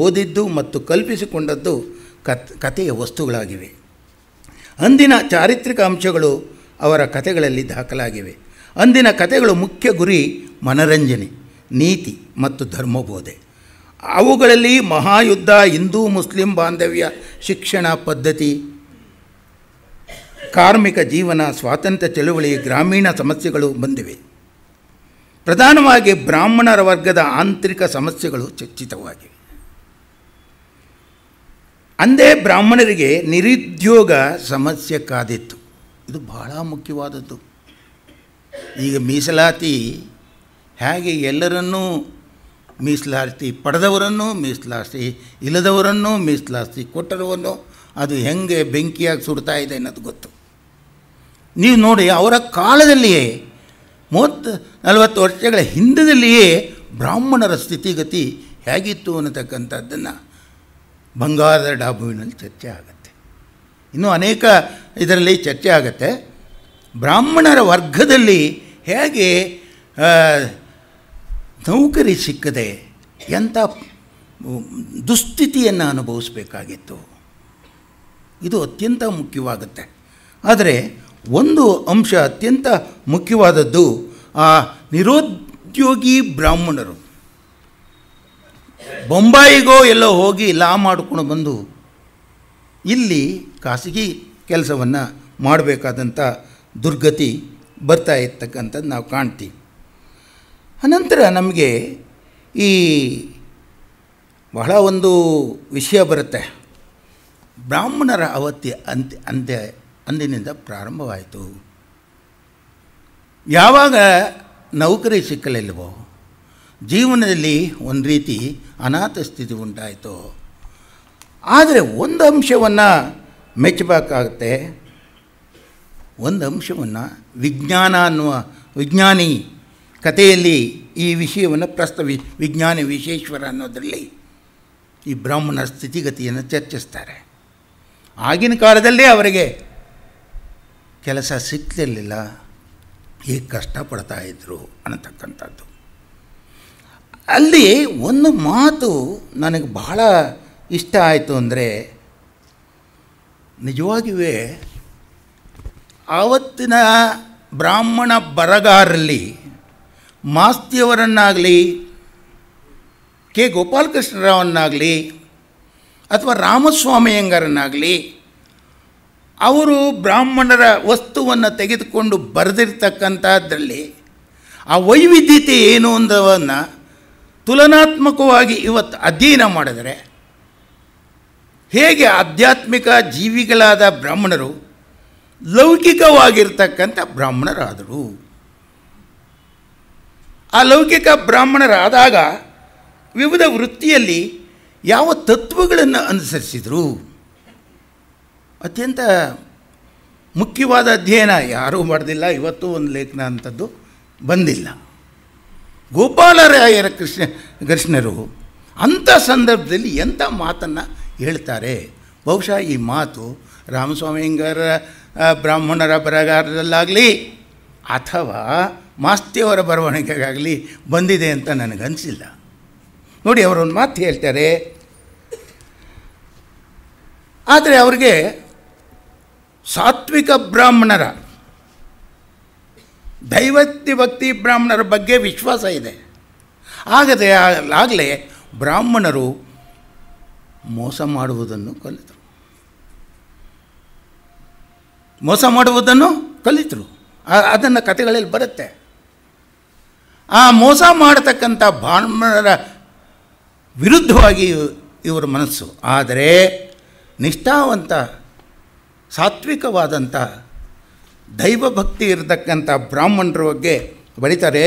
ಓದಿದ್ದು ಮತ್ತು ಕಲ್ಪಿಸಿಕೊಂಡದ್ದು ಕಥೆಯ ವಸ್ತುಗಳಾಗಿವೆ. ಅಂದಿನ ಚಾರಿತ್ರಿಕ ಅಂಶಗಳು ಅವರ ಕಥೆಗಳಲ್ಲಿ ದಾಖಲಾಗಿವೆ. ಅಂದಿನ ಕಥೆಗಳು ಮುಖ್ಯ ಗುರಿ ಮನರಂಜನೆ, ನೀತಿ ಮತ್ತು ಧರ್ಮಬೋಧೆ. ಅವುಗಳಲ್ಲಿ ಮಹಾಯುದ್ಧ, ಹಿಂದೂ ಮುಸ್ಲಿಂ ಬಾಂಧವ್ಯ, ಶಿಕ್ಷಣ ಪದ್ಧತಿ, ಕಾರ್ಮಿಕ ಜೀವನ, ಸ್ವಾತಂತ್ರ್ಯ ಚಳುವಳಿ, ಗ್ರಾಮೀಣ ಸಮಸ್ಯೆಗಳು ಬಂದಿವೆ. ಪ್ರಧಾನವಾಗಿ ಬ್ರಾಹ್ಮಣರ ವರ್ಗದ ಆಂತರಿಕ ಸಮಸ್ಯೆಗಳು ಚರ್ಚಿತವಾಗಿವೆ. ಅಂದೇ ಬ್ರಾಹ್ಮಣರಿಗೆ ನಿರುದ್ಯೋಗ ಸಮಸ್ಯೆ ಕಾದಿತ್ತು. ಇದು ಬಹಳ ಮುಖ್ಯವಾದದ್ದು. ಈಗ ಮೀಸಲಾತಿ ಹೇಗೆ ಎಲ್ಲರನ್ನೂ ಮೀಸಲಾತಿ ಪಡೆದವರನ್ನು ಮೀಸಲಾತಿ, ಇಲ್ಲದವರನ್ನು ಮೀಸಲಾತಿ ಕೊಟ್ಟರವನ್ನು ಅದು ಹೆಂಗೆ ಬೆಂಕಿಯಾಗಿ ಸುಡ್ತಾ ಇದೆ ಅನ್ನೋದು ಗೊತ್ತು. ನೀವು ನೋಡಿ, ಅವರ ಕಾಲದಲ್ಲಿಯೇ 30-40 ವರ್ಷಗಳ ಹಿಂದದಲ್ಲಿಯೇ ಬ್ರಾಹ್ಮಣರ ಸ್ಥಿತಿಗತಿ ಹೇಗಿತ್ತು ಅನ್ನತಕ್ಕಂಥದ್ದನ್ನು ಬಂಗಾರದ ಡಾಬುವಿನಲ್ಲಿ ಚರ್ಚೆ ಆಗುತ್ತೆ. ಇನ್ನೂ ಅನೇಕ ಇದರಲ್ಲಿ ಚರ್ಚೆ ಆಗುತ್ತೆ. ಬ್ರಾಹ್ಮಣರ ವರ್ಗದಲ್ಲಿ ಹೇಗೆ ನೌಕರಿ ಸಿಕ್ಕದೆ ಎಂಥ ದುಸ್ಥಿತಿಯನ್ನು ಅನುಭವಿಸಬೇಕಾಗಿತ್ತು. ಇದು ಅತ್ಯಂತ ಮುಖ್ಯವಾಗುತ್ತೆ. ಆದರೆ ಒಂದು ಅಂಶ ಅತ್ಯಂತ ಮುಖ್ಯವಾದದ್ದು, ಆ ನಿರುದ್ಯೋಗಿ ಬ್ರಾಹ್ಮಣರು ಬೊಂಬಾಯಿಗೋ ಎಲ್ಲೋ ಹೋಗಿ ಲಾ ಮಾಡಿಕೊಂಡು ಬಂದು ಇಲ್ಲಿ ಖಾಸಗಿ ಕೆಲಸವನ್ನು ಮಾಡಬೇಕಾದಂಥ ದುರ್ಗತಿ ಬರ್ತಾ ಇರ್ತಕ್ಕಂಥದ್ದು ನಾವು ಕಾಣ್ತೀವಿ. ಅನಂತರ ನಮಗೆ ಈ ಬಹಳ ಒಂದು ವಿಷಯ ಬರುತ್ತೆ. ಬ್ರಾಹ್ಮಣರ ಅವತ್ತಿ ಅಂದಿನಿಂದ ಪ್ರಾರಂಭವಾಯಿತು. ಯಾವಾಗ ನೌಕರಿ ಸಿಕ್ಕಲಿಲ್ವೋ, ಜೀವನದಲ್ಲಿ ಒಂದು ರೀತಿ ಅನಾಥ ಸ್ಥಿತಿ ಉಂಟಾಯಿತು. ಆದರೆ ಒಂದು ಅಂಶವನ್ನು ಮೆಚ್ಚಬೇಕಾಗುತ್ತೆ. ಒಂದು ಅಂಶವನ್ನು ವಿಜ್ಞಾನ ಅನ್ನುವ ವಿಜ್ಞಾನಿ ಕಥೆಯಲ್ಲಿ ಈ ವಿಷಯವನ್ನು ವಿಜ್ಞಾನಿ ವಿಶ್ವೇಶ್ವರ ಅನ್ನೋದರಲ್ಲಿ ಈ ಬ್ರಾಹ್ಮಣರ ಸ್ಥಿತಿಗತಿಯನ್ನು ಚರ್ಚಿಸ್ತಾರೆ. ಆಗಿನ ಕಾಲದಲ್ಲೇ ಅವರಿಗೆ ಕೆಲಸ ಸಿಗ್ತಿರಲಿಲ್ಲ, ಹೇಗೆ ಕಷ್ಟಪಡ್ತಾಯಿದ್ರು ಅನ್ನತಕ್ಕಂಥದ್ದು. ಅಲ್ಲಿ ಒಂದು ಮಾತು ನನಗೆ ಬಹಳ ಇಷ್ಟ ಆಯಿತು. ಅಂದರೆ ನಿಜವಾಗಿಯೂ ಆವತ್ತಿನ ಬ್ರಾಹ್ಮಣ ಬರಗಾರರಲ್ಲಿ ಮಾಸ್ತಿಯವರನ್ನಾಗಲಿ, ಕೆ ಗೋಪಾಲಕೃಷ್ಣರಾವನ್ನಾಗಲಿ ಅಥವಾ ರಾಮಸ್ವಾಮಿಯಂಗರನ್ನಾಗಲಿ, ಅವರು ಬ್ರಾಹ್ಮಣರ ವಸ್ತುವನ್ನು ತೆಗೆದುಕೊಂಡು ಬರೆದಿರ್ತಕ್ಕಂಥದ್ರಲ್ಲಿ ಆ ವೈವಿಧ್ಯತೆ ಏನು ಅನ್ನೋದನ್ನು ತುಲನಾತ್ಮಕವಾಗಿ ಇವತ್ತು ಅಧ್ಯಯನ ಮಾಡಿದರೆ ಹೇಗೆ ಆಧ್ಯಾತ್ಮಿಕ ಜೀವಿಗಳಾದ ಬ್ರಾಹ್ಮಣರು ಲೌಕಿಕವಾಗಿರ್ತಕ್ಕಂಥ ಬ್ರಾಹ್ಮಣರಾದರು. ಆ ಲೌಕಿಕ ಬ್ರಾಹ್ಮಣರಾದಾಗ ವಿವಿಧ ವೃತ್ತಿಯಲ್ಲಿ ಯಾವ ತತ್ವಗಳನ್ನು ಅನುಸರಿಸಿದರು? ಅತ್ಯಂತ ಮುಖ್ಯವಾದ ಅಧ್ಯಯನ ಯಾರೂ ಮಾಡೋದಿಲ್ಲ. ಇವತ್ತು ಒಂದು ಲೇಖನ ಅಂಥದ್ದು ಬಂದಿಲ್ಲ. ಗೋಪಾಲರಾಯರ ಕೃಷ್ಣರು ಅಂಥ ಸಂದರ್ಭದಲ್ಲಿ ಎಂಥ ಮಾತನ್ನು ಹೇಳ್ತಾರೆ. ಬಹುಶಃ ಈ ಮಾತು ರಾಮಸ್ವಾಮಿಯಂಗರ ಬ್ರಾಹ್ಮಣರ ಬರಹಗಾರರಲ್ಲಾಗಲಿ ಅಥವಾ ಮಾಸ್ತಿಯವರ ಬರವಣಿಗೆಗಾಗಲಿ ಬಂದಿದೆ ಅಂತ ನನಗನ್ನಿಸಿಲ್ಲ. ನೋಡಿ, ಅವರೊಂದು ಮಾತು ಹೇಳ್ತಾರೆ. ಆದರೆ ಅವರಿಗೆ ಸಾತ್ವಿಕ ಬ್ರಾಹ್ಮಣರ, ದೈವತ್ಯ ಭಕ್ತಿ ಬ್ರಾಹ್ಮಣರ ಬಗ್ಗೆ ವಿಶ್ವಾಸ ಇದೆ. ಆಗಲೇ ಬ್ರಾಹ್ಮಣರು ಮೋಸ ಮಾಡುವುದನ್ನು ಕಲಿತರು. ಅದನ್ನು ಕಥೆಗಳಲ್ಲಿ ಬರುತ್ತೆ. ಆ ಮೋಸ ಮಾಡತಕ್ಕಂಥ ಬ್ರಾಹ್ಮಣರ ವಿರುದ್ಧವಾಗಿ ಇವರ ಮನಸ್ಸು. ಆದರೆ ನಿಷ್ಠಾವಂತ, ಸಾತ್ವಿಕವಾದಂಥ, ದೈವಭಕ್ತಿ ಇರತಕ್ಕಂಥ ಬ್ರಾಹ್ಮಣರ ಬಗ್ಗೆ ಬರೀತಾರೆ.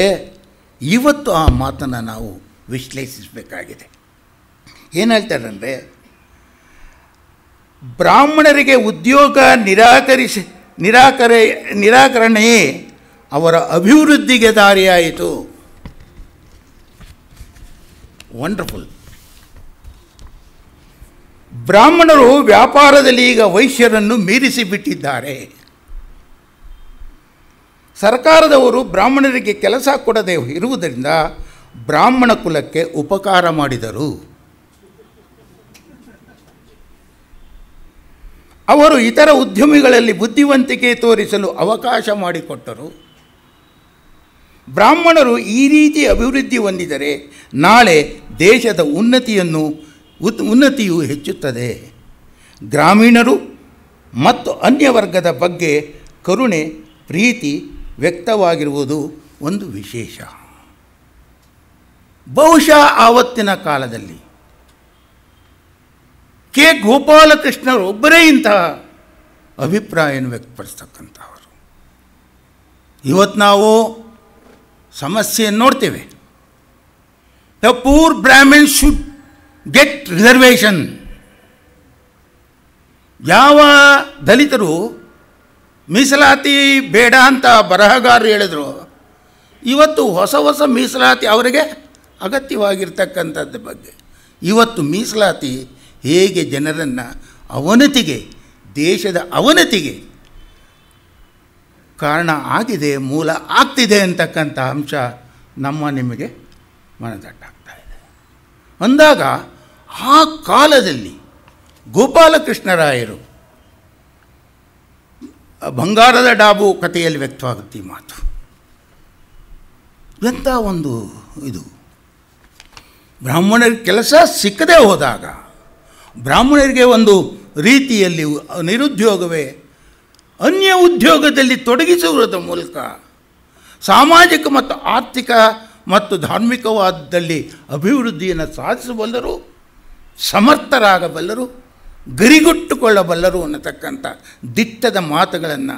ಇವತ್ತು ಆ ಮಾತನ್ನು ನಾವು ವಿಶ್ಲೇಷಿಸಬೇಕಾಗಿದೆ. ಏನು ಹೇಳ್ತಾರೆ ಅಂದರೆ, ಬ್ರಾಹ್ಮಣರಿಗೆ ಉದ್ಯೋಗ ನಿರಾಕರಣೆಯೇ ಅವರ ಅಭಿವೃದ್ಧಿಗೆ ದಾರಿಯಾಯಿತು. ವಂಡರ್ಫುಲ್. ಬ್ರಾಹ್ಮಣರು ವ್ಯಾಪಾರದಲ್ಲಿ ಈಗ ವೈಶ್ಯರನ್ನು ಮೀರಿಸಿ ಬಿಟ್ಟಿದ್ದಾರೆ. ಸರ್ಕಾರದವರು ಬ್ರಾಹ್ಮಣರಿಗೆ ಕೆಲಸ ಕೊಡದೆ ಇರುವುದರಿಂದ ಬ್ರಾಹ್ಮಣ ಕುಲಕ್ಕೆ ಉಪಕಾರ ಮಾಡಿದರು. ಅವರು ಇತರ ಉದ್ಯಮಿಗಳಲ್ಲಿ ಬುದ್ಧಿವಂತಿಕೆ ತೋರಿಸಲು ಅವಕಾಶ ಮಾಡಿಕೊಟ್ಟರು. ಬ್ರಾಹ್ಮಣರು ಈ ರೀತಿ ಅಭಿವೃದ್ಧಿ ಹೊಂದಿದರೆ ನಾಳೆ ದೇಶದ ಉನ್ನತಿಯು ಹೆಚ್ಚುತ್ತದೆ. ಗ್ರಾಮೀಣರು ಮತ್ತು ಅನ್ಯ ವರ್ಗದ ಬಗ್ಗೆ ಕರುಣೆ, ಪ್ರೀತಿ ವ್ಯಕ್ತವಾಗಿರುವುದು ಒಂದು ವಿಶೇಷ. ಬಹುಶಃ ಆವತ್ತಿನ ಕಾಲದಲ್ಲಿ ಕೆ ಗೋಪಾಲಕೃಷ್ಣರು ಒಬ್ಬರೇ ಇಂತಹ ಅಭಿಪ್ರಾಯವನ್ನು ವ್ಯಕ್ತಪಡಿಸ್ತಕ್ಕಂಥವರು. ಇವತ್ತು ನಾವು ಸಮಸ್ಯೆಯನ್ನು ನೋಡ್ತೇವೆ. The poor Brahmin should get reservation. ಯಾವ ದಲಿತರು ಮೀಸಲಾತಿ ಬೇಡ ಅಂತ ಬರಹಗಾರರು ಹೇಳಿದ್ರು, ಇವತ್ತು ಹೊಸ ಮೀಸಲಾತಿ ಅವರಿಗೆ ಅಗತ್ಯವಾಗಿರ್ತಕ್ಕಂಥದ್ದು ಬಗ್ಗೆ. ಇವತ್ತು ಮೀಸಲಾತಿ ಹೇಗೆ ಜನರನ್ನು ಅವನತಿಗೆ, ದೇಶದ ಅವನತಿಗೆ ಕಾರಣ ಆಗಿದೆ, ಮೂಲ ಆಗ್ತಿದೆ ಅಂತಕ್ಕಂಥ ಅಂಶ ನಿಮಗೆ ಮನದಟ್ಟಾಗ್ತಾ ಇದೆ. ಅಂದಾಗ ಆ ಕಾಲದಲ್ಲಿ ಗೋಪಾಲಕೃಷ್ಣರಾಯರು ಬಂಗಾರದ ಡಾಬು ಕಥೆಯಲ್ಲಿ ವ್ಯಕ್ತವಾಗುತ್ತೆ ಈ ಮಾತು. ಎಂಥ ಒಂದು ಇದು, ಬ್ರಾಹ್ಮಣರಿಗೆ ಕೆಲಸ ಸಿಕ್ಕದೇ ಹೋದಾಗ, ಬ್ರಾಹ್ಮಣರಿಗೆ ಒಂದು ರೀತಿಯಲ್ಲಿ ನಿರುದ್ಯೋಗವೇ ಅನ್ಯ ಉದ್ಯೋಗದಲ್ಲಿ ತೊಡಗಿಸುವುದರ ಮೂಲಕ ಸಾಮಾಜಿಕ ಮತ್ತು ಆರ್ಥಿಕ ಮತ್ತು ಧಾರ್ಮಿಕವಾದದಲ್ಲಿ ಅಭಿವೃದ್ಧಿಯನ್ನು ಸಾಧಿಸಬಲ್ಲರು, ಸಮರ್ಥರಾಗಬಲ್ಲರು, ಗರಿಗೊಟ್ಟುಕೊಳ್ಳಬಲ್ಲರು ಅನ್ನತಕ್ಕಂಥ ದಿಟ್ಟದ ಮಾತುಗಳನ್ನು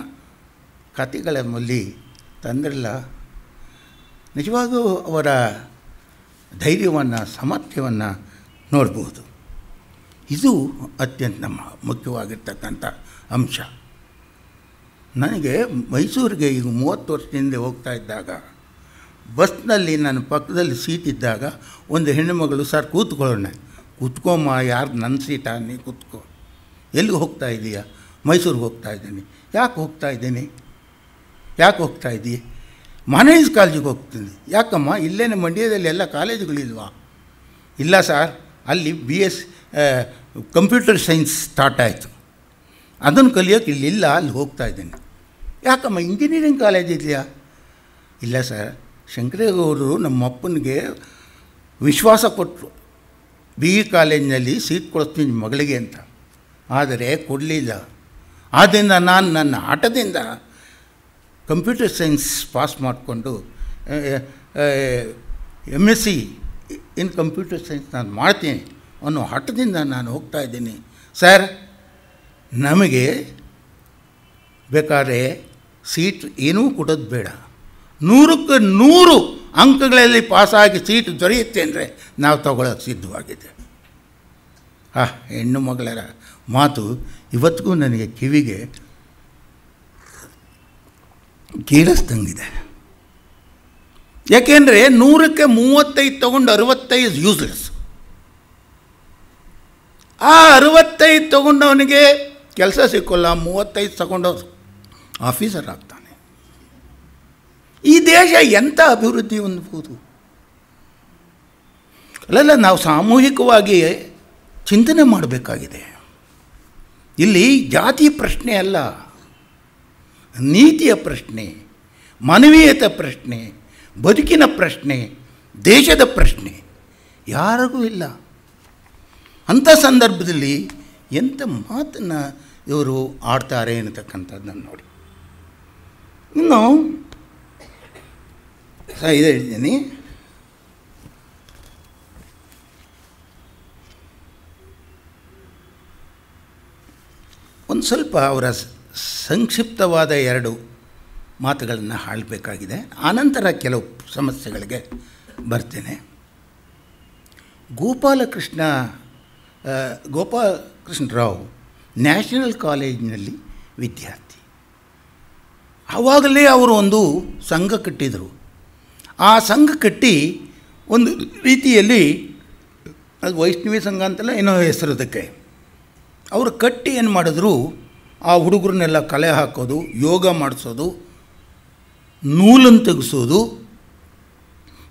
ಕಥೆಗಳ ಮೇಲೆ ತಂದಿರಲ್ಲ. ನಿಜವಾಗೂ ಅವರ ಧೈರ್ಯವನ್ನು, ಸಾಮರ್ಥ್ಯವನ್ನು ನೋಡ್ಬೋದು. ಇದು ಅತ್ಯಂತ ಮುಖ್ಯವಾಗಿರ್ತಕ್ಕಂಥ ಅಂಶ. ನನಗೆ ಮೈಸೂರಿಗೆ ಈಗ 30 ವರ್ಷದಿಂದ ಹೋಗ್ತಾ ಇದ್ದಾಗ ಬಸ್ನಲ್ಲಿ ನನ್ನ ಪಕ್ಕದಲ್ಲಿ ಸೀಟ್ ಇದ್ದಾಗ ಒಂದು ಹೆಣ್ಣುಮಗಳು, ಸರ್ ಕೂತ್ಕೊಳ್ಳೋಣ. ಕೂತ್ಕೊಮ್ಮ, ಯಾರು ನನ್ನ ಸೀಟಾ, ನೀ ಕೂತ್ಕೋ. ಎಲ್ಲಿಗೆ ಹೋಗ್ತಾ ಇದ್ದೀಯಾ? ಮೈಸೂರಿಗೆ ಹೋಗ್ತಾ ಇದ್ದೀನಿ. ಯಾಕೆ ಹೋಗ್ತಾ ಇದ್ದೀಯ? ಮಾನೇಜ್ ಕಾಲೇಜಿಗೆ ಹೋಗ್ತೀನಿ. ಯಾಕಮ್ಮ? ಇಲ್ಲೇನೆ ಮಂಡ್ಯದಲ್ಲಿ ಎಲ್ಲ ಕಾಲೇಜುಗಳಿಲ್ವಾ? ಇಲ್ಲ ಸರ್, ಅಲ್ಲಿ BS ಕಂಪ್ಯೂಟರ್ ಸೈನ್ಸ್ ಸ್ಟಾರ್ಟ್ ಆಯಿತು, ಅದನ್ನು ಕಲಿಯೋಕೆ ಇಲ್ಲಿಲ್ಲ, ಅಲ್ಲಿ ಹೋಗ್ತಾ ಇದ್ದೀನಿ. ಯಾಕಮ್ಮ? ಇಂಜಿನಿಯರಿಂಗ್ ಕಾಲೇಜ್ ಇದೆಯಾ? ಇಲ್ಲ ಸರ್, ಶಂಕರೇಗೌಡರು ನಮ್ಮ ಅಪ್ಪನಿಗೆ ವಿಶ್ವಾಸ ಕೊಟ್ಟರು, BE ಕಾಲೇಜಿನಲ್ಲಿ ಸೀಟ್ ಕೊಡಿಸ್ತೀನಿ ಮಗಳಿಗೆ ಅಂತ. ಆದರೆ ಕೊಡಲಿಲ್ಲ. ಆದ್ದರಿಂದ ನಾನು ನನ್ನ ಆಟದಿಂದ ಕಂಪ್ಯೂಟರ್ ಸೈನ್ಸ್ ಪಾಸ್ ಮಾಡಿಕೊಂಡು MSc ಇನ್ ಕಂಪ್ಯೂಟರ್ ಸೈನ್ಸ್ ನಾನು ಮಾಡ್ತೀನಿ ಅನ್ನೋ ಹಠದಿಂದ ನಾನು ಹೋಗ್ತಾ ಇದ್ದೀನಿ. ಸರ್, ನಮಗೆ ಬೇಕಾದ್ರೆ ಸೀಟ್ ಏನೂ ಕೊಡೋದು ಬೇಡ, 100ಕ್ಕೆ 100 ಅಂಕಗಳಲ್ಲಿ ಪಾಸಾಗಿ ಸೀಟು ದೊರೆಯುತ್ತೆ ಅಂದರೆ ನಾವು ತಗೊಳ್ಳೋಕೆ ಸಿದ್ಧವಾಗಿದೆ. ಹೆಣ್ಣು ಮಗಳರ ಮಾತು ಇವತ್ತಿಗೂ ನನಗೆ ಕಿವಿಗೆ ಕೇಳಿಸ್ದಂಗಿದೆ. ಯಾಕೆಂದರೆ 100ಕ್ಕೆ 35 ತೊಗೊಂಡು 65 ಯೂಸ್ಲೆಸ್. ಆ 65 ತೊಗೊಂಡವನಿಗೆ ಕೆಲಸ ಸಿಕ್ಕೋಲ್ಲ, 35 ತಗೊಂಡವ್ರು ಆಫೀಸರ್ ಆಗ್ತಾನೆ. ಈ ದೇಶ ಎಂಥ ಅಭಿವೃದ್ಧಿ ಹೊಂದಬಹುದು? ಅಲ್ಲ, ನಾವು ಸಾಮೂಹಿಕವಾಗಿ ಚಿಂತನೆ ಮಾಡಬೇಕಾಗಿದೆ. ಇಲ್ಲಿ ಜಾತಿ ಪ್ರಶ್ನೆ ಅಲ್ಲ, ನೀತಿಯ ಪ್ರಶ್ನೆ, ಮಾನವೀಯತೆ ಪ್ರಶ್ನೆ, ಬದುಕಿನ ಪ್ರಶ್ನೆ, ದೇಶದ ಪ್ರಶ್ನೆ ಯಾರಿಗೂ ಇಲ್ಲ. ಅಂಥ ಸಂದರ್ಭದಲ್ಲಿ ಎಂಥ ಮಾತನ್ನು ಇವರು ಆಡ್ತಾರೆ ಅನ್ನತಕ್ಕಂಥದ್ದನ್ನು ನೋಡಿ. ಇನ್ನು ಇದು ಹೇಳಿದ್ದೀನಿ. ಒಂದು ಸ್ವಲ್ಪ ಅವರ ಸಂಕ್ಷಿಪ್ತವಾದ 2 ಮಾತುಗಳನ್ನು ಹಾಳಬೇಕಾಗಿದೆ. ಆನಂತರ ಕೆಲವು ಸಮಸ್ಯೆಗಳಿಗೆ ಬರ್ತೇನೆ. ಗೋಪಾಲಕೃಷ್ಣರಾವ್ ನ್ಯಾಷನಲ್ ಕಾಲೇಜಿನಲ್ಲಿ ವಿದ್ಯಾರ್ಥಿ. ಆವಾಗಲೇ ಅವರು ಒಂದು ಸಂಘ ಕಟ್ಟಿದರು. ಆ ಸಂಘ ಕಟ್ಟಿ ಒಂದು ರೀತಿಯಲ್ಲಿ ಅದು ವೈಷ್ಣವಿ ಸಂಘ ಅಂತಲ್ಲ ಏನೋ ಹೆಸರದಕ್ಕೆ ಅವರು ಕಟ್ಟಿ ಏನು ಮಾಡಿದ್ರು, ಆ ಹುಡುಗರನ್ನೆಲ್ಲ ಕಲೆ ಹಾಕೋದು, ಯೋಗ ಮಾಡಿಸೋದು, ನೂಲನ್ನು ತೆಗೆಸೋದು,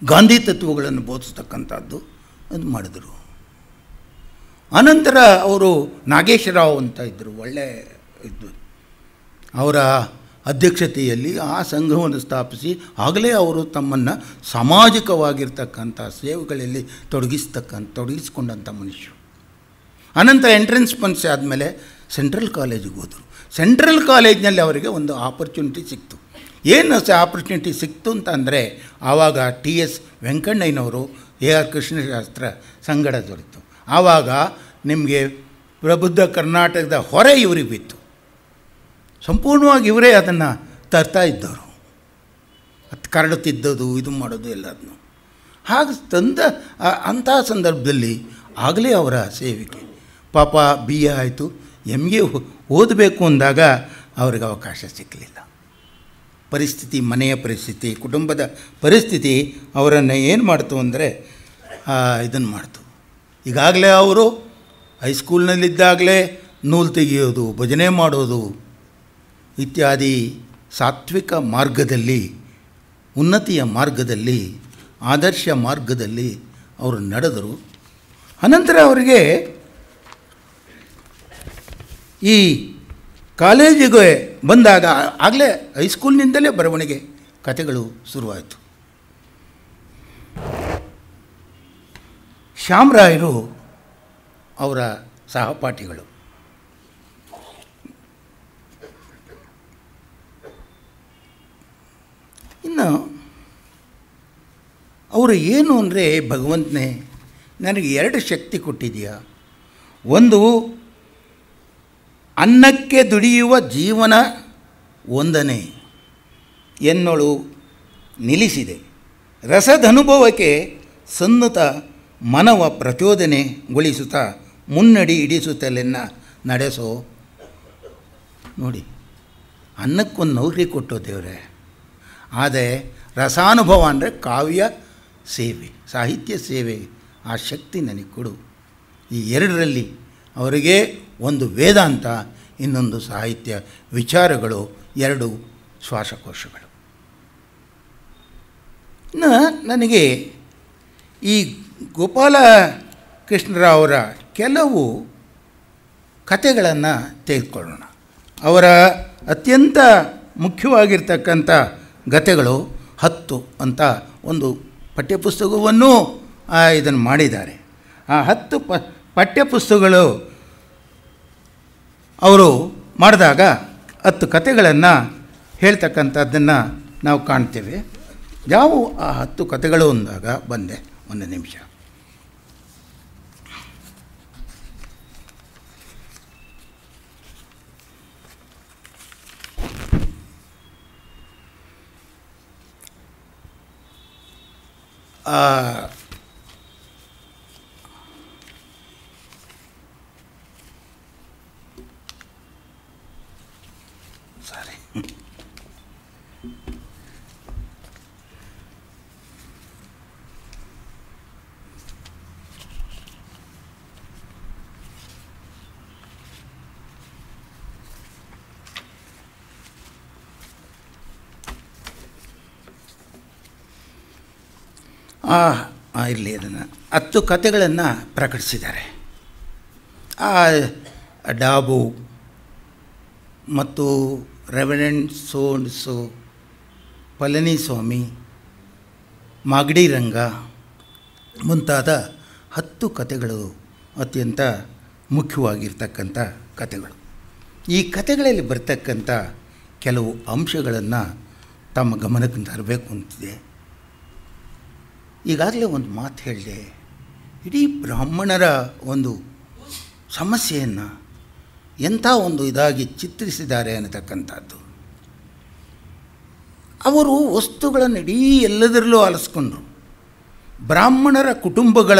ಗಾಂಧಿ ತತ್ವಗಳನ್ನು ಬೋಧಿಸ್ತಕ್ಕಂಥದ್ದು ಅದು ಮಾಡಿದರು. ಅನಂತರ ಅವರು ನಾಗೇಶ್ವರರಾವ್ ಅಂತ ಇದ್ದರು, ಒಳ್ಳೆ ಇದ್ದು, ಅವರ ಅಧ್ಯಕ್ಷತೆಯಲ್ಲಿ ಆ ಸಂಘವನ್ನು ಆಗಲೇ ಅವರು ತಮ್ಮನ್ನು ಸಾಮಾಜಿಕವಾಗಿರ್ತಕ್ಕಂಥ ಸೇವೆಗಳಲ್ಲಿ ತೊಡಗಿಸ್ಕೊಂಡಂಥ ಮನುಷ್ಯರು. ಅನಂತರ ಎಂಟ್ರೆನ್ಸ್ ಪರೀಕ್ಷೆ ಆದಮೇಲೆ ಸೆಂಟ್ರಲ್ ಕಾಲೇಜಿಗೆ ಹೋದರು. ಸೆಂಟ್ರಲ್ ಕಾಲೇಜಿನಲ್ಲಿ ಅವರಿಗೆ ಒಂದು ಆಪರ್ಚುನಿಟಿ ಸಿಕ್ತು. ಏನು ಆಪರ್ಚುನಿಟಿ ಸಿಕ್ತು ಅಂತ ಅಂದರೆ, ಆವಾಗ TS ವೆಂಕಣ್ಣಯ್ಯನವರು AR ಕೃಷ್ಣಶಾಸ್ತ್ರ ಸಂಗಡ ದೊರೆತು. ಆವಾಗ ನಿಮಗೆ ಪ್ರಬುದ್ಧ ಕರ್ನಾಟಕದ ಹೊರೆ ಇವರಿಗೆ ಬಿತ್ತು. ಸಂಪೂರ್ಣವಾಗಿ ಇವರೇ ಅದನ್ನು ತರ್ತಾ ಇದ್ದವರು, ಅದು ಕರಡುತ್ತಿದ್ದದು, ಇದು ಮಾಡೋದು ಎಲ್ಲದನ್ನು. ಹಾಗೆ ಅಂಥ ಸಂದರ್ಭದಲ್ಲಿ ಆಗಲೇ ಅವರ ಸೇವೆಗೆ ಪಾಪ BA ಆಯಿತು, MA ಓದಬೇಕು ಅಂದಾಗ ಅವ್ರಿಗೆ ಅವಕಾಶ ಸಿಕ್ಕಲಿಲ್ಲ. ಪರಿಸ್ಥಿತಿ, ಮನೆಯ ಪರಿಸ್ಥಿತಿ, ಕುಟುಂಬದ ಪರಿಸ್ಥಿತಿ ಅವರನ್ನು ಏನು ಮಾಡ್ತು ಅಂದರೆ ಇದನ್ನು ಮಾಡ್ತು. ಈಗಾಗಲೇ ಅವರು ಹೈಸ್ಕೂಲ್ನಲ್ಲಿದ್ದಾಗಲೇ ನೂಲು ತೆಗೆಯೋದು, ಭಜನೆ ಮಾಡೋದು ಇತ್ಯಾದಿ ಸಾತ್ವಿಕ ಮಾರ್ಗದಲ್ಲಿ, ಉನ್ನತಿಯ ಮಾರ್ಗದಲ್ಲಿ, ಆದರ್ಶ ಮಾರ್ಗದಲ್ಲಿ ಅವರು ನಡೆದರು. ಅನಂತರ ಅವರಿಗೆ ಈ ಕಾಲೇಜಿಗೆ ಬಂದಾಗ ಆಗಲೇ ಹೈಸ್ಕೂಲ್ನಿಂದಲೇ ಬರವಣಿಗೆ ಕಥೆಗಳು ಶುರುವಾಯಿತು. ಶ್ಯಾಮರಾಯರು ಅವರ ಸಹಪಾಠಿಗಳು. ಇನ್ನು ಅವರು ಏನು ಅಂದರೆ, ಭಗವಂತನೇ ನನಗೆ 2 ಶಕ್ತಿ ಕೊಟ್ಟಿದೆಯಾ. ಒಂದು, ಅನ್ನಕ್ಕೆ ದುಡಿಯುವ ಜೀವನ ಒಂದನೇ ಎನ್ನೋಳು ನಿಲ್ಲಿಸಿದೆ. ರಸದನುಭವಕ್ಕೆ ಸನ್ನತ ಮನವ ಪ್ರಚೋದನೆಗೊಳಿಸುತ್ತಾ ಮುನ್ನಡಿ ಇಡಿಸುತ್ತಲೆನ್ನ ನಡೆಸೋ. ನೋಡಿ, ಅನ್ನಕ್ಕೊಂದು ನೌಕರಿ ಕೊಟ್ಟೋ ದೇವರೇ, ಆದರೆ ರಸಾನುಭವ ಅಂದರೆ ಕಾವ್ಯ ಸೇವೆ, ಸಾಹಿತ್ಯ ಸೇವೆ, ಆ ಶಕ್ತಿ ನನಗೆ ಕೊಡು. ಈ 2ರಲ್ಲಿ ಅವರಿಗೆ ಒಂದು ವೇದಾಂತ, ಇನ್ನೊಂದು ಸಾಹಿತ್ಯ ವಿಚಾರಗಳು, 2 ಶ್ವಾಸಕೋಶಗಳು. ಇನ್ನು ನನಗೆ ಈ ಗೋಪಾಲಕೃಷ್ಣರಾವ್ ಅವರ ಕೆಲವು ಕಥೆಗಳನ್ನು ತೆಗೆದುಕೊಳ್ಳೋಣ. ಅವರ ಅತ್ಯಂತ ಮುಖ್ಯವಾಗಿರ್ತಕ್ಕಂಥ ಕಥೆಗಳು 10 ಅಂತ ಒಂದು ಪಠ್ಯಪುಸ್ತಕವನ್ನು ಇದನ್ನು ಮಾಡಿದ್ದಾರೆ. ಆ 10 ಪಠ್ಯಪುಸ್ತಕಗಳು ಅವರು ಮಾಡಿದಾಗ 10 ಕಥೆಗಳನ್ನು ಹೇಳ್ತಕ್ಕಂಥದ್ದನ್ನು ನಾವು ಕಾಣ್ತೇವೆ. ಯಾವುವು ಆ 10 ಕಥೆಗಳು ಅಂದಾಗ ಬಂದೆ, ಒಂದು ನಿಮಿಷ. ಸಾರಿ ಇರಲಿ, ಅದನ್ನು 10 ಕಥೆಗಳನ್ನು ಪ್ರಕಟಿಸಿದ್ದಾರೆ. ಡಾಬು ಮತ್ತು ರೆವರೆಂಡ್ ಸೋಂಡ್ಸು, ಪಳನಿಸ್ವಾಮಿ, ಮಾಗಡಿ ರಂಗ ಮುಂತಾದ 10 ಕಥೆಗಳು ಅತ್ಯಂತ ಮುಖ್ಯವಾಗಿರ್ತಕ್ಕಂಥ ಕಥೆಗಳು. ಈ ಕಥೆಗಳಲ್ಲಿ ಬರ್ತಕ್ಕಂಥ ಕೆಲವು ಅಂಶಗಳನ್ನು ತಮ್ಮ ಗಮನಕ್ಕೆ ತರಬೇಕು ಅಂತಿದೆ. ಈಗಾಗಲೇ ಒಂದು ಮಾತು ಹೇಳಿದೆ, ಇಡೀ ಬ್ರಾಹ್ಮಣರ ಒಂದು ಸಮಸ್ಯೆಯನ್ನು ಎಂಥ ಒಂದು ಇದಾಗಿ ಚಿತ್ರಿಸಿದ್ದಾರೆ ಅನ್ನತಕ್ಕಂಥದ್ದು. ಅವರು ವಸ್ತುಗಳನ್ನು ಇಡೀ ಎಲ್ಲದರಲ್ಲೂ ಆಲಿಸ್ಕೊಂಡ್ರು. ಬ್ರಾಹ್ಮಣರ ಕುಟುಂಬಗಳ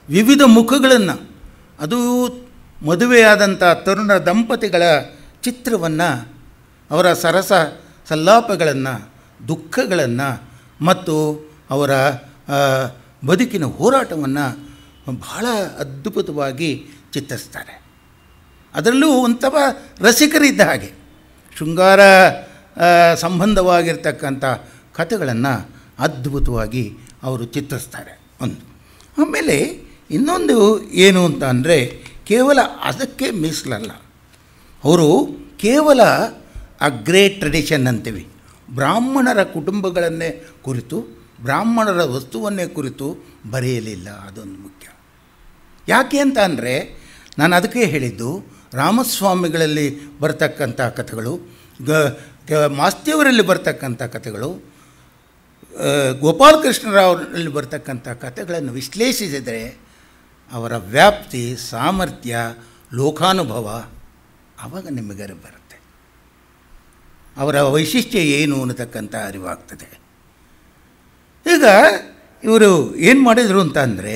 ವಿವಿಧ ಮುಖಗಳನ್ನು, ಅದು ಮದುವೆಯಾದಂಥ ತರುಣ ದಂಪತಿಗಳ ಚಿತ್ರವನ್ನು, ಅವರ ಸರಸ ಸಲ್ಲಾಪಗಳನ್ನು, ದುಃಖಗಳನ್ನು ಮತ್ತು ಅವರ ಬದುಕಿನ ಹೋರಾಟವನ್ನು ಬಹಳ ಅದ್ಭುತವಾಗಿ ಚಿತ್ರಿಸ್ತಾರೆ. ಅದರಲ್ಲೂ ಒಂಥವ ರಸಿಕರಿದ್ದ ಹಾಗೆ ಶೃಂಗಾರ ಸಂಬಂಧವಾಗಿರ್ತಕ್ಕಂಥ ಕಥೆಗಳನ್ನು ಅದ್ಭುತವಾಗಿ ಅವರು ಚಿತ್ರಿಸ್ತಾರೆ. ಒಂದು ಆಮೇಲೆ ಇನ್ನೊಂದು ಏನು ಅಂತ ಅಂದರೆ, ಕೇವಲ ಅದಕ್ಕೆ ಮೀಸಲಲ್ಲ, ಅವರು ಕೇವಲ ಆ ಗ್ರೇಟ್ ಟ್ರೆಡಿಷನ್ ಅಂತೀವಿ, ಬ್ರಾಹ್ಮಣರ ಕುಟುಂಬಗಳನ್ನೇ ಕುರಿತು, ಬ್ರಾಹ್ಮಣರ ವಸ್ತುವನ್ನೇ ಕುರಿತು ಬರೆಯಲಿಲ್ಲ. ಅದೊಂದು ಮುಖ್ಯ. ಯಾಕೆ ಅಂತ ಅಂದರೆ, ನಾನು ಅದಕ್ಕೆ ಹೇಳಿದ್ದು, ರಾಮಸ್ವಾಮಿಗಳಲ್ಲಿ ಬರ್ತಕ್ಕಂಥ ಕಥೆಗಳು, ಮಾಸ್ತಿಯವರಲ್ಲಿ ಬರ್ತಕ್ಕಂಥ ಕಥೆಗಳು, ಗೋಪಾಲಕೃಷ್ಣರಾವರಲ್ಲಿ ಬರ್ತಕ್ಕಂಥ ಕಥೆಗಳನ್ನು ವಿಶ್ಲೇಷಿಸಿದರೆ ಅವರ ವ್ಯಾಪ್ತಿ, ಸಾಮರ್ಥ್ಯ, ಲೋಕಾನುಭವ ಆವಾಗ ನಿಮಗೆ ಬರುತ್ತೆ. ಅವರ ವೈಶಿಷ್ಟ್ಯ ಏನು ಅನ್ನತಕ್ಕಂಥ ಅರಿವಾಗ್ತದೆ. ಈಗ ಇವರು ಏನು ಮಾಡಿದರು ಅಂತ ಅಂದರೆ,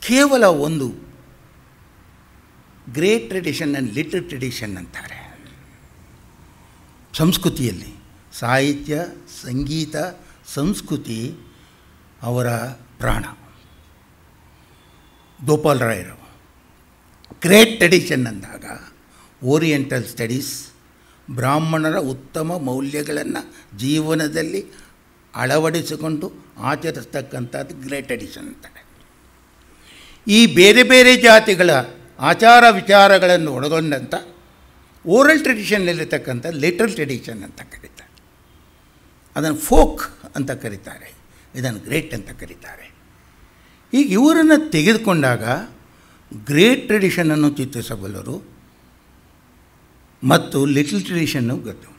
ಕೇವಲ ಒಂದು great tradition and little tradition ಅಂತಾರೆ. ಸಂಸ್ಕೃತಿಯಲ್ಲಿ ಸಾಹಿತ್ಯ, ಸಂಗೀತ, ಸಂಸ್ಕೃತಿ ಅವರ ಪ್ರಾಣ. ಗೋಪಾಲರಾಯರು ಗ್ರೇಟ್ ಟ್ರೆಡಿಷನ್ ಅಂದಾಗ ಓರಿಯೆಂಟಲ್ ಸ್ಟಡೀಸ್, ಬ್ರಾಹ್ಮಣರ ಉತ್ತಮ ಮೌಲ್ಯಗಳನ್ನು ಜೀವನದಲ್ಲಿ ಅಳವಡಿಸಿಕೊಂಡು ಆಚರಿಸ್ತಕ್ಕಂಥದ್ದು ಗ್ರೇಟ್ ಟ್ರೆಡಿಷನ್ ಅಂತಾರೆ. ಈ ಬೇರೆ ಬೇರೆ ಜಾತಿಗಳ ಆಚಾರ ವಿಚಾರಗಳನ್ನು ಒಳಗೊಂಡಂಥ ಓರಲ್ ಟ್ರೆಡಿಷನ್ನಲ್ಲಿರ್ತಕ್ಕಂಥ ಲಿಟಲ್ ಟ್ರೆಡಿಷನ್ ಅಂತ ಕರೀತಾರೆ. ಅದನ್ನು ಫೋಕ್ ಅಂತ ಕರೀತಾರೆ, ಇದನ್ನು ಗ್ರೇಟ್ ಅಂತ ಕರೀತಾರೆ. ಈಗ ಇವರನ್ನು ತೆಗೆದುಕೊಂಡಾಗ ಗ್ರೇಟ್ ಟ್ರೆಡಿಷನನ್ನು ಚಿತ್ರಿಸಬಲ್ಲರು ಮತ್ತು ಲಿಟಲ್ ಟ್ರೆಡಿಷನ್ನು ಗೊತ್ತು.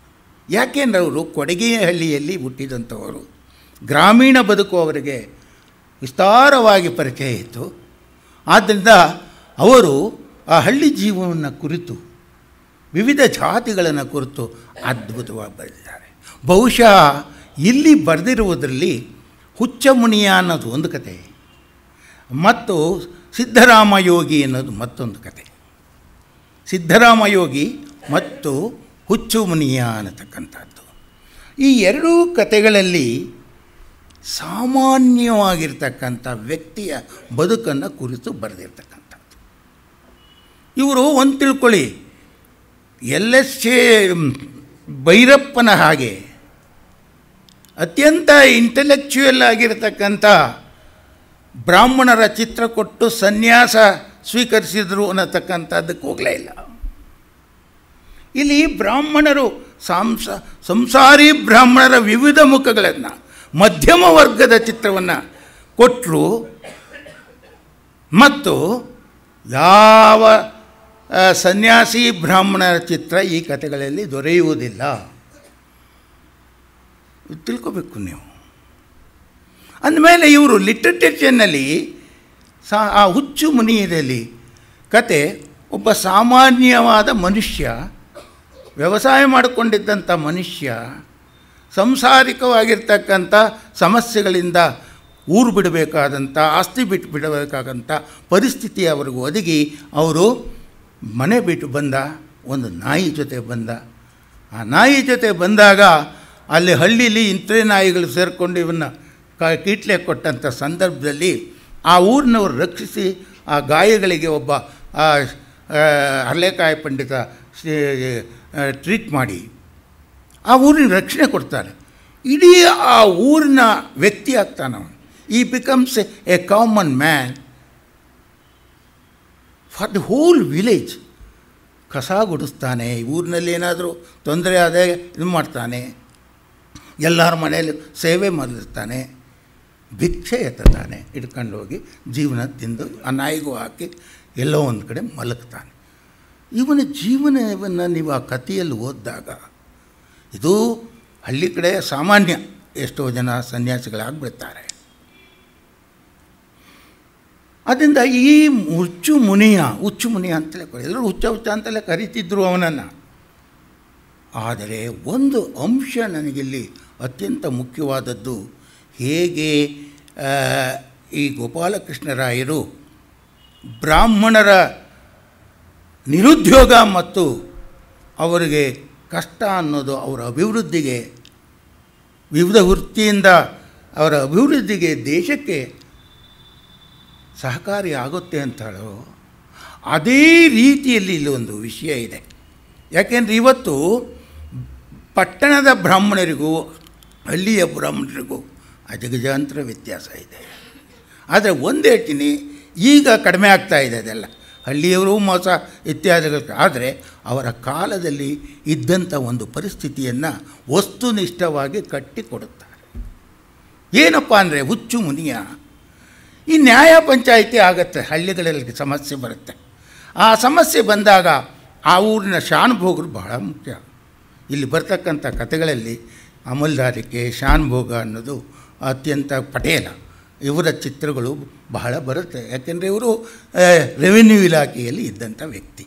ಯಾಕೆಂದರೆ ಅವರು ಕೊಡಗೇಹಳ್ಳಿಯಲ್ಲಿ ಹುಟ್ಟಿದಂಥವರು, ಗ್ರಾಮೀಣ ಬದುಕು ಅವರಿಗೆ ವಿಸ್ತಾರವಾಗಿ ಪರಿಚಯ ಇತ್ತು. ಆದ್ದರಿಂದ ಅವರು ಆ ಹಳ್ಳಿ ಜೀವನವನ್ನು ಕುರಿತು, ವಿವಿಧ ಜಾತಿಗಳನ್ನು ಕುರಿತು ಅದ್ಭುತವಾಗಿ ಬರೆದಿದ್ದಾರೆ. ಬಹುಶಃ ಇಲ್ಲಿ ಬರೆದಿರುವುದರಲ್ಲಿ ಹುಚ್ಚಮುನಿಯ ಅನ್ನೋದು ಒಂದು ಕತೆ ಮತ್ತು ಸಿದ್ದರಾಮಯೋಗಿ ಅನ್ನೋದು ಮತ್ತೊಂದು ಕತೆ. ಸಿದ್ದರಾಮಯೋಗಿ ಮತ್ತು ಹುಚ್ಚುಮುನಿಯ ಅನ್ನತಕ್ಕಂಥದ್ದು, ಈ ಎರಡೂ ಕತೆಗಳಲ್ಲಿ ಸಾಮಾನ್ಯವಾಗಿರ್ತಕ್ಕಂಥ ವ್ಯಕ್ತಿಯ ಬದುಕನ್ನು ಕುರಿತು ಬರೆದಿರ್ತಕ್ಕಂಥದ್ದು. ಇವರು ಒಂದು ತಿಳ್ಕೊಳ್ಳಿ, LSA ಭೈರಪ್ಪನ ಹಾಗೆ ಅತ್ಯಂತ ಇಂಟೆಲೆಕ್ಚುಯಲ್ ಆಗಿರತಕ್ಕಂಥ ಬ್ರಾಹ್ಮಣರ ಚಿತ್ರ ಕೊಟ್ಟು ಸನ್ಯಾಸ ಸ್ವೀಕರಿಸಿದರು ಅನ್ನತಕ್ಕಂಥದ್ದಕ್ಕೆ ಹೋಗಲೇ ಇಲ್ಲ. ಇಲ್ಲಿ ಬ್ರಾಹ್ಮಣರು ಸಂಸಾರಿ ಬ್ರಾಹ್ಮಣರ ವಿವಿಧ ಮುಖಗಳನ್ನು, ಮಧ್ಯಮ ವರ್ಗದ ಚಿತ್ರವನ್ನು ಕೊಟ್ಟರು ಮತ್ತು ಯಾವ ಸನ್ಯಾಸಿ ಬ್ರಾಹ್ಮಣರ ಚಿತ್ರ ಈ ಕಥೆಗಳಲ್ಲಿ ದೊರೆಯುವುದಿಲ್ಲ. ತಿಳ್ಕೋಬೇಕು ನೀವು. ಅಂದಮೇಲೆ ಇವರು ಲಿಟರೇಚರ್ನಲ್ಲಿ ಆ ಹುಚ್ಚು ಮುನಿಯದಲ್ಲಿ ಕತೆ, ಒಬ್ಬ ಸಾಮಾನ್ಯವಾದ ಮನುಷ್ಯ, ವ್ಯವಸಾಯ ಮಾಡಿಕೊಂಡಿದ್ದಂಥ ಮನುಷ್ಯ ಸಂಸಾರಿಕವಾಗಿರ್ತಕ್ಕಂಥ ಸಮಸ್ಯೆಗಳಿಂದ ಊರು ಬಿಡಬೇಕಾದಂಥ, ಆಸ್ತಿ ಬಿಡಬೇಕಾದಂಥ ಪರಿಸ್ಥಿತಿ ಅವ್ರಿಗೆ ಒದಗಿ ಅವರು ಮನೆ ಬಿಟ್ಟು ಬಂದ. ಒಂದು ನಾಯಿ ಜೊತೆ ಬಂದ. ಆ ನಾಯಿ ಜೊತೆ ಬಂದಾಗ ಅಲ್ಲಿ ಹಳ್ಳಿಲಿ ಇಂಥೇ ನಾಯಿಗಳು ಸೇರಿಕೊಂಡು ಇವನ್ನ ಕೀಟ್ಲೆ ಕೊಟ್ಟಂಥ ಸಂದರ್ಭದಲ್ಲಿ ಆ ಊರಿನವರು ರಕ್ಷಿಸಿ ಆ ಗಾಯಗಳಿಗೆ ಒಬ್ಬ ಹರಳೆಕಾಯಿ ಪಂಡಿತ ಟ್ರೀಟ್ ಮಾಡಿ ಆ ಊರಿನ ರಕ್ಷಣೆ ಕೊಡ್ತಾನೆ. ಇಡೀ ಆ ಊರಿನ ವ್ಯಕ್ತಿ ಆಗ್ತಾನವನು. ಈ becomes A common man for the whole village. ಕಸ ಗುಡಿಸ್ತಾನೆ, ಊರಿನಲ್ಲಿ ಏನಾದರೂ ತೊಂದರೆ ಆದ ಇದು ಮಾಡ್ತಾನೆ, ಎಲ್ಲರ ಮನೆಯಲ್ಲಿ ಸೇವೆ ಮಾಡಿರ್ತಾನೆ, ಭಿಕ್ಷೆ ಎತ್ತಾನೆ, ಹಿಡ್ಕೊಂಡು ಹೋಗಿ ಜೀವನ ತಿಂದು ಆ ನಾಯಿಗೂ ಹಾಕಿ ಎಲ್ಲೋ ಒಂದು ಕಡೆ ಮಲಗ್ತಾನೆ. ಇವನ ಜೀವನವನ್ನು ನೀವು ಆ ಕಥೆಯಲ್ಲಿ ಓದಿದಾಗ ಇದು ಹಳ್ಳಿ ಕಡೆ ಸಾಮಾನ್ಯ. ಎಷ್ಟೋ ಜನ ಸನ್ಯಾಸಿಗಳಾಗ್ಬಿಡ್ತಾರೆ. ಅದರಿಂದ ಈ ಹುಚ್ಚು ಮುನಿಯ ಅಂತಲೇ ಎಲ್ಲರೂ ಹುಚ್ಚ ಅಂತಲೇ ಕರೀತಿದ್ರು ಅವನನ್ನು. ಆದರೆ ಒಂದು ಅಂಶ ನನಗಿಲ್ಲಿ ಅತ್ಯಂತ ಮುಖ್ಯವಾದದ್ದು, ಹೇಗೆ ಈ ಗೋಪಾಲಕೃಷ್ಣರಾಯರು ಬ್ರಾಹ್ಮಣರ ನಿರುದ್ಯೋಗ ಮತ್ತು ಅವರಿಗೆ ಕಷ್ಟ ಅನ್ನೋದು ಅವರ ಅಭಿವೃದ್ಧಿಗೆ, ವಿವಿಧ ವೃತ್ತಿಯಿಂದ ಅವರ ಅಭಿವೃದ್ಧಿಗೆ, ದೇಶಕ್ಕೆ ಸಹಕಾರಿ ಆಗುತ್ತೆ ಅಂತ ಹೇಳೋ ಅದೇ ರೀತಿಯಲ್ಲಿ ಇಲ್ಲಿ ಒಂದು ವಿಷಯ ಇದೆ. ಯಾಕೆಂದರೆ ಇವತ್ತು ಪಟ್ಟಣದ ಬ್ರಾಹ್ಮಣರಿಗೂ ಹಳ್ಳಿಯ ಬ್ರಾಹ್ಮಣರಿಗೂ ಅಜಗಜಾಂತರ ವ್ಯತ್ಯಾಸ ಇದೆ. ಆದರೆ ಒಂದು ಹೇಳ್ತೀನಿ, ಈಗ ಕಡಿಮೆ ಆಗ್ತಾ ಇದೆ ಅದೆಲ್ಲ. ಹಳ್ಳಿಯವರು ಮೋಸ ಇತ್ಯಾದಿಗಳು. ಆದರೆ ಅವರ ಕಾಲದಲ್ಲಿ ಇದ್ದಂಥ ಒಂದು ಪರಿಸ್ಥಿತಿಯನ್ನು ವಸ್ತುನಿಷ್ಠವಾಗಿ ಕಟ್ಟಿಕೊಡುತ್ತಾರೆ. ಏನಪ್ಪ ಅಂದರೆ ಹುಚ್ಚು ಮುನಿಯ ಈ ನ್ಯಾಯ ಪಂಚಾಯಿತಿ ಆಗುತ್ತೆ. ಹಳ್ಳಿಗಳಲ್ಲಿ ಸಮಸ್ಯೆ ಬರುತ್ತೆ. ಆ ಸಮಸ್ಯೆ ಬಂದಾಗ ಆ ಊರಿನ ಶಾನುಭೋಗರು ಬಹಳ ಮುಖ್ಯ. ಇಲ್ಲಿ ಬರ್ತಕ್ಕಂಥ ಕಥೆಗಳಲ್ಲಿ ಅಮಲ್ದಾರಿಕೆ, ಶಾನುಭೋಗ ಅನ್ನೋದು ಅತ್ಯಂತ ಪಟೇಲ ಇವರ ಚಿತ್ರಗಳು ಬಹಳ ಬರುತ್ತೆ. ಯಾಕೆಂದರೆ ಇವರು ರೆವಿನ್ಯೂ ಇಲಾಖೆಯಲ್ಲಿ ಇದ್ದಂಥ ವ್ಯಕ್ತಿ.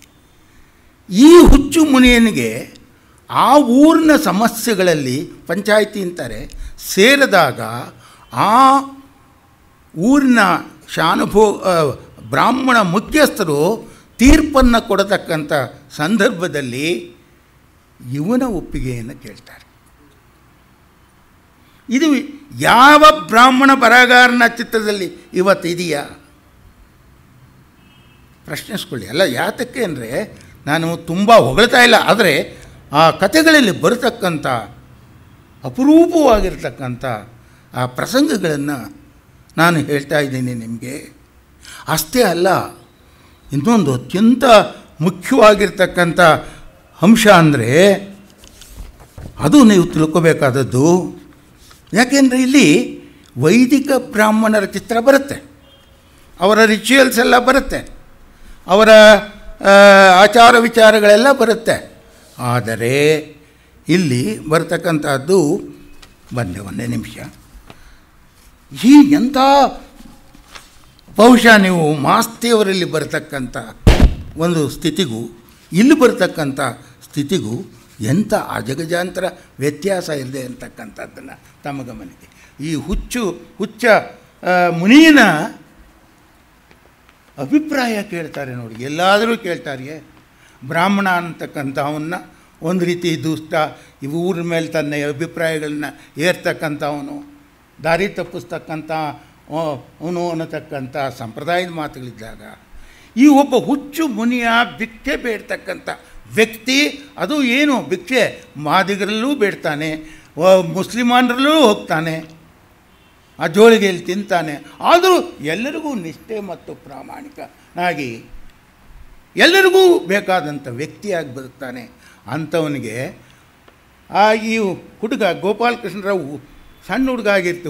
ಈ ಹುಚ್ಚು ಮುನಿಯನಿಗೆ ಆ ಊರಿನ ಸಮಸ್ಯೆಗಳಲ್ಲಿ ಪಂಚಾಯಿತಿ ಅಂತಾರೆ ಸೇರಿದಾಗ ಆ ಊರಿನ ಬ್ರಾಹ್ಮಣ ಮುಖ್ಯಸ್ಥರು ತೀರ್ಪನ್ನು ಕೊಡತಕ್ಕಂಥ ಸಂದರ್ಭದಲ್ಲಿ ಇವನ ಒಪ್ಪಿಗೆಯನ್ನು ಕೇಳ್ತಾರೆ. ಇದು ಯಾವ ಬ್ರಾಹ್ಮಣ ಬರಹಗಾರನ ಚಿತ್ರದಲ್ಲಿ ಇವತ್ತು ಇದೆಯಾ? ಪ್ರಶ್ನಿಸ್ಕೊಳ್ಳಿ. ಅಲ್ಲ, ಯಾತಕ್ಕೆ ಅಂದರೆ ನಾನು ತುಂಬ ಹೊಗಳ್ತಾ ಇಲ್ಲ, ಆದರೆ ಆ ಕಥೆಗಳಲ್ಲಿ ಬರತಕ್ಕಂಥ ಅಪರೂಪವಾಗಿರ್ತಕ್ಕಂಥ ಆ ಪ್ರಸಂಗಗಳನ್ನು ನಾನು ಹೇಳ್ತಾ ಇದ್ದೀನಿ ನಿಮಗೆ. ಅಷ್ಟೇ ಅಲ್ಲ, ಇನ್ನೊಂದು ಅತ್ಯಂತ ಮುಖ್ಯವಾಗಿರ್ತಕ್ಕಂಥ ಅಂಶ ಅಂದರೆ ಅದು ನೀವು ತಿಳ್ಕೋಬೇಕಾದದ್ದು. ಯಾಕೆಂದರೆ ಇಲ್ಲಿ ವೈದಿಕ ಬ್ರಾಹ್ಮಣರ ಚಿತ್ರ ಬರುತ್ತೆ, ಅವರ ರಿಚುವಲ್ಸ್ ಎಲ್ಲ ಬರುತ್ತೆ, ಅವರ ಆಚಾರ ವಿಚಾರಗಳೆಲ್ಲ ಬರುತ್ತೆ. ಆದರೆ ಇಲ್ಲಿ ಬರ್ತಕ್ಕಂಥದ್ದು ಒಂದೇ ನಿಮಿಷ, ಈ ಎಂಥ ಬಹುಶಃ ನೀವು ಮಾಸ್ತಿಯವರಲ್ಲಿ ಬರ್ತಕ್ಕಂಥ ಒಂದು ಸ್ಥಿತಿಗೂ ಇಲ್ಲಿ ಬರ್ತಕ್ಕಂಥ ಸ್ಥಿತಿಗೂ ಎಂಥ ಅಜಗಜಾಂತರ ವ್ಯತ್ಯಾಸ ಇದೆ ಅಂತಕ್ಕಂಥದ್ದನ್ನು ತಮ್ಮ ಗಮನಿಸಿ. ಈ ಹುಚ್ಚ ಮುನಿಯನ ಅಭಿಪ್ರಾಯ ಕೇಳ್ತಾರೆ ನೋಡಿ. ಎಲ್ಲಾದರೂ ಕೇಳ್ತಾರೆ. ಬ್ರಾಹ್ಮಣ ಅಂತಕ್ಕಂಥವನ್ನ ಒಂದು ರೀತಿ ದುಷ್ಟ, ಇವು ಊರ ಮೇಲೆ ತನ್ನ ಅಭಿಪ್ರಾಯಗಳನ್ನ ಏರ್ತಕ್ಕಂಥವನು, ದಾರಿ ತಪ್ಪಿಸ್ತಕ್ಕಂಥ ಅವನು ಅನ್ನತಕ್ಕಂಥ ಸಂಪ್ರದಾಯದ ಮಾತುಗಳಿದ್ದಾಗ, ಈ ಒಬ್ಬ ಹುಚ್ಚು ಮುನಿಯ ಭಿಕ್ಷೆ ಬೇಡ್ತಕ್ಕಂಥ ವ್ಯಕ್ತಿ, ಅದು ಏನು ಭಿಕ್ಷೆ ಮಾದಿಗರಲ್ಲೂ ಬೇಡ್ತಾನೆ, ಮುಸ್ಲಿಮಾನರಲ್ಲೂ ಹೋಗ್ತಾನೆ, ಆ ಜೋಳಿಗೆಯಲ್ಲಿ ತಿಂತಾನೆ. ಆದರೂ ಎಲ್ಲರಿಗೂ ನಿಷ್ಠೆ ಮತ್ತು ಪ್ರಾಮಾಣಿಕನಾಗಿ ಎಲ್ಲರಿಗೂ ಬೇಕಾದಂಥ ವ್ಯಕ್ತಿಯಾಗಿ ಬದುಕ್ತಾನೆ. ಅಂಥವನಿಗೆ ಈ ಹುಡುಗ ಗೋಪಾಲಕೃಷ್ಣರಾವ್ ಸಣ್ಣ ಹುಡುಗ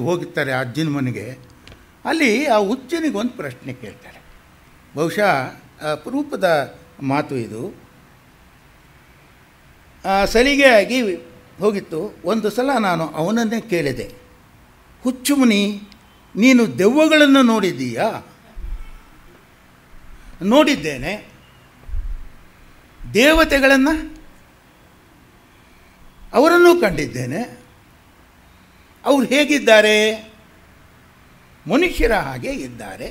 ಹೋಗಿರ್ತಾರೆ ಅಜ್ಜನ ಮನೆಗೆ. ಅಲ್ಲಿ ಆ ಹುಚ್ಚನಿಗೆ ಒಂದು ಪ್ರಶ್ನೆ ಕೇಳ್ತಾರೆ. ಬಹುಶಃ ಅಪರೂಪದ ಮಾತು ಇದು. ಸಲಿಗೆ ಆಗಿ ಹೋಗಿತ್ತು. ಒಂದು ಸಲ ನಾನು ಅವನನ್ನೇ ಕೇಳಿದೆ, ಹುಚ್ಚು ಮುನಿ, ನೀನು ದೆವ್ವಗಳನ್ನು ನೋಡಿದ್ದೀಯಾ? ನೋಡಿದ್ದೇನೆ. ದೇವತೆಗಳನ್ನು ಅವರನ್ನೂ ಕಂಡಿದ್ದೇನೆ. ಅವ್ರು ಹೇಗಿದ್ದಾರೆ? ಮನುಷ್ಯರ ಹಾಗೆ ಇದ್ದಾರೆ.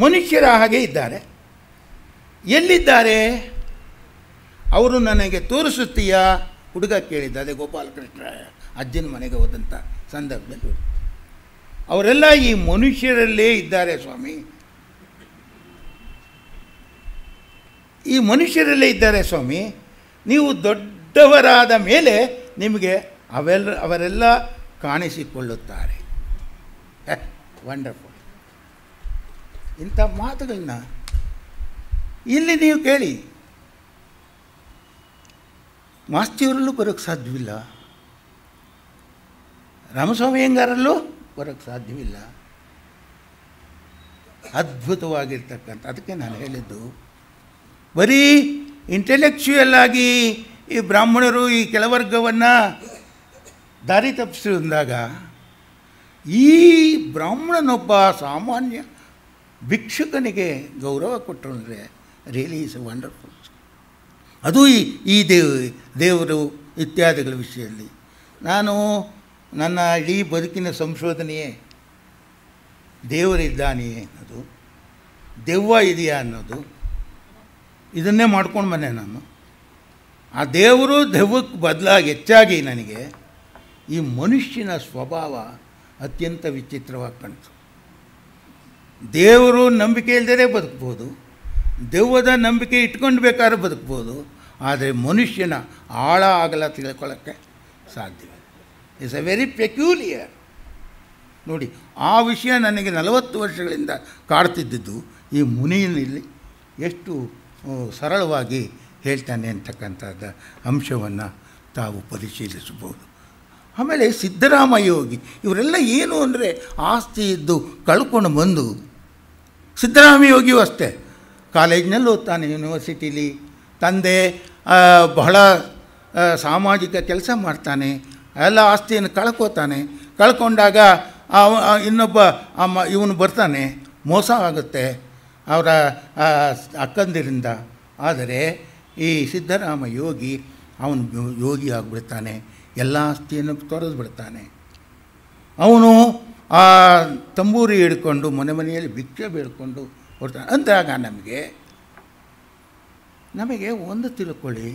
ಮನುಷ್ಯರ ಹಾಗೆ ಇದ್ದಾರೆ. ಎಲ್ಲಿದ್ದಾರೆ? ಅವರು ನನಗೆ ತೋರಿಸುತ್ತೀಯಾ? ಹುಡುಗ ಕೇಳಿದ್ದ. ಅದೇ ಗೋಪಾಲಕೃಷ್ಣ ಅಜ್ಜನ ಮನೆಗೆ ಹೋದಂಥ ಸಂದರ್ಭದಲ್ಲಿ ಅವರೆಲ್ಲ ಈ ಮನುಷ್ಯರಲ್ಲೇ ಇದ್ದಾರೆ ಸ್ವಾಮಿ, ಈ ಮನುಷ್ಯರಲ್ಲೇ ಇದ್ದಾರೆ ಸ್ವಾಮಿ. ನೀವು ದೊಡ್ಡವರಾದ ಮೇಲೆ ನಿಮಗೆ ಅವರೆಲ್ಲ ಕಾಣಿಸಿಕೊಳ್ಳುತ್ತಾರೆ. ವಂಡರ್ಫುಲ್. ಇಂಥ ಮಾತುಗಳನ್ನ ಇಲ್ಲಿ ನೀವು ಕೇಳಿ. ಮಾಸ್ತಿಯವರಲ್ಲೂ ಬರೋಕ್ಕೆ ಸಾಧ್ಯವಿಲ್ಲ, ರಾಮಸ್ವಾಮಿ ಅಯ್ಯಂಗಾರಲ್ಲೂ ಬರೋಕ್ಕೆ ಸಾಧ್ಯವಿಲ್ಲ. ಅದ್ಭುತವಾಗಿರ್ತಕ್ಕಂಥ, ಅದಕ್ಕೆ ನಾನು ಹೇಳಿದ್ದು, ಬರೀ ಇಂಟೆಲೆಕ್ಚುಯಲ್ ಆಗಿ ಈ ಬ್ರಾಹ್ಮಣರು ಈ ಕೆಳವರ್ಗವನ್ನು ದಾರಿ ತಪ್ಪಿಸಿದಾಗ ಈ ಬ್ರಾಹ್ಮಣನೊಬ್ಬ ಸಾಮಾನ್ಯ ಭಿಕ್ಷುಕನಿಗೆ ಗೌರವ ಕೊಟ್ಟರು ಅಂದರೆ ರಿಯಲಿ ಈಸ್ ಎ ವಂಡರ್ಫುಲ್. ಅದು ಈ ದೇವರು ಇತ್ಯಾದಿಗಳ ವಿಷಯದಲ್ಲಿ ನಾನು ನನ್ನ ಇಡೀ ಬದುಕಿನ ಸಂಶೋಧನೆಯೇ ದೇವರಿದ್ದಾನೆಯೇ ಅನ್ನೋದು, ದೆವ್ವ ಇದೆಯಾ ಅನ್ನೋದು, ಇದನ್ನೇ ಮಾಡ್ಕೊಂಡು ಬಂದೆ ನಾನು. ಆ ದೇವರು ದೆವ್ವಕ್ಕೆ ಬದಲಾಗಿ ಹೆಚ್ಚಾಗಿ ನನಗೆ ಈ ಮನುಷ್ಯನ ಸ್ವಭಾವ ಅತ್ಯಂತ ವಿಚಿತ್ರವಾಗಿ ಕಾಣ್ತು. ದೇವರು ನಂಬಿಕೆ ಇಲ್ಲದೇ ಬದುಕ್ಬೋದು, ದೆವ್ವದ ನಂಬಿಕೆ ಇಟ್ಕೊಂಡು ಬೇಕಾದ್ರೆ ಬದುಕ್ಬೋದು, ಆದರೆ ಮನುಷ್ಯನ ಆಳ ಆಗಲ ತಿಳ್ಕೊಳ್ಳೋಕ್ಕೆ ಸಾಧ್ಯವಿಲ್ಲ. It's A very peculiar. ನೋಡಿ, ಆ ವಿಷಯ ನನಗೆ 40 ವರ್ಷಗಳಿಂದ ಕಾಡ್ತಿದ್ದದ್ದು ಈ ಮುನಿಯಲ್ಲಿ ಎಷ್ಟು ಸರಳವಾಗಿ ಹೇಳ್ತಾನೆ ಅಂತಕ್ಕಂಥದ್ದು ಅಂಶವನ್ನು ತಾವು ಪರಿಶೀಲಿಸಬಹುದು. ಆಮೇಲೆ ಸಿದ್ದರಾಮ ಯೋಗಿ ಇವರೆಲ್ಲ ಏನು ಅಂದರೆ ಆಸ್ತಿ ಇದ್ದು ಕಳ್ಕೊಂಡು ಬಂದು, ಸಿದ್ದರಾಮ ಯೋಗಿಯೂ ಅಷ್ಟೇ ಕಾಲೇಜಿನಲ್ಲಿ ಓದ್ತಾನೆ, ಯೂನಿವರ್ಸಿಟಿಲಿ, ತಂದೆ ಬಹಳ ಸಾಮಾಜಿಕ ಕೆಲಸ ಮಾಡ್ತಾನೆ, ಎಲ್ಲ ಆಸ್ತಿಯನ್ನು ಕಳ್ಕೊಂಡಾಗ ಇನ್ನೊಬ್ಬ ಇವನು ಬರ್ತಾನೆ, ಮೋಸ ಆಗುತ್ತೆ ಅವರ ಅಕ್ಕಂದಿರಿಂದ. ಆದರೆ ಈ ಸಿದ್ದರಾಮ ಯೋಗಿ ಅವನು ಯೋಗಿ ಆಗಿಬಿಡ್ತಾನೆ, ಎಲ್ಲ ಆಸ್ತಿಯನ್ನು ತೊರೆದು ಬಿಡ್ತಾನೆ. ಅವನು ಆ ತಂಬೂರಿ ಹಿಡ್ಕೊಂಡು ಮನೆಯಲ್ಲಿ ಭಿಕ್ಷೆ ಬೇಡ್ಕೊಂಡು ಹೊಡ್ತಾನೆ. ಅಂದಾಗ ನಮಗೆ ಒಂದು ತಿಳ್ಕೊಳ್ಳಿ,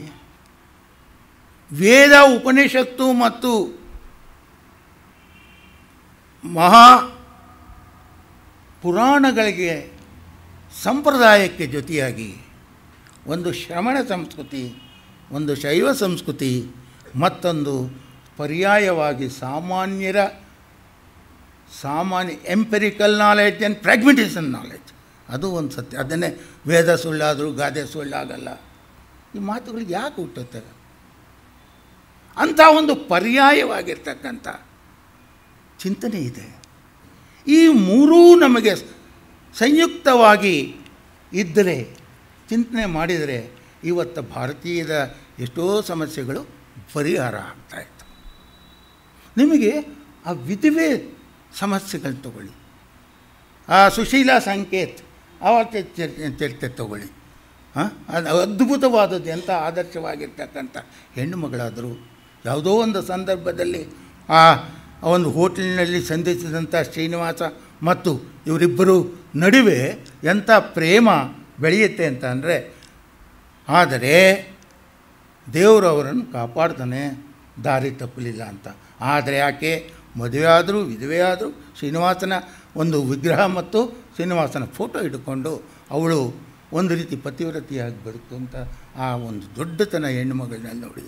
ವೇದ ಉಪನಿಷತ್ತು ಮತ್ತು ಮಹಾ ಪುರಾಣಗಳಿಗೆ ಸಂಪ್ರದಾಯಕ್ಕೆ ಜೊತೆಯಾಗಿ ಒಂದು ಶ್ರಮಣ ಸಂಸ್ಕೃತಿ, ಒಂದು ಶೈವ ಸಂಸ್ಕೃತಿ, ಮತ್ತೊಂದು ಪರ್ಯಾಯವಾಗಿ ಸಾಮಾನ್ಯ ಎಂಪೆರಿಕಲ್ ನಾಲೆಡ್ಜ್ ಆ್ಯಂಡ್ ಪ್ರಾಗ್ಮೆಟಿಸಮ್ ನಾಲೆಡ್ಜ್, ಅದು ಒಂದು ಸತ್ಯ. ಅದನ್ನೇ ವೇದ ಸುಳ್ಳಾದರೂ ಗಾದೆ ಸುಳ್ಳಾಗಲ್ಲ, ಈ ಮಾತುಗಳಿಗೆ ಯಾಕೆ ಹುಟ್ಟುತ್ತೆ? ಅಂಥ ಒಂದು ಪರ್ಯಾಯವಾಗಿರ್ತಕ್ಕಂಥ ಚಿಂತನೆ ಇದೆ. ಈ ಮೂರೂ ನಮಗೆ ಸಂಯುಕ್ತವಾಗಿ ಇದ್ದರೆ, ಚಿಂತನೆ ಮಾಡಿದರೆ ಇವತ್ತು ಭಾರತೀಯದ ಎಷ್ಟೋ ಸಮಸ್ಯೆಗಳು ಪರಿಹಾರ ಆಗ್ತಾಯಿತ್ತು. ನಿಮಗೆ ಆ ವಿಧವೆ ಸಮಸ್ಯೆಗಳು ತಗೊಳ್ಳಿ, ಆ ಸುಶೀಲಾ ಸಂಕೇತ್ ಅವರ ಚರಿತ್ರೆ ತಗೊಳ್ಳಿ. ಅದು ಅದ್ಭುತವಾದದ್ದು. ಎಂಥ ಆದರ್ಶವಾಗಿರ್ತಕ್ಕಂಥ ಹೆಣ್ಣು ಮಗಳಾದರೂ ಯಾವುದೋ ಒಂದು ಸಂದರ್ಭದಲ್ಲಿ ಆ ಒಂದು ಹೋಟೆಲ್ನಲ್ಲಿ ಸಂಧಿಸಿದಂಥ ಶ್ರೀನಿವಾಸ ಮತ್ತು ಇವರಿಬ್ಬರು ನಡುವೆ ಎಂಥ ಪ್ರೇಮ ಬೆಳೆಯುತ್ತೆ ಅಂತ ಅಂದರೆ, ಆದರೆ ದೇವರು ಅವರನ್ನು ಕಾಪಾಡ್ತಾನೆ, ದಾರಿ ತಪ್ಪಲಿಲ್ಲ ಅಂತ. ಆದರೆ ಆಕೆ ಮದುವೆ ಆದರೂ ವಿಧವೆ ಆದರೂ ಶ್ರೀನಿವಾಸನ ಒಂದು ವಿಗ್ರಹ ಮತ್ತು ಶ್ರೀನಿವಾಸನ ಫೋಟೋ ಇಟ್ಟುಕೊಂಡು ಅವಳು ಒಂದು ರೀತಿ ಪತಿವ್ರತಿಯಾಗಿ ಬದುಕುವಂಥ ಆ ಒಂದು ದೊಡ್ಡತನ ಹೆಣ್ಣು ಮಗಳನ್ನ ನೋಡಿ.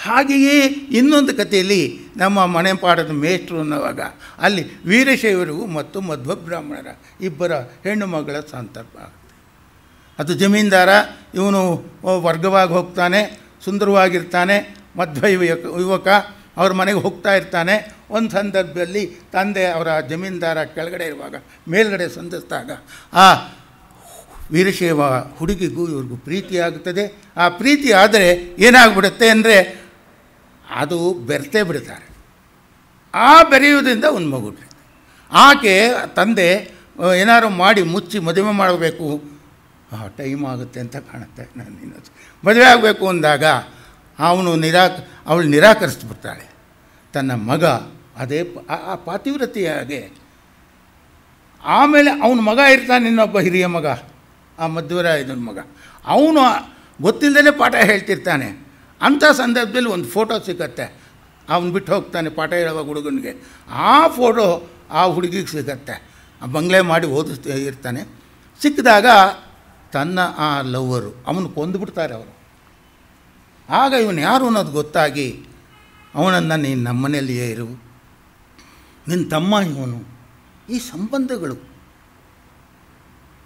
ಹಾಗೆಯೇ ಇನ್ನೊಂದು ಕಥೆಯಲ್ಲಿ ನಮ್ಮ ಮನೆಪಾಡದ ಮೇಷ್ಟ್ರು ಅನ್ನುವಾಗ ಅಲ್ಲಿ ವೀರಶೈವರು ಮತ್ತು ಮಧ್ವ ಬ್ರಾಹ್ಮಣರ ಇಬ್ಬರ ಹೆಣ್ಣು ಮಗಳ ಸಂದರ್ಭ ಆಗುತ್ತೆ. ಅದು ಜಮೀನ್ದಾರ, ಇವನು ವರ್ಗವಾಗಿ ಹೋಗ್ತಾನೆ, ಸುಂದರವಾಗಿರ್ತಾನೆ, ಮಧ್ವ ಯುವಕ ಅವ್ರ ಮನೆಗೆ ಹೋಗ್ತಾ ಇರ್ತಾನೆ. ಒಂದು ಸಂದರ್ಭದಲ್ಲಿ ತಂದೆ ಅವರ ಜಮೀನ್ದಾರ ಕೆಳಗಡೆ ಇರುವಾಗ ಮೇಲ್ಗಡೆ ಸಂಧಿಸಿದಾಗ ಆ ವೀರಶೈವ ಹುಡುಗಿಗೂ ಇವ್ರಿಗೂ ಪ್ರೀತಿ ಆಗುತ್ತದೆ. ಆ ಪ್ರೀತಿ ಆದರೆ ಏನಾಗ್ಬಿಡುತ್ತೆ ಅಂದರೆ ಅದು ಬೆರೆತೇ ಬಿಡ್ತಾರೆ. ಆ ಬೆರೆಯುವುದರಿಂದ ಒಂದು ಮಗು. ಆಕೆ ತಂದೆ ಏನಾದ್ರು ಮಾಡಿ ಮುಚ್ಚಿ ಮದುವೆ ಮಾಡಬೇಕು, ಟೈಮ್ ಆಗುತ್ತೆ ಅಂತ ಕಾಣುತ್ತೆ, ನಾನು ಮದುವೆ ಆಗಬೇಕು ಅಂದಾಗ ಅವಳು ನಿರಾಕರಿಸ್ಬಿಡ್ತಾಳೆ. ತನ್ನ ಮಗ ಅದೇ ಆ ಪಾತಿವ್ರತೆಯಾಗೆ. ಆಮೇಲೆ ಅವನ ಮಗ ಇರ್ತಾನೆ, ಇನ್ನೊಬ್ಬ ಹಿರಿಯ ಮಗ, ಆ ಮಧ್ವರಾಯನ ಮಗ. ಅವನು ಗೊತ್ತಿಲ್ಲದೇ ಪಾಠ ಹೇಳ್ತಿರ್ತಾನೆ. ಅಂಥ ಸಂದರ್ಭದಲ್ಲಿ ಒಂದು ಫೋಟೋ ಸಿಗತ್ತೆ. ಅವನು ಬಿಟ್ಟು ಹೋಗ್ತಾನೆ ಪಾಠ ಹೇಳುವ ಹುಡುಗನಿಗೆ. ಆ ಫೋಟೋ ಆ ಹುಡುಗಿಗೆ ಸಿಗತ್ತೆ. ಬಂಗ್ಲೆ ಮಾಡಿ ಓದಿಸ್ತಾ ಇರ್ತಾನೆ. ಸಿಕ್ಕಿದಾಗ ತನ್ನ ಆ ಲವ್ವರು ಅವನು ಕೊಂದುಬಿಡ್ತಾರೆ ಅವರು. ಆಗ ಇವನು ಯಾರು ಅನ್ನೋದು ಗೊತ್ತಾಗಿ ಅವನನ್ನು ನೀನು ನಮ್ಮ ಮನೆಯಲ್ಲಿಯೇ ಇರು, ನಿನ್ನ ತಮ್ಮ ಇವನು, ಈ ಸಂಬಂಧಗಳು.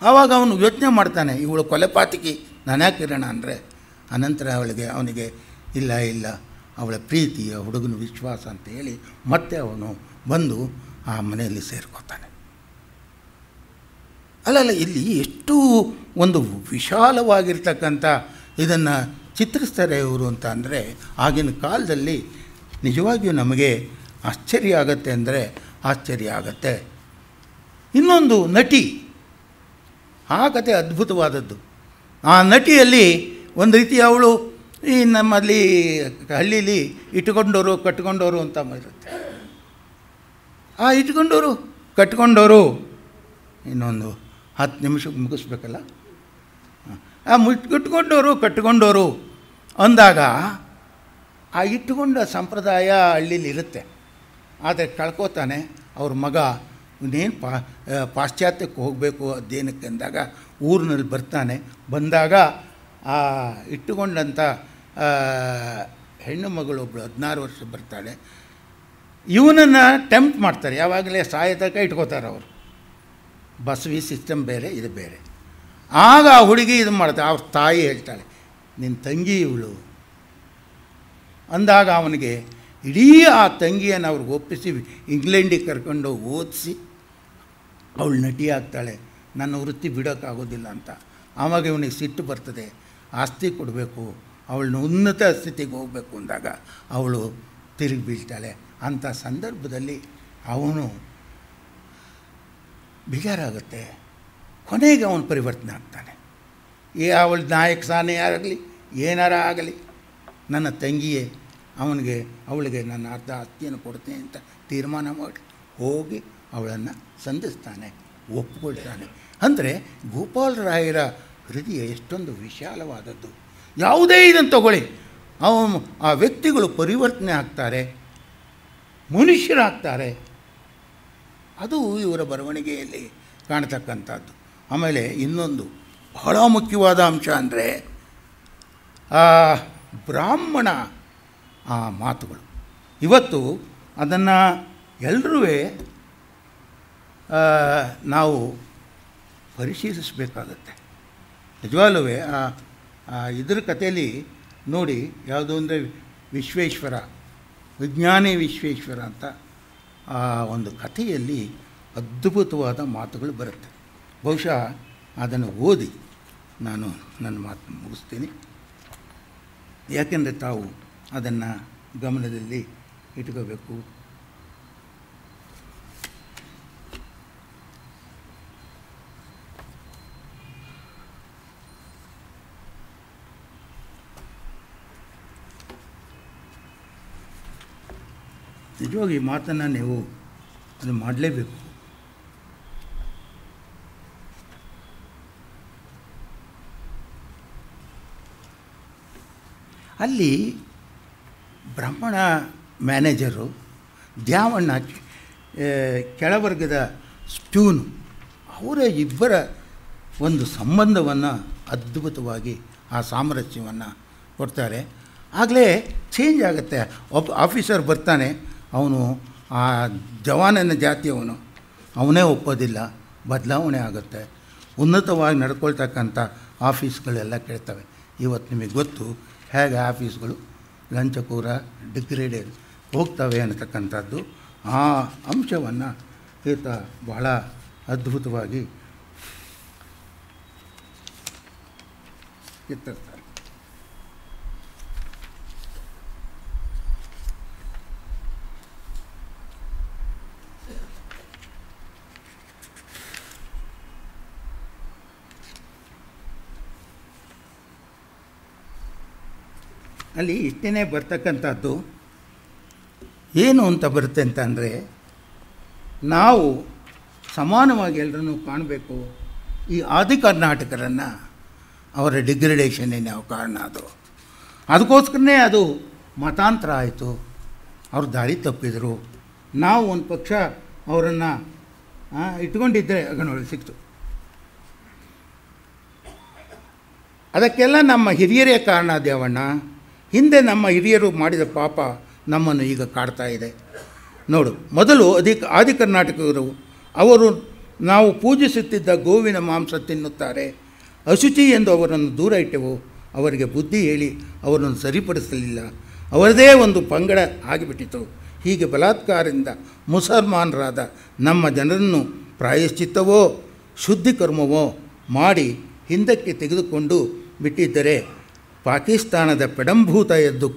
ಆವಾಗ ಅವನು ಯೋಚನೆ ಮಾಡ್ತಾನೆ, ಇವಳು ಕೊಲೆಪಾತಕಿ, ನಾನು ಯಾಕಿರೋಣ ಅಂದರೆ. ಅನಂತರ ಅವನಿಗೆ ಇಲ್ಲ ಅವಳ ಪ್ರೀತಿ, ಆ ಹುಡುಗನ ವಿಶ್ವಾಸ ಅಂತ ಹೇಳಿ ಮತ್ತೆ ಅವನು ಬಂದು ಆ ಮನೆಯಲ್ಲಿ ಸೇರ್ಕೋತಾನೆ. ಅಲ್ಲಲ್ಲ, ಇಲ್ಲಿ ಎಷ್ಟು ಒಂದು ವಿಶಾಲವಾಗಿರ್ತಕ್ಕಂಥ ಇದನ್ನು ಚಿತ್ರಿಸ್ತಾರೆ ಇವರು ಅಂತ ಅಂದರೆ, ಆಗಿನ ಕಾಲದಲ್ಲಿ ನಿಜವಾಗಿಯೂ ನಮಗೆ ಆಶ್ಚರ್ಯ ಆಗತ್ತೆ ಅಂದರೆ ಆಶ್ಚರ್ಯ ಆಗತ್ತೆ. ಇನ್ನೊಂದು ನಟಿ, ಆ ಕತೆ ಅದ್ಭುತವಾದದ್ದು. ಆ ನಟಿಯಲ್ಲಿ ಒಂದು ರೀತಿ ಅವಳು ಈ ನಮ್ಮಲ್ಲಿ ಹಳ್ಳೀಲಿ ಇಟ್ಕೊಂಡವರು ಕಟ್ಕೊಂಡವರು ಅಂತ ಇರುತ್ತೆ. ಆ ಇಟ್ಕೊಂಡವರು ಕಟ್ಕೊಂಡವರು ಇನ್ನೊಂದು 10 ನಿಮಿಷಕ್ಕೆ ಮುಗಿಸ್ಬೇಕಲ್ಲ. ಆ ಕಟ್ಕೊಂಡವರು ಅಂದಾಗ ಆ ಇಟ್ಟುಕೊಂಡ ಸಂಪ್ರದಾಯ ಹಳ್ಳೀಲಿ ಇರುತ್ತೆ. ಆದರೆ ಕಳ್ಕೋತಾನೆ. ಅವ್ರ ಮಗ ಇನ್ನೇನು ಪಾಶ್ಚಾತ್ಯಕ್ಕೆ ಹೋಗಬೇಕು ಅಧ್ಯಯನಕ್ಕೆ ಅಂದಾಗ ಊರಿನಲ್ಲಿ ಬರ್ತಾನೆ. ಬಂದಾಗ ಆ ಇಟ್ಟುಕೊಂಡಂಥ ಹೆಣ್ಣು ಮಗಳೊಬ್ಬಳು 16 ವರ್ಷ ಬರ್ತಾಳೆ. ಇವನನ್ನು ಟೆಂಪ್ಟ್ ಮಾಡ್ತಾರೆ. ಯಾವಾಗಲೇ ಸಾಯ ತನಕ ಇಟ್ಕೋತಾರೆ ಅವರು. ಬಸವಿ ಸಿಸ್ಟಮ್ ಬೇರೆ, ಇದು ಬೇರೆ. ಆಗ ಆ ಹುಡುಗಿ ಇದು ಮಾಡ್ತಾಳೆ. ಅವ್ರ ತಾಯಿ ಹೇಳ್ತಾಳೆ, ನಿನ್ನ ತಂಗಿ ಇವಳು ಅಂದಾಗ ಅವನಿಗೆ ಇಡೀ ಆ ತಂಗಿಯನ್ನು ಅವ್ರಿಗೆ ಒಪ್ಪಿಸಿ ಇಂಗ್ಲೆಂಡಿಗೆ ಕರ್ಕೊಂಡು ಓದಿಸಿ ಅವಳು ನಟಿ ಆಗ್ತಾಳೆ. ನನ್ನ ವೃತ್ತಿ ಬಿಡೋಕ್ಕಾಗೋದಿಲ್ಲ ಅಂತ. ಆವಾಗ ಇವನಿಗೆ ಸಿಟ್ಟು ಬರ್ತದೆ. ಆಸ್ತಿ ಕೊಡಬೇಕು, ಅವಳನ್ನ ಉನ್ನತ ಸ್ಥಿತಿಗೆ ಹೋಗಬೇಕು ಅಂದಾಗ ಅವಳು ತಿರುಗಿ ಬೀಳ್ತಾಳೆ. ಅಂಥ ಸಂದರ್ಭದಲ್ಲಿ ಅವನು ಬೇಜಾರಾಗುತ್ತೆ. ಕೊನೆಗೆ ಅವನು ಪರಿವರ್ತನೆ ಆಗ್ತಾನೆ. ಅವಳ ನಾಯಕ ಸಾನೇ ಆಗಲಿ ಏನಾರ ಆಗಲಿ, ನನ್ನ ತಂಗಿಯೇ, ಅವಳಿಗೆ ನನ್ನ ಅರ್ಧ ಆಸ್ತಿಯನ್ನು ಕೊಡ್ತೇನೆ ಅಂತ ತೀರ್ಮಾನ ಮಾಡಿ ಹೋಗಿ ಅವಳನ್ನು ಸಂಧಿಸ್ತಾನೆ, ಒಪ್ಪಿಕೊಳ್ತಾನೆ. ಅಂದರೆ ಗೋಪಾಲರಾಯರ ಹೃದಯ ಎಷ್ಟೊಂದು ವಿಶಾಲವಾದದ್ದು. ಯಾವುದೇ ಇದನ್ನು ತಗೊಳ್ಳಿ, ಆ ವ್ಯಕ್ತಿಗಳು ಪರಿವರ್ತನೆ ಆಗ್ತಾರೆ, ಮನುಷ್ಯರಾಗ್ತಾರೆ. ಅದು ಇವರ ಬರವಣಿಗೆಯಲ್ಲಿ ಕಾಣತಕ್ಕಂಥದ್ದು. ಆಮೇಲೆ ಇನ್ನೊಂದು ಬಹಳ ಮುಖ್ಯವಾದ ಅಂಶ ಅಂದರೆ ಬ್ರಾಹ್ಮಣ ಆ ಮಾತುಗಳು. ಇವತ್ತು ಅದನ್ನು ಎಲ್ಲರೂ ನಾವು ಪರಿಶೀಲಿಸಬೇಕಾಗತ್ತೆ. ನಿಜವಾಗ್ಲೂ ಇದ್ರ ಕಥೆಯಲ್ಲಿ ನೋಡಿ, ಯಾವುದು ಅಂದರೆ ವಿಶ್ವೇಶ್ವರ, ವಿಜ್ಞಾನಿ ವಿಶ್ವೇಶ್ವರ ಅಂತ ಆ ಒಂದು ಕಥೆಯಲ್ಲಿ ಅದ್ಭುತವಾದ ಮಾತುಗಳು ಬರುತ್ತೆ. ಬಹುಶಃ ಅದನ್ನು ಓದಿ ನಾನು ನನ್ನ ಮಾತು ಮುಗಿಸ್ತೀನಿ. ಯಾಕೆಂದರೆ ತಾವು ಅದನ್ನು ಗಮನದಲ್ಲಿ ಇಟ್ಕೋಬೇಕು. ನಿಜವಾಗಿ ಈ ಮಾತನ್ನು ನೀವು ಅದು ಮಾಡಲೇಬೇಕು. ಅಲ್ಲಿ ಬ್ರಾಹ್ಮಣ ಮ್ಯಾನೇಜರು ದ್ಯಾವಣ್ಣ, ಕೆಳವರ್ಗದ ಸ್ಟ್ಯೂನು, ಅವರ ಇಬ್ಬರ ಒಂದು ಸಂಬಂಧವನ್ನು ಅದ್ಭುತವಾಗಿ ಆ ಸಾಮರಸ್ಯವನ್ನು ಕೊಡ್ತಾರೆ. ಆಗಲೇ ಚೇಂಜ್ ಆಗುತ್ತೆ. ಒಬ್ಬ ಆಫೀಸರ್ ಬರ್ತಾನೆ, ಅವನು ಆ ಜವಾನನ ಜಾತಿಯವನು, ಅವನೇ ಒಪ್ಪೋದಿಲ್ಲ, ಬದಲಾವಣೆ ಆಗುತ್ತೆ. ಉನ್ನತವಾಗಿ ನಡ್ಕೊಳ್ತಕ್ಕಂಥ ಆಫೀಸ್ಗಳೆಲ್ಲ ಕೇಳ್ತವೆ. ಇವತ್ತು ನಿಮಗೆ ಗೊತ್ತು ಹೇಗೆ ಆಫೀಸ್ಗಳು ಲಂಚಕೋರ ಡಿಗ್ರೇಡೆಡ್ ಹೋಗ್ತವೆ ಅನ್ನತಕ್ಕಂಥದ್ದು. ಆ ಅಂಶವನ್ನು ಈತ ಬಹಳ ಅದ್ಭುತವಾಗಿ ಚಿತ್ರಿಸ್ತಾರೆ. ಅಲ್ಲಿ ಇಷ್ಟೇ ಬರ್ತಕ್ಕಂಥದ್ದು. ಏನು ಅಂತ ಬರುತ್ತೆ ಅಂತ ಅಂದರೆ, ನಾವು ಸಮಾನವಾಗಿ ಎಲ್ಲರನ್ನೂ ಕಾಣಬೇಕು. ಈ ಆದಿ ಕರ್ನಾಟಕರನ್ನು ಅವರ ಡಿಗ್ರೇಡೇಷನ್ನೇ ನಾವು ಕಾರಣ. ಅದಕ್ಕೋಸ್ಕರನೇ ಅದು ಮತಾಂತರ ಆಯಿತು. ಅವ್ರು ದಾರಿ ತಪ್ಪಿದರು. ನಾವು ಒಂದು ಪಕ್ಷ ಅವರನ್ನು ಇಟ್ಕೊಂಡಿದ್ದರೆ ನೋಡಿ ಸಿಕ್ತು. ಅದಕ್ಕೆಲ್ಲ ನಮ್ಮ ಹಿರಿಯರೇ ಕಾರಣ ದೇವಣ್ಣ. ಹಿಂದೆ ನಮ್ಮ ಹಿರಿಯರು ಮಾಡಿದ ಪಾಪ ನಮ್ಮನ್ನು ಈಗ ಕಾಡ್ತಾ ಇದೆ ನೋಡು. ಮೊದಲು ಆದಿ ಕರ್ನಾಟಕರು ಅವರು ನಾವು ಪೂಜಿಸುತ್ತಿದ್ದ ಗೋವಿನ ಮಾಂಸ ತಿನ್ನುತ್ತಾರೆ, ಅಶುಚಿ ಎಂದು ಅವರನ್ನು ದೂರ ಇಟ್ಟೆವು. ಅವರಿಗೆ ಬುದ್ಧಿ ಹೇಳಿ ಅವರನ್ನು ಸರಿಪಡಿಸಲಿಲ್ಲ. ಅವರದೇ ಒಂದು ಪಂಗಡ ಆಗಿಬಿಟ್ಟಿತು. ಹೀಗೆ ಬಲಾತ್ಕಾರದಿಂದ ಮುಸಲ್ಮಾನರಾದ ನಮ್ಮ ಜನರನ್ನು ಪ್ರಾಯಶ್ಚಿತ್ತವೋ ಶುದ್ಧೀಕರ್ಮವೋ ಮಾಡಿ ಹಿಂದಕ್ಕೆ ತೆಗೆದುಕೊಂಡು ಬಿಟ್ಟಿದ್ದರೆ ಪಾಕಿಸ್ತಾನದ ಪೆಡಂಭೂತ ಎದ್ದು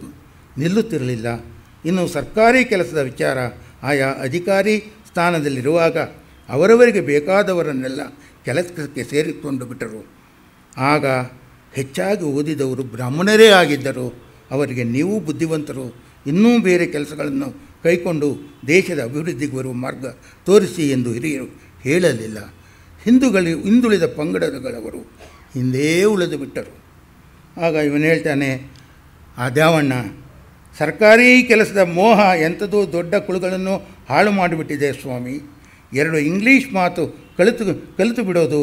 ನಿಲ್ಲುತ್ತಿರಲಿಲ್ಲ. ಇನ್ನು ಸರ್ಕಾರಿ ಕೆಲಸದ ವಿಚಾರ, ಆಯಾ ಅಧಿಕಾರಿ ಸ್ಥಾನದಲ್ಲಿರುವಾಗ ಅವರವರಿಗೆ ಬೇಕಾದವರನ್ನೆಲ್ಲ ಕೆಲಸಕ್ಕೆ ಸೇರಿಕೊಂಡು ಬಿಟ್ಟರು. ಆಗ ಹೆಚ್ಚಾಗಿ ಓದಿದವರು ಬ್ರಾಹ್ಮಣರೇ ಆಗಿದ್ದರು. ಅವರಿಗೆ ನೀವು ಬುದ್ಧಿವಂತರು, ಇನ್ನೂ ಬೇರೆ ಕೆಲಸಗಳನ್ನು ಕೈಕೊಂಡು ದೇಶದ ಅಭಿವೃದ್ಧಿಗೆ ಬರುವ ಮಾರ್ಗ ತೋರಿಸಿ ಎಂದು ಹಿರಿಯರು ಹೇಳಲಿಲ್ಲ. ಹಿಂದುಳಿದ ಪಂಗಡಗಳವರು ಹಿಂದೇ ಉಳಿದು ಬಿಟ್ಟರು. ಆಗ ಇವನು ಹೇಳ್ತಾನೆ, ಆ ದ್ಯಾವಣ್ಣ, ಸರ್ಕಾರಿ ಕೆಲಸದ ಮೋಹ ಎಂಥದೋ ದೊಡ್ಡ ಕುಳುಗಳನ್ನು ಹಾಳು ಮಾಡಿಬಿಟ್ಟಿದೆ ಸ್ವಾಮಿ. 2 ಇಂಗ್ಲೀಷ್ ಮಾತು ಕಲಿತು ಬಿಡೋದು,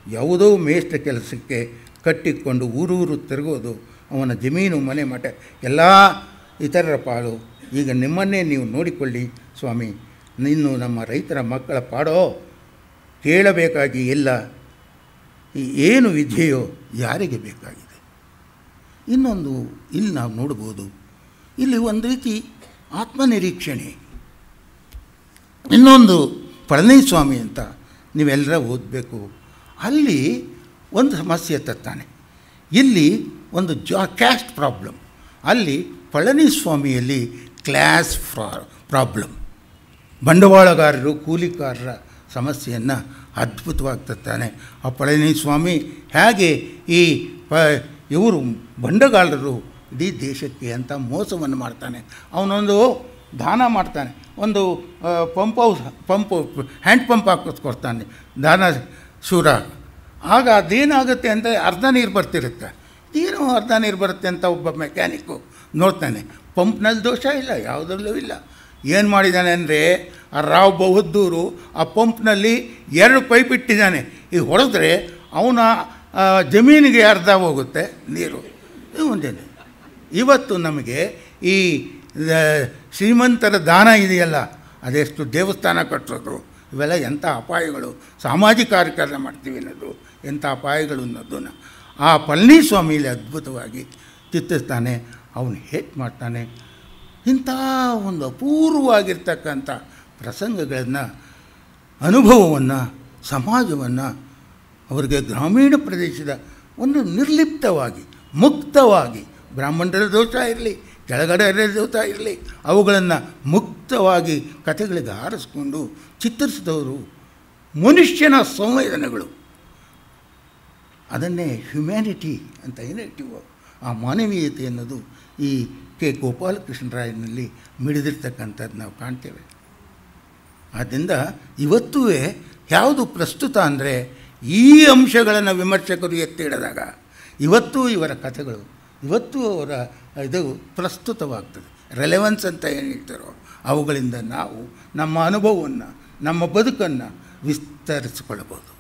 ಯಾವುದೋ ಮೇಷ್ಟ್ರ ಕೆಲಸಕ್ಕೆ ಕಟ್ಟಿಕೊಂಡು ಊರೂರು ತಿರುಗೋದು, ಅವನ ಜಮೀನು ಮನೆ ಮಠ ಎಲ್ಲ ಇತರರ ಪಾಲು. ಈಗ ನಿಮ್ಮನ್ನೇ ನೀವು ನೋಡಿಕೊಳ್ಳಿ ಸ್ವಾಮಿ. ಇನ್ನು ನಮ್ಮ ರೈತರ ಮಕ್ಕಳ ಪಾಡೋ ಕೇಳಬೇಕಾಗಿ ಇಲ್ಲ. ಏನು ವಿದ್ಯೆಯೋ ಯಾರಿಗೆ ಬೇಕಾಗಿದೆ. ಇನ್ನೊಂದು ಇಲ್ಲಿ ನಾವು ನೋಡ್ಬೋದು, ಇಲ್ಲಿ ಒಂದು ರೀತಿ ಆತ್ಮನಿರೀಕ್ಷಣೆ. ಇನ್ನೊಂದು ಪಳನಿಸ್ವಾಮಿ ಅಂತ ನೀವೆಲ್ಲರ ಓದಬೇಕು. ಅಲ್ಲಿ ಒಂದು ಸಮಸ್ಯೆ ತತ್ತಾನೆ. ಇಲ್ಲಿ ಒಂದು ಕ್ಯಾಸ್ಟ್ ಪ್ರಾಬ್ಲಮ್, ಅಲ್ಲಿ ಪಳನಿಸ್ವಾಮಿಯಲ್ಲಿ ಕ್ಲಾಸ್ ಪ್ರಾಬ್ಲಮ್. ಬಂಡವಾಳಗಾರರು ಕೂಲಿಕಾರರ ಸಮಸ್ಯೆಯನ್ನು ಅದ್ಭುತವಾಗಿ ತರ್ತಾನೆ. ಆ ಪಳನಿಸ್ವಾಮಿ ಹೇಗೆ ಈ ಇವರು ಬಂಡಗಾರರು ಇಡೀ ದೇಶಕ್ಕೆ ಅಂತ ಮೋಸವನ್ನು ಮಾಡ್ತಾನೆ. ಅವನೊಂದು ದಾನ ಮಾಡ್ತಾನೆ, ಒಂದು ಪಂಪು ಹ್ಯಾಂಡ್ ಪಂಪ್ ಹಾಕಿಸ್ಕೊಡ್ತಾನೆ ದಾನ ಶೂರ. ಆಗ ಅದೇನಾಗುತ್ತೆ ಅಂತ ಅರ್ಧ ನೀರು ಬರ್ತಿರುತ್ತೆ. ಏನು ಅರ್ಧ ನೀರು ಬರುತ್ತೆ ಅಂತ ಒಬ್ಬ ಮೆಕ್ಯಾನಿಕ್ಕು ನೋಡ್ತಾನೆ. ಪಂಪ್ನಲ್ಲಿ ದೋಷ ಇಲ್ಲ, ಯಾವುದರಲ್ಲೂ ಇಲ್ಲ. ಏನು ಮಾಡಿದ್ದಾನೆ ಅಂದರೆ, ಆ ರಾವ್ ಬಹದ್ದೂರು ಆ ಪಂಪ್ನಲ್ಲಿ 2 ಪೈಪ್ ಇಟ್ಟಿದ್ದಾನೆ. ಈಗ ಹೊಡೆದ್ರೆ ಅವನ ಜಮೀನಿಗೆ ಅರ್ಧ ಹೋಗುತ್ತೆ ನೀರು. ಇದು ಒಂದೇನೆ. ಇವತ್ತು ನಮಗೆ ಈ ಶ್ರೀಮಂತರ ದಾನ ಇದೆಯಲ್ಲ, ಅದೆಷ್ಟು ದೇವಸ್ಥಾನ ಕಟ್ಟೋದು, ಇವೆಲ್ಲ ಎಂಥ ಅಪಾಯಗಳು. ಸಾಮಾಜಿಕ ಕಾರ್ಯಕ್ರಮ ಮಾಡ್ತೀವಿ ಅನ್ನೋದು ಎಂಥ ಅಪಾಯಗಳು ಅನ್ನೋದನ್ನು ಆ ಪಳನಿಸ್ವಾಮಿಯಲ್ಲಿ ಅದ್ಭುತವಾಗಿ ಚಿತ್ರಿಸ್ತಾನೆ. ಅವನು ಹೇಟ್ ಮಾಡ್ತಾನೆ. ಇಂಥ ಒಂದು ಅಪೂರ್ವವಾಗಿರ್ತಕ್ಕಂಥ ಪ್ರಸಂಗಗಳನ್ನು, ಅನುಭವವನ್ನು, ಸಮಾಜವನ್ನು ಅವರಿಗೆ ಗ್ರಾಮೀಣ ಪ್ರದೇಶದ ಒಂದು ನಿರ್ಲಿಪ್ತವಾಗಿ ಮುಕ್ತವಾಗಿ, ಬ್ರಾಹ್ಮಣರ ದೋಷ ಇರಲಿ, ಕೆಳಗಡೆ ದೋಷ ಇರಲಿ, ಅವುಗಳನ್ನು ಮುಕ್ತವಾಗಿ ಕಥೆಗಳಿಗೆ ಆರಿಸ್ಕೊಂಡು ಚಿತ್ರಿಸಿದವರು ಮನುಷ್ಯನ ಸಂವೇದನೆಗಳು. ಅದನ್ನೇ ಹ್ಯುಮ್ಯಾನಿಟಿ ಅಂತ ಏನು ಹೇಳ್ತೀವೋ, ಆ ಮಾನವೀಯತೆ ಅನ್ನೋದು ಈ ಕೆ ಗೋಪಾಲಕೃಷ್ಣರಾಯನಲ್ಲಿ ಮಿಡಿದಿರ್ತಕ್ಕಂಥದ್ದು ನಾವು ಕಾಣ್ತೇವೆ. ಆದ್ದರಿಂದ ಇವತ್ತೂ ಯಾವುದು ಪ್ರಸ್ತುತ ಅಂದರೆ, ಈ ಅಂಶಗಳನ್ನು ವಿಮರ್ಶಕರು ಎತ್ತಿ ಹಿಡಿದಾಗ ಇವತ್ತೂ ಇವರ ಕಥೆಗಳು, ಇವತ್ತೂ ಅವರ ಇದು ಪ್ರಸ್ತುತವಾಗ್ತದೆ. ರೆಲೆವೆನ್ಸ್ ಅಂತ ಏನು ಹೇಳ್ತಾರೋ ಅವುಗಳಿಂದ ನಾವು ನಮ್ಮ ಅನುಭವವನ್ನು, ನಮ್ಮ ಬದುಕನ್ನು ವಿಸ್ತರಿಸಿಕೊಳ್ಳಬಹುದು.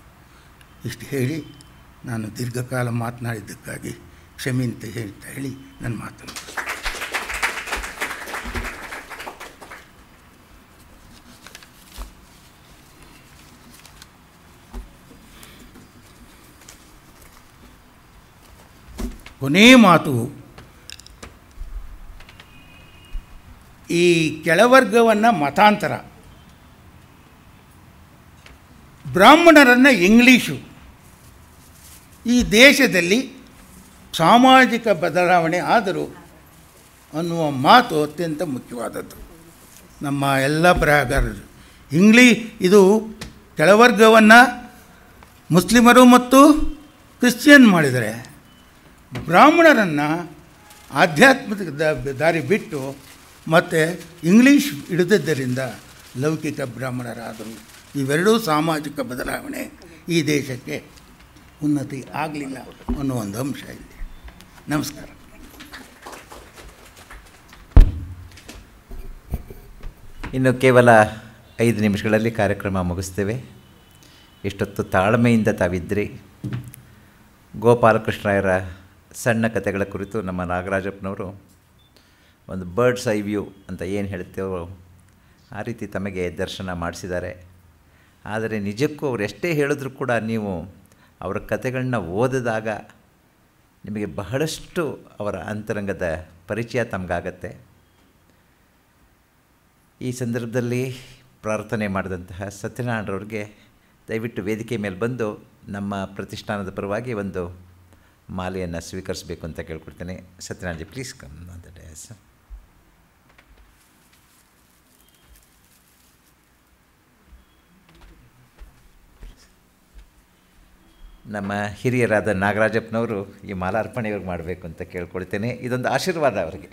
ಇಷ್ಟು ಹೇಳಿ ನಾನು ದೀರ್ಘಕಾಲ ಮಾತನಾಡಿದ್ದಕ್ಕಾಗಿ ಕ್ಷಮೆ ಅಂತ ಹೇಳಿ ನನ್ನ ಮಾತನ್ನು ಕೊನೇ ಮಾತು. ಈ ಕೆಳವರ್ಗವನ್ನು ಮತಾಂತರ, ಬ್ರಾಹ್ಮಣರನ್ನು ಇಂಗ್ಲೀಷು, ಈ ದೇಶದಲ್ಲಿ ಸಾಮಾಜಿಕ ಬದಲಾವಣೆ ಆದರೂ ಅನ್ನುವ ಮಾತು ಅತ್ಯಂತ ಮುಖ್ಯವಾದದ್ದು. ನಮ್ಮ ಎಲ್ಲ ಬರಹಗಾರರು ಇದು ಕೆಳವರ್ಗವನ್ನು ಮುಸ್ಲಿಮರು ಮತ್ತು ಕ್ರಿಶ್ಚಿಯನ್ ಮಾಡಿದರೆ, ಬ್ರಾಹ್ಮಣರನ್ನು ಆಧ್ಯಾತ್ಮಿಕ ದಾರಿ ಬಿಟ್ಟು ಮತ್ತು ಇಂಗ್ಲೀಷ್ ಹಿಡಿದಿದ್ದರಿಂದ ಲೌಕಿಕ ಬ್ರಾಹ್ಮಣರಾದರು. ಇವೆರಡೂ ಸಾಮಾಜಿಕ ಬದಲಾವಣೆ ಈ ದೇಶಕ್ಕೆ ಉನ್ನತಿ ಆಗಲಿಲ್ಲ ಅನ್ನೋ ಒಂದು ಅಂಶ ಇದೆ. ನಮಸ್ಕಾರ. ಇನ್ನು ಕೇವಲ 5 ನಿಮಿಷಗಳಲ್ಲಿ ಕಾರ್ಯಕ್ರಮ ಮುಗಿಸ್ತೇವೆ. ಇಷ್ಟೊತ್ತು ತಾಳ್ಮೆಯಿಂದ ತಾವಿದ್ರಿ. ಗೋಪಾಲಕೃಷ್ಣರಾಯರ ಸಣ್ಣ ಕಥೆಗಳ ಕುರಿತು ನಮ್ಮ ನಾಗರಾಜಪ್ಪನವರು ಒಂದು ಬರ್ಡ್ಸ್ ಐ ವ್ಯೂ ಅಂತ ಏನು ಹೇಳ್ತೇವೋ ಆ ರೀತಿ ತಮಗೆ ದರ್ಶನ ಮಾಡಿಸಿದ್ದಾರೆ. ಆದರೆ ನಿಜಕ್ಕೂ ಅವರು ಎಷ್ಟೇ ಹೇಳಿದ್ರೂ ಕೂಡ ನೀವು ಅವರ ಕಥೆಗಳನ್ನ ಓದಿದಾಗ ನಿಮಗೆ ಬಹಳಷ್ಟು ಅವರ ಅಂತರಂಗದ ಪರಿಚಯ ತಮಗಾಗತ್ತೆ. ಈ ಸಂದರ್ಭದಲ್ಲಿ ಪ್ರಾರ್ಥನೆ ಮಾಡಿದಂತಹ ಸತ್ಯನಾರಾಯಣರವ್ರಿಗೆ ದಯವಿಟ್ಟು ವೇದಿಕೆ ಮೇಲೆ ಬಂದು ನಮ್ಮ ಪ್ರತಿಷ್ಠಾನದ ಪರವಾಗಿ ಒಂದು ಮಾಲೆಯನ್ನು ಸ್ವೀಕರಿಸಬೇಕು ಅಂತ ಕೇಳ್ಕೊಡ್ತೇನೆ. Satyanarayanaji, please come on the dais. ನಮ್ಮ ಹಿರಿಯರಾದ ನಾಗರಾಜಪ್ಪನವರು ಈ ಮಾಲಾರ್ಪಣೆ ಇವ್ರಿಗೆ ಮಾಡಬೇಕು ಅಂತ ಕೇಳ್ಕೊಳ್ತೇನೆ. ಇದೊಂದು ಆಶೀರ್ವಾದ ಅವರಿಗೆ.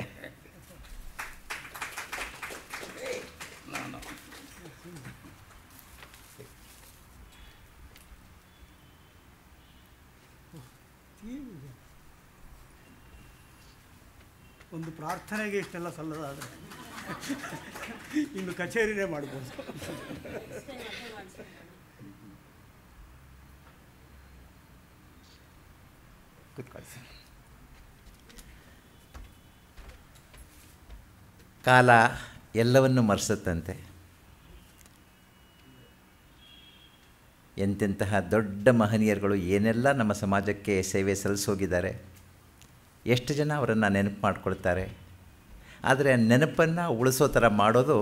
ಒಂದು ಪ್ರಾರ್ಥನೆಗೆ ಇಷ್ಟೆಲ್ಲ ಸಲ್ಲದಾದರೆ ಇನ್ನು ಕಚೇರಿನೇ ಮಾಡ್ಬೋದು. ಕಾಲ ಎಲ್ಲವನ್ನು ಮರೆಸುತ್ತಂತೆ. ಎಂತೆಂತಹ ದೊಡ್ಡ ಮಹನೀಯರುಗಳು ಏನೆಲ್ಲ ನಮ್ಮ ಸಮಾಜಕ್ಕೆ ಸೇವೆ ಸಲ್ಲಿಸೋಗಿದ್ದಾರೆ. ಎಷ್ಟು ಜನ ಅವರನ್ನು ನೆನಪು ಮಾಡ್ಕೊಳ್ತಾರೆ. ಆದರೆ ಆ ನೆನಪನ್ನು ಉಳಿಸೋ ಥರ ಮಾಡೋದು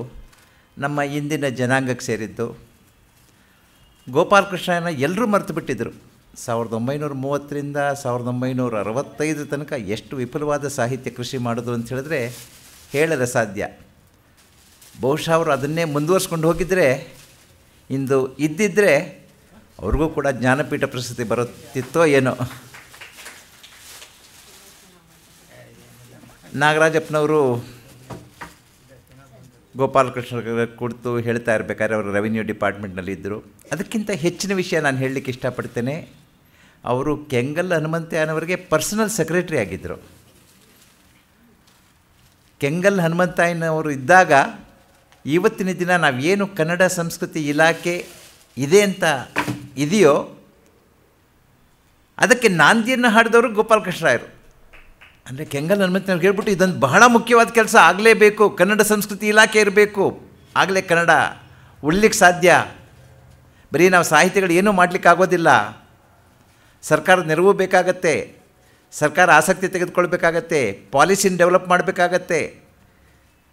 ನಮ್ಮ ಇಂದಿನ ಜನಾಂಗಕ್ಕೆ ಸೇರಿದ್ದು. ಗೋಪಾಲಕೃಷ್ಣನ ಎಲ್ಲರೂ ಮರೆತು ಬಿಟ್ಟಿದ್ದರು. 1930ರಿಂದ 1965 ತನಕ ಎಷ್ಟು ವಿಪುಲವಾದ ಸಾಹಿತ್ಯ ಕೃಷಿ ಮಾಡೋದು ಅಂತ ಹೇಳಿದ್ರೆ ಹೇಳಲು ಸಾಧ್ಯ. ಬಹುಶಃ ಅವರು ಅದನ್ನೇ ಮುಂದುವರ್ಸ್ಕೊಂಡು ಹೋಗಿದ್ದರೆ ಇಂದು ಇದ್ದಿದ್ದರೆ ಅವ್ರಿಗೂ ಕೂಡ ಜ್ಞಾನಪೀಠ ಪ್ರಶಸ್ತಿ ಬರುತ್ತಿತ್ತೋ ಏನೋ. ನಾಗರಾಜಪ್ಪನವರು ಗೋಪಾಲಕೃಷ್ಣ ಕುರಿತು ಹೇಳ್ತಾ ಇರಬೇಕಾದ್ರೆ ಅವರು ರೆವಿನ್ಯೂ ಡಿಪಾರ್ಟ್ಮೆಂಟ್ನಲ್ಲಿ ಇದ್ದರು. ಅದಕ್ಕಿಂತ ಹೆಚ್ಚಿನ ವಿಷಯ ನಾನು ಹೇಳಲಿಕ್ಕೆ ಇಷ್ಟಪಡ್ತೇನೆ. ಅವರು ಕೆಂಗಲ್ ಹನುಮಂತಯ್ಯನವರಿಗೆ ಪರ್ಸನಲ್ ಸೆಕ್ರೆಟರಿ ಆಗಿದ್ದರು. ಕೆಂಗಲ್ ಹನುಮಂತಯ್ಯನವರು ಇದ್ದಾಗ ಇವತ್ತಿನ ದಿನ ನಾವೇನು ಕನ್ನಡ ಸಂಸ್ಕೃತಿ ಇಲಾಖೆ ಇದೆ ಅಂತ ಇದೆಯೋ ಅದಕ್ಕೆ ನಾಂದಿಯನ್ನು ಹಾಡಿದವರು ಗೋಪಾಲಕೃಷ್ಣರಾಯರು. ಅಂದರೆ ಕೆಂಗಲ್ ಹನುಮಂತಯ್ಯನವ್ರು ಹೇಳ್ಬಿಟ್ಟು ಇದೊಂದು ಬಹಳ ಮುಖ್ಯವಾದ ಕೆಲಸ ಆಗಲೇಬೇಕು, ಕನ್ನಡ ಸಂಸ್ಕೃತಿ ಇಲಾಖೆ ಇರಬೇಕು, ಆಗಲೇ ಕನ್ನಡ ಉಳಿಲಿಕ್ಕೆ ಸಾಧ್ಯ. ಬರೀ ನಾವು ಸಾಹಿತ್ಯಗಳು ಏನೂ ಮಾಡಲಿಕ್ಕಾಗೋದಿಲ್ಲ, ಸರ್ಕಾರದ ನೆರವು ಬೇಕಾಗತ್ತೆ, ಸರ್ಕಾರ ಆಸಕ್ತಿ ತೆಗೆದುಕೊಳ್ಬೇಕಾಗತ್ತೆ, ಪಾಲಿಸಿನ ಡೆವಲಪ್ ಮಾಡಬೇಕಾಗತ್ತೆ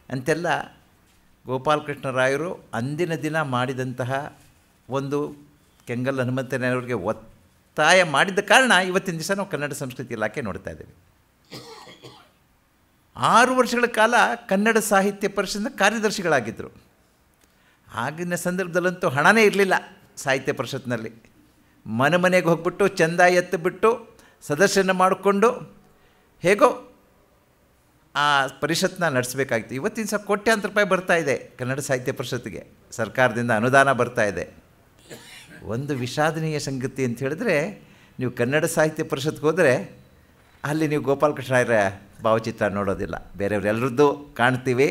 ಅಂತೆಲ್ಲ ಗೋಪಾಲಕೃಷ್ಣರಾಯರು ಅಂದಿನ ದಿನ ಮಾಡಿದಂತಹ ಒಂದು ಕೆಂಗಲ್ ಹನುಮಂತಯ್ಯನವರಿಗೆ ಒತ್ತಾಯ ಮಾಡಿದ್ದ ಕಾರಣ ಇವತ್ತಿನ ದಿವಸ ನಾವು ಕನ್ನಡ ಸಂಸ್ಕೃತಿ ಇಲಾಖೆ ನೋಡ್ತಾ ಇದ್ದೇವೆ. 6 ವರ್ಷಗಳ ಕಾಲ ಕನ್ನಡ ಸಾಹಿತ್ಯ ಪರಿಷತ್ನ ಕಾರ್ಯದರ್ಶಿಗಳಾಗಿದ್ದರು. ಆಗಿನ ಸಂದರ್ಭದಲ್ಲಂತೂ ಹಣನೇ ಇರಲಿಲ್ಲ ಸಾಹಿತ್ಯ ಪರಿಷತ್ನಲ್ಲಿ. ಮನೆಗೆ ಹೋಗ್ಬಿಟ್ಟು ಚಂದ ಎತ್ತಿಬಿಟ್ಟು ಸದಸ್ಯನ ಮಾಡಿಕೊಂಡು ಹೇಗೋ ಆ ಪರಿಷತ್ನ ನಡೆಸಬೇಕಾಗಿತ್ತು. ಇವತ್ತಿನ ಸಹ ಕೋಟ್ಯಾಂತರ ರೂಪಾಯಿ ಬರ್ತಾಯಿದೆ ಕನ್ನಡ ಸಾಹಿತ್ಯ ಪರಿಷತ್ತಿಗೆ, ಸರ್ಕಾರದಿಂದ ಅನುದಾನ ಬರ್ತಾಯಿದೆ. ಒಂದು ವಿಷಾದನೀಯ ಸಂಗತಿ ಅಂತ ಹೇಳಿದ್ರೆ, ನೀವು ಕನ್ನಡ ಸಾಹಿತ್ಯ ಪರಿಷತ್ಗೆ ಹೋದರೆ ಅಲ್ಲಿ ನೀವು ಗೋಪಾಲಕೃಷ್ಣರಾಯರ ಭಾವಚಿತ್ರ ನೋಡೋದಿಲ್ಲ, ಬೇರೆಯವರೆಲ್ಲರದ್ದು ಕಾಣ್ತೀವಿ.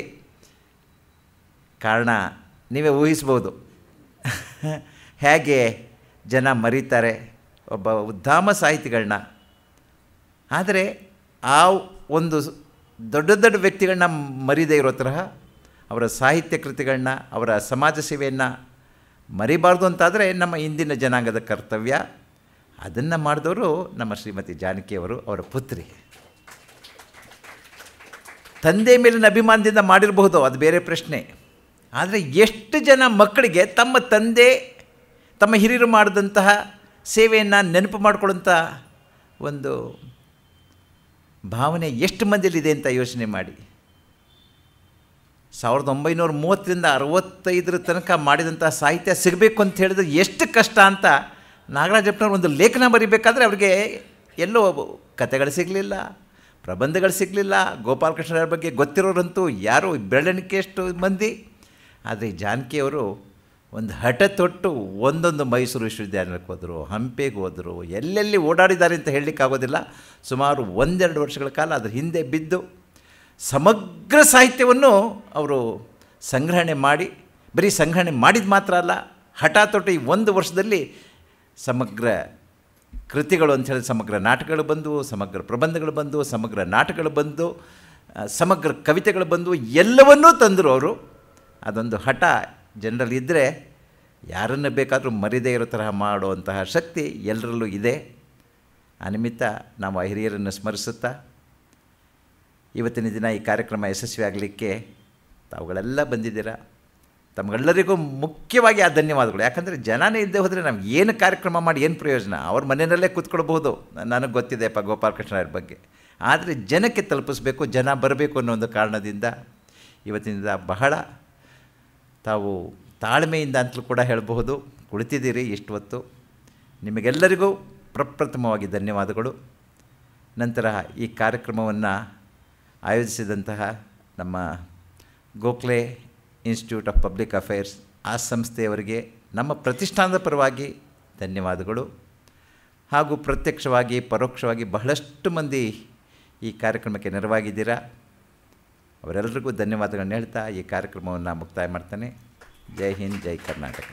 ಕಾರಣ ನೀವೇ ಊಹಿಸ್ಬೋದು ಹೇಗೆ ಜನ ಮರೀತಾರೆ ಒಬ್ಬ ಉದ್ದಾಮ ಸಾಹಿತಿಗಳನ್ನ. ಆದರೆ ಆ ಒಂದು ದೊಡ್ಡ ದೊಡ್ಡ ವ್ಯಕ್ತಿಗಳನ್ನ ಮರೀದೇ ಇರೋ ತರಹ ಅವರ ಸಾಹಿತ್ಯ ಕೃತಿಗಳನ್ನ, ಅವರ ಸಮಾಜ ಸೇವೆಯನ್ನು ಮರಿಬಾರ್ದು ಅಂತಾದರೆ ನಮ್ಮ ಇಂದಿನ ಜನಾಂಗದ ಕರ್ತವ್ಯ. ಅದನ್ನು ಮಾಡಿದವರು ನಮ್ಮ ಶ್ರೀಮತಿ ಜಾನಕಿಯವರು, ಅವರ ಪುತ್ರಿ. ತಂದೆ ಮೇಲಿನ ಅಭಿಮಾನದಿಂದ ಮಾಡಿರಬಹುದು, ಅದು ಬೇರೆ ಪ್ರಶ್ನೆ. ಆದರೆ ಎಷ್ಟು ಜನ ಮಕ್ಕಳಿಗೆ ತಮ್ಮ ತಂದೆ ತಮ್ಮ ಹಿರಿಯರು ಮಾಡಿದಂತಹ ಸೇವೆಯನ್ನು ನೆನಪು ಮಾಡಿಕೊಳ್ಳುವಂಥ ಒಂದು ಭಾವನೆ ಎಷ್ಟು ಮಂದಿಲಿದೆ ಅಂತ ಯೋಚನೆ ಮಾಡಿ. 1930ರಿಂದ 65 ತನಕ ಮಾಡಿದಂಥ ಸಾಹಿತ್ಯ ಸಿಗಬೇಕು ಅಂತ ಹೇಳಿದ್ರೆ ಎಷ್ಟು ಕಷ್ಟ ಅಂತ ನಾಗರಾಜಪ್ಪನವ್ರು ಒಂದು ಲೇಖನ ಬರೀಬೇಕಾದ್ರೆ ಅವ್ರಿಗೆ ಎಲ್ಲೋ ಕಥೆಗಳು ಸಿಗಲಿಲ್ಲ, ಪ್ರಬಂಧಗಳು ಸಿಗಲಿಲ್ಲ. ಗೋಪಾಲಕೃಷ್ಣರ ಬಗ್ಗೆ ಗೊತ್ತಿರೋರಂತೂ ಯಾರು ಬೆರಳೆಣಿಕೆಯಷ್ಟು ಮಂದಿ. ಆದರೆ ಜಾನಕಿಯವರು ಒಂದು ಹಠ ತೊಟ್ಟು ಒಂದೊಂದು ಮೈಸೂರು ವಿಶ್ವವಿದ್ಯಾನಿಲಯಕ್ಕೆ ಹೋದರು, ಹಂಪಿಗೆ ಹೋದರು, ಎಲ್ಲೆಲ್ಲಿ ಓಡಾಡಿದ್ದಾರೆ ಅಂತ ಹೇಳಲಿಕ್ಕಾಗೋದಿಲ್ಲ. ಸುಮಾರು 1-2 ವರ್ಷಗಳ ಕಾಲ ಅದರ ಹಿಂದೆ ಬಿದ್ದು ಸಮಗ್ರ ಸಾಹಿತ್ಯವನ್ನು ಅವರು ಸಂಗ್ರಹಣೆ ಮಾಡಿ, ಬರೀ ಸಂಗ್ರಹಣೆ ಮಾಡಿದ ಮಾತ್ರ ಅಲ್ಲ, ಹಠ ತೊಟ್ಟು ಈ 1 ವರ್ಷದಲ್ಲಿ ಸಮಗ್ರ ಕೃತಿಗಳು ಅಂಥೇಳಿ ಸಮಗ್ರ ನಾಟಕಗಳು ಬಂದವು, ಸಮಗ್ರ ಪ್ರಬಂಧಗಳು ಬಂದವು, ಸಮಗ್ರ ನಾಟಕಗಳು ಬಂದು, ಸಮಗ್ರ ಕವಿತೆಗಳು ಬಂದವು, ಎಲ್ಲವನ್ನೂ ತಂದರು ಅವರು. ಅದೊಂದು ಹಠ ಜನರಲ್ಲಿ ಇದ್ದರೆ ಯಾರನ್ನು ಬೇಕಾದರೂ ಮರಿದೇ ಇರೋ ತರಹ ಮಾಡುವಂತಹ ಶಕ್ತಿ ಎಲ್ಲರಲ್ಲೂ ಇದೆ. ಆ ನಿಮಿತ್ತ ನಾವು ಆ ಹಿರಿಯರನ್ನು ಸ್ಮರಿಸುತ್ತಾ ಇವತ್ತಿನ ದಿನ ಈ ಕಾರ್ಯಕ್ರಮ ಯಶಸ್ವಿಯಾಗಲಿಕ್ಕೆ ತಾವುಗಳೆಲ್ಲ ಬಂದಿದ್ದೀರಾ. ತಮಗೆಲ್ಲರಿಗೂ ಮುಖ್ಯವಾಗಿ ಆ ಧನ್ಯವಾದಗಳು. ಯಾಕಂದರೆ ಜನನೇ ಇದ್ದೇ ಹೋದರೆ ನಾವು ಏನು ಕಾರ್ಯಕ್ರಮ ಮಾಡಿ ಏನು ಪ್ರಯೋಜನ? ಅವ್ರ ಮನೆಯಲ್ಲೇ ಕೂತ್ಕೊಳ್ಬೋದು, ನನಗೆ ಗೊತ್ತಿದೆಯಪ್ಪ ಗೋಪಾಲಕೃಷ್ಣರ ಬಗ್ಗೆ. ಆದರೆ ಜನಕ್ಕೆ ತಲುಪಿಸ್ಬೇಕು, ಜನ ಬರಬೇಕು ಅನ್ನೋ ಒಂದು ಕಾರಣದಿಂದ ಇವತ್ತಿನಿಂದ ಬಹಳ ತಾವು ತಾಳ್ಮೆಯಿಂದ ಅಂತಲೂ ಕೂಡ ಹೇಳಬಹುದು ಕುಳಿತಿದ್ದೀರಿ ಇಷ್ಟು ಹೊತ್ತು. ನಿಮಗೆಲ್ಲರಿಗೂ ಪ್ರಪ್ರಥಮವಾಗಿ ಧನ್ಯವಾದಗಳು. ನಂತರ ಈ ಕಾರ್ಯಕ್ರಮವನ್ನು ಆಯೋಜಿಸಿದಂತಹ ನಮ್ಮ Gokhale institute of public affairs ಆ ಸಂಸ್ಥೆಯವರಿಗೆ ನಮ್ಮ ಪ್ರತಿಷ್ಠಾನದ ಪರವಾಗಿ ಧನ್ಯವಾದಗಳು. ಹಾಗೂ ಪ್ರತ್ಯಕ್ಷವಾಗಿ ಪರೋಕ್ಷವಾಗಿ ಬಹಳಷ್ಟು ಮಂದಿ ಈ ಕಾರ್ಯಕ್ರಮಕ್ಕೆ ನೆರವಾಗಿದ್ದೀರಾ. ಅವರೆಲ್ಲರಿಗೂ ಧನ್ಯವಾದಗಳನ್ನು ಹೇಳ್ತಾ ಈ ಕಾರ್ಯಕ್ರಮವನ್ನು ಮುಕ್ತಾಯ ಮಾಡ್ತಾನೆ. ಜೈ ಹಿಂದ್, ಜೈ ಕರ್ನಾಟಕ.